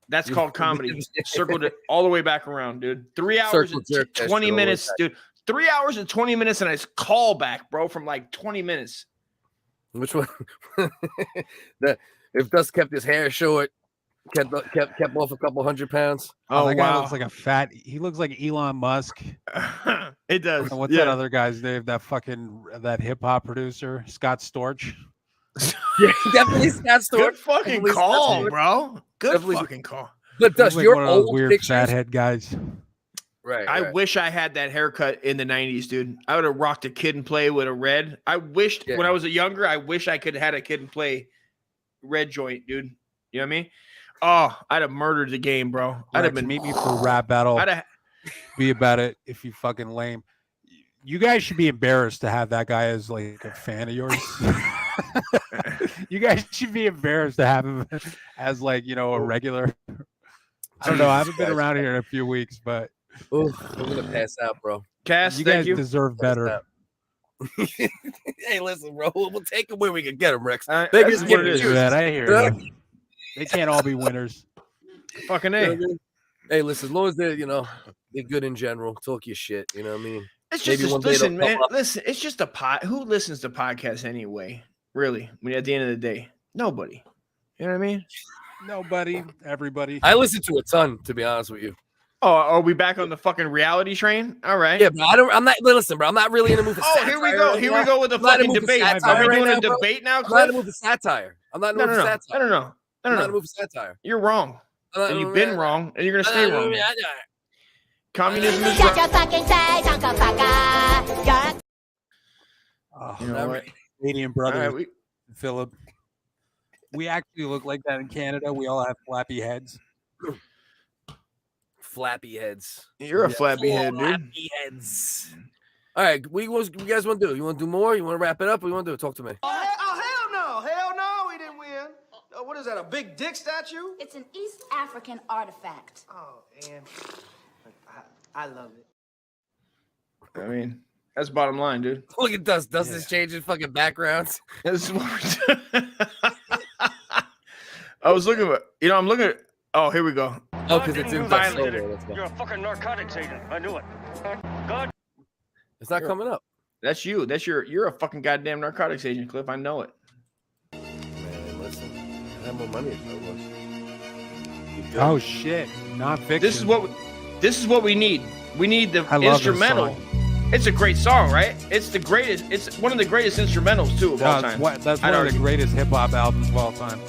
That's called comedy. Circled it all the way back around, dude. 3 hours and 20 minutes, dude. 3 hours and 20 minutes, and I call back, bro, from like 20 minutes. Which one? If Gus kept his hair short, kept off a couple 100 pounds. Oh, that guy looks like a fat. He looks like Elon Musk. It does. What's that other guy's name? That hip hop producer, Scott Storch. Yeah, definitely Scott Storch. Good fucking call, bro. Good fucking call. But does like your one of those old weird pictures? fathead guys? Right. I wish I had that haircut in the 90s, dude. I would have rocked a Kid and Play with a red. I wished when I was younger, I wish I could have had a Kid and Play red joint, dude. You know what I mean? Oh, I'd have murdered the game, bro. I'd have been meet me for a rap battle. Be about it if you fucking lame. You guys should be embarrassed to have that guy as like a fan of yours. You guys should be embarrassed to have him as like, a regular. I don't know. I haven't been around here in a few weeks, but I'm gonna pass out, bro. Cass, you thank guys you. deserve better. Hey, listen, bro. We'll take him where we can get him, Rex. That's Maybe what it is. That I hear. They can't all be winners. Fucking A. You know what I mean? Hey, listen, as long as they're good in general, talk your shit. You know what I mean? It's just Maybe one day listen, they'll man. come up. Listen, it's just a pod. Who listens to podcasts anyway? Really? I mean, at the end of the day, nobody. You know what I mean? Nobody. Everybody. I listen to a ton, to be honest with you. Oh, are we back on the fucking reality train? All right. Yeah, but I'm not. Listen, bro. I'm not really in the mood for satire. Here we go. Here we go with the I'm not in fucking the mood for debate. satire Are we right doing now, a bro. debate now, I'm not in Cliff? the mood for satire. I'm not in the mood for satire. No. I'm not in the mood for satire. You're wrong. And you've been wrong, and you're gonna stay wrong. Communism is Shut your wrong. fucking face, Uncle Fucker. Oh, You know what? Canadian All brother, right, Philip. We actually look like that in Canada. We all have flappy heads. Flappy heads. You're a flappy head, dude. Flappy heads. All right, what you guys want to do? You want to do more? You want to wrap it up? What do you want to do? Talk to me. Oh, hell no. Hell no, we didn't win. What is that, a big dick statue? It's an East African artifact. Oh, and I love it. I mean, that's bottom line, dude. Look at Dust. Dust is changing fucking backgrounds. This is what we're doing. I was looking at, I'm looking at, oh, here we go. Oh, because it's in Dust. You're a fucking narcotics agent. I knew it. God. It's not coming up. That's you. You're a fucking goddamn narcotics agent, Cliff. I know it. Man, listen. I have more money if I was. Oh shit! Non-fiction. This is what we need. We need the I love this instrumental. song. It's a great song, right? It's the greatest. It's one of the greatest instrumentals too of all time. That's one of the greatest hip hop albums of all time.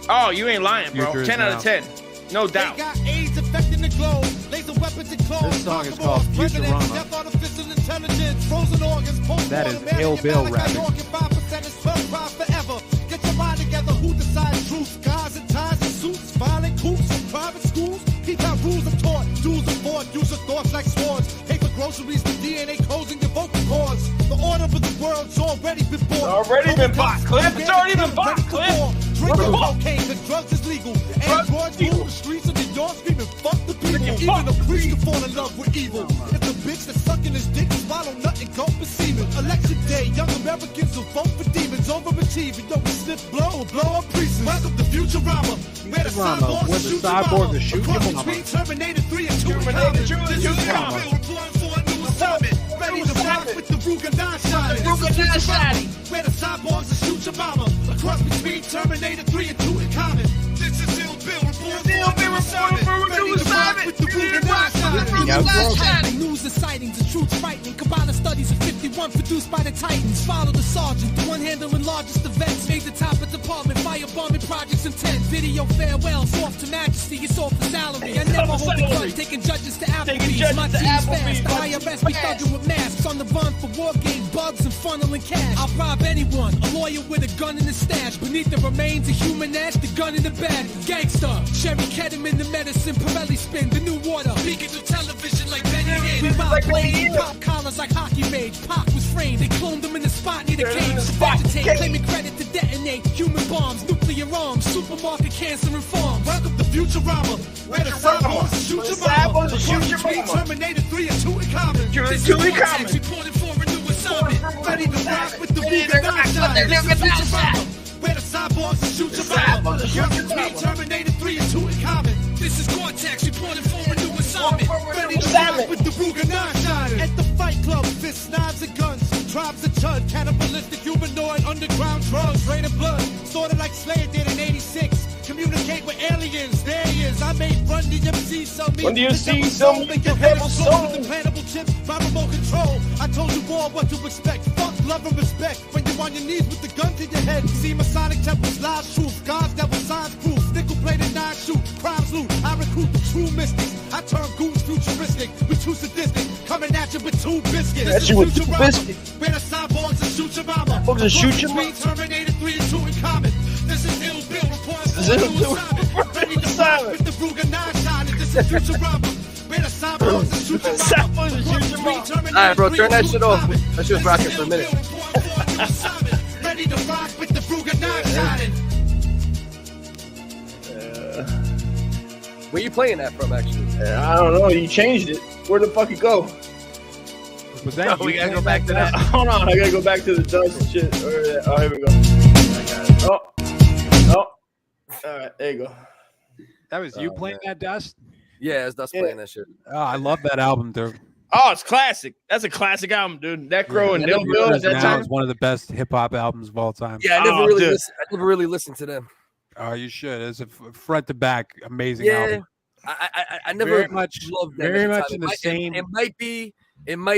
Oh, you ain't lying, bro. Future is 10 out of now. 10, no doubt. AIDS affecting the globe. Laser weapons and clones. This song is called Futurama. Death, artificial intelligence, frozen organs, That is Ill Bill rapping. 5% is well ride forever. Get your mind together. Who decides truth? Guys and ties and suits, violent coops and private schools. Keep out rules of taught, dues of fought, use of thoughts like swords. Pay for groceries, the DNA codes and your vocal cords. The order of the world's already been born. Already been bought, Cliff. It's already been bought, Cliff. Drinking cocaine, cause drugs is legal. And drugs rule the streets of New York, screaming fuck the people. Even a priest can fall in love with evil. If the bitch that's sucking his dick swallow nothing, go for semen. Election day, young Americans will vote for demons. dreams, overachieving. Yo, we slip blow up pieces. Welcome to Futurama, where the cyborgs shoot your mama. Between Terminator 3 and 2 and This is Futurama. Reporting for a new assignment. Ready to rock with the Ruger 9-shot. Where the cyborgs will shoot your mama. A cross between Terminator 3 and 2 in common. This is Bill reporting for a new assignment. Ready to rock with the Ruger 9-shot. News and sightings, the truth frightening. Kabbalah studies of 51 produced by the Titans. Follow the sergeant, the one handling largest events. Made the top of department, firebombing projects intent. Video farewells, off to majesty, it's off the salary. I never hold the grudge, taking judges to Applebee's. My team's fast, the IRS be thugging with masks. On the run for war game, bugs and funneling cash. I'll rob anyone, a lawyer with a gun in the stash. Beneath the remains of human ash, the gun in the bag. Gangster, cherry ketamine, the medicine, Pirelli spin, the new water. Peeking through television like Benny Hill. We rob blades, pop collars like hockey mage. Pac was framed, they cloned him in the spot near the cage. Vegetate, claiming credit to detonate human bombs, nuclear arms, supermarket cancer and farms. Welcome to Futurama, where the cyborgs shoot your mama. Between Terminator 3 and 2 in common. This is Wutang reporting for a new assignment. Ready to rock with the Ruger 9-shot. This is Futurama, where the cyborgs shoot your mama. Between Terminator 3 and 2 in common. This is Cortex reporting for a new assignment. Ready to rock with the Ruger 9-shot. At the Fight Club, fists, knives and guns. Tribes of chud, cannibalistic humanoid, underground drugs, rain of blood. Sorta like Slayer did in 86. Communicate with aliens, there he is. I made Run DMC sell me. Run DMC sell me the devil soul. Implantable chips, my remote control. I told you all what to expect. Fuck, love and respect. When you're on your knees with the gun to your head. See Masonic temples, live truth. God's devil signs proof. Nickel plated 9-shoot, crimes loot. I recruit the true mystics. I turn goons futuristic. We too sadistic. Coming at you with 2 biscuits. That's you with 2 biscuits. Where the cyborgs and shoot your mama. Shoot your mama. Terminator 3 and 2 in common. This is Ill Bill reporting for a new assignment. Ready to rock with the Ruger 9-shot. This is Futurama. Where the cyborgs and shoot your mama. Alright, bro, turn that shit off. That shit was rocking for a minute. Ready to rock with the Ruger 9-shot. Where you playing that from, actually? I don't know. You changed it. Where the fuck it go? Was that we gotta go back to that. Hold on, I gotta go back to the dust shit. Oh, here we go. Oh. All right, there you go. That was you playing that, Dust? Yeah, it's Dust playing that shit. Oh, I love that album, dude. Oh, it's classic. That's a classic album, dude. Necro and Ill Bill at that time is one of the best hip hop albums of all time. Yeah, I never really listened to them. Oh, you should. It's a front to back amazing album. I never very much loved them. very much in the same. It might be, and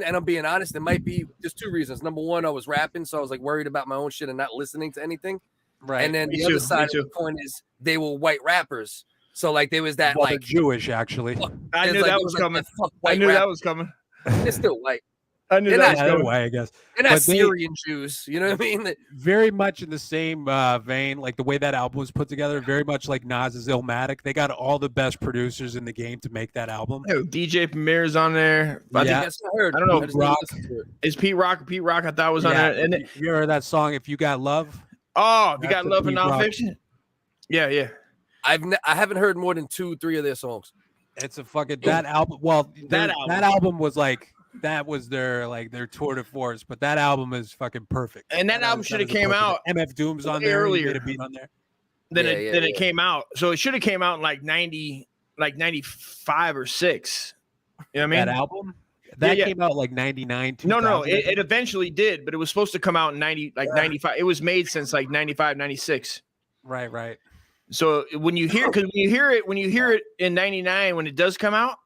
I'm being honest, it might be just 2 reasons. Number one, I was rapping, so I was like worried about my own shit and not listening to anything. Right. And then the other side of the coin is they were white rappers. So like there was that like Jewish actually. I knew that was coming. I knew that was coming. They're still white. I knew that was coming. Way, I guess. They're not Syrian Jews. You know what I mean? Very much in the same vein, like the way that album was put together. Very much like Nas's Illmatic. They got all the best producers in the game to make that album. Yo, DJ Premier's on there. I think that's what I heard. I don't know. Rock. Is Pete Rock? Pete Rock, I thought was on there. And you heard that song? If You Got Love. Oh, if you got love and nonfiction. Yeah. I haven't heard more than 2-3 of their songs. It's a fucking that album. Well, that album was like that was their tour de force, but that album is fucking perfect. And that album should have came out. MF Doom's on there earlier. Made a beat on there. Then it came out. So it should have came out in like 95 or 6. You know what I mean? That album. That came out like 99. No, it eventually did, but it was supposed to come out in 95. It was made since like 95, 96. Right. So when you hear it in 99, when it does come out,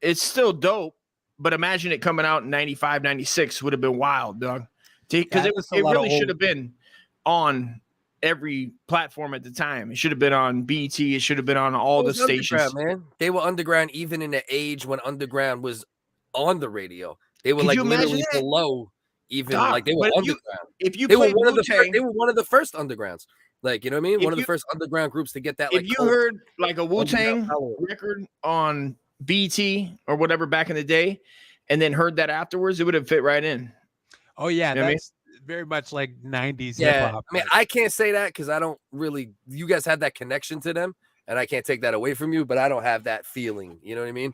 it's still dope. But imagine it coming out in 95, 96 would have been wild, dog. Because it really should have been on every platform at the time. It should have been on BT. It should have been on all the stations. Man, they were underground even in the age when underground was on the radio. They were Could like you imagine literally that? below even Dog, like they were but underground. If you they were played one of the Wutang, they were one of the first undergrounds. Like, you know what I mean? One of the first underground groups to get that. Like, if you heard like a Wutang record on BT or whatever back in the day, and then heard that afterwards, it would have fit right in. Oh yeah, You know what I mean? that's very much like 90s yeah, hip hop. I mean, I can't say that because I don't really. You guys have that connection to them, and I can't take that away from you. But I don't have that feeling. You know what I mean?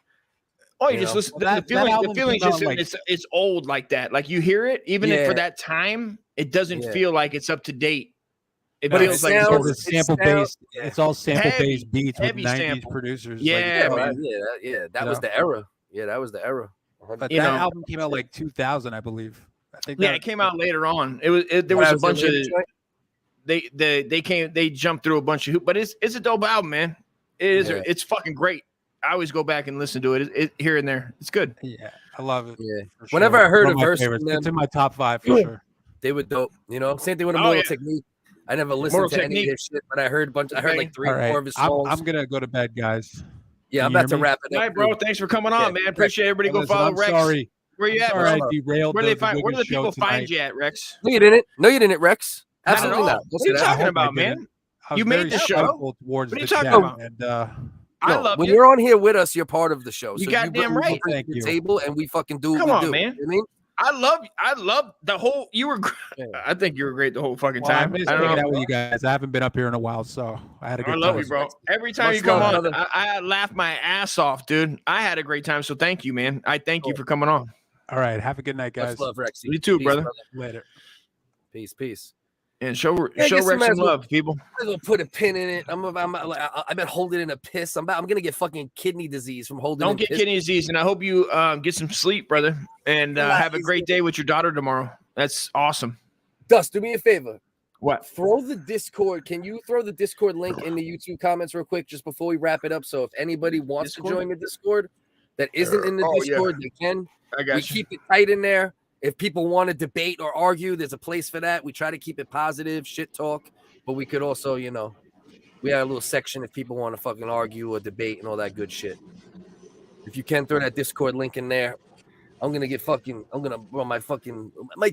Oh, you just listen. Well, the feeling just like, it's old like that. Like you hear it, even if for that time, it doesn't feel like it's up to date. It feels like it's sample based. It's all sample based beats with 90s producers. Yeah, like, man. That was the era. Yeah, that was the era. But that album came out like 2000, I believe. I think. Yeah, it came out later on. There was a bunch of they jumped through a bunch of hoops, but it's a dope album, man. It is. It's fucking great. I always go back and listen to it. Here and there. It's good. Yeah, I love it. Yeah. Sure. Whenever I heard a verse from them, it's in my top 5 for sure. They were dope. You know, same thing with Mortal Technique. I never listened to any of his shit, but I heard a bunch. I heard like 3 or 4 of his songs. I'm gonna go to bed, guys. Yeah, I'm about to wrap it up. All right, bro. Thanks for coming on, man. Appreciate everybody. Go follow Rex. Sorry. Where you at, Sorry, I bro? derailed. Where do the people find you at, Rex? No, you didn't. No, you didn't, Rex. Not Absolutely at all. not. What are you talking about, man? You made the show. What are you talking about? And, I love when you. you're on here with us, you're part of the show. You so goddamn bring right. to the table, and we fucking do what Come we on, do. man. You know what I mean? I love the whole. You were. I think you were great the whole fucking time. I don't hanging out with you guys. I haven't been up here in a while, so I had a good time. I love you, bro. Every time you come on, I laugh my ass off, dude. I had a great time, so thank you, man. I thank you for coming on. All right, have a good night, guys. Much love, Rexy. You too, Peace, brother. Later. Peace. And show I guess Rex you might some as well- love, people. I'm gonna put a pin in it. I've been holding in a piss. I'm gonna get fucking kidney disease from holding. Don't in get piss. kidney disease, and I hope you get some sleep, brother, and have a great day with your daughter tomorrow. That's awesome. Dust, do me a favor. What? Throw the Discord. Can you throw the Discord link in the YouTube comments real quick, just before we wrap it up? So if anybody wants to join the Discord that isn't in the Discord, they can. I got we you. keep it tight in there. If people want to debate or argue, there's a place for that. We try to keep it positive, shit talk, but we could also, we have a little section if people want to fucking argue or debate and all that good shit. If you can throw that Discord link in there, I'm gonna run my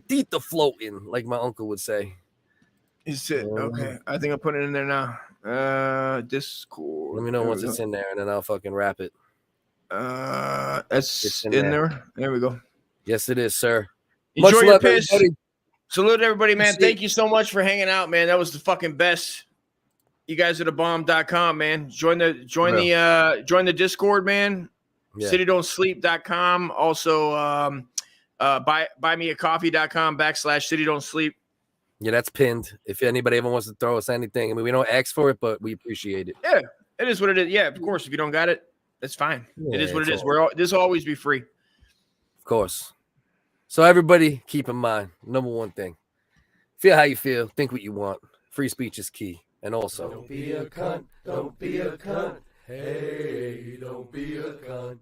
teeth are floating, like my uncle would say. Is it okay? I think I'll put it in there now. Discord. Let me know once it's in there, and then I'll fucking wrap it. It's in there. There we go. Yes, it is, sir. Enjoy Much your love, piss. everybody. Salute everybody, man. Thank you so much for hanging out, man. That was the fucking best. You guys are the bomb.com, man. Join the Discord, man. Yeah. CityDon'tSleep.com. Also, buymeacoffee.com /CityDon'tSleep. Yeah, that's pinned. If anybody ever wants to throw us anything, I mean, we don't ask for it, but we appreciate it. Yeah, it is what it is. Yeah, of course. If you don't got it, that's fine. It is what it is. This will always be free. Of course. So everybody, keep in mind, number one thing: feel how you feel, think what you want. Free speech is key, and also Don't be a cunt. Don't be a cunt. Hey, don't be a cunt.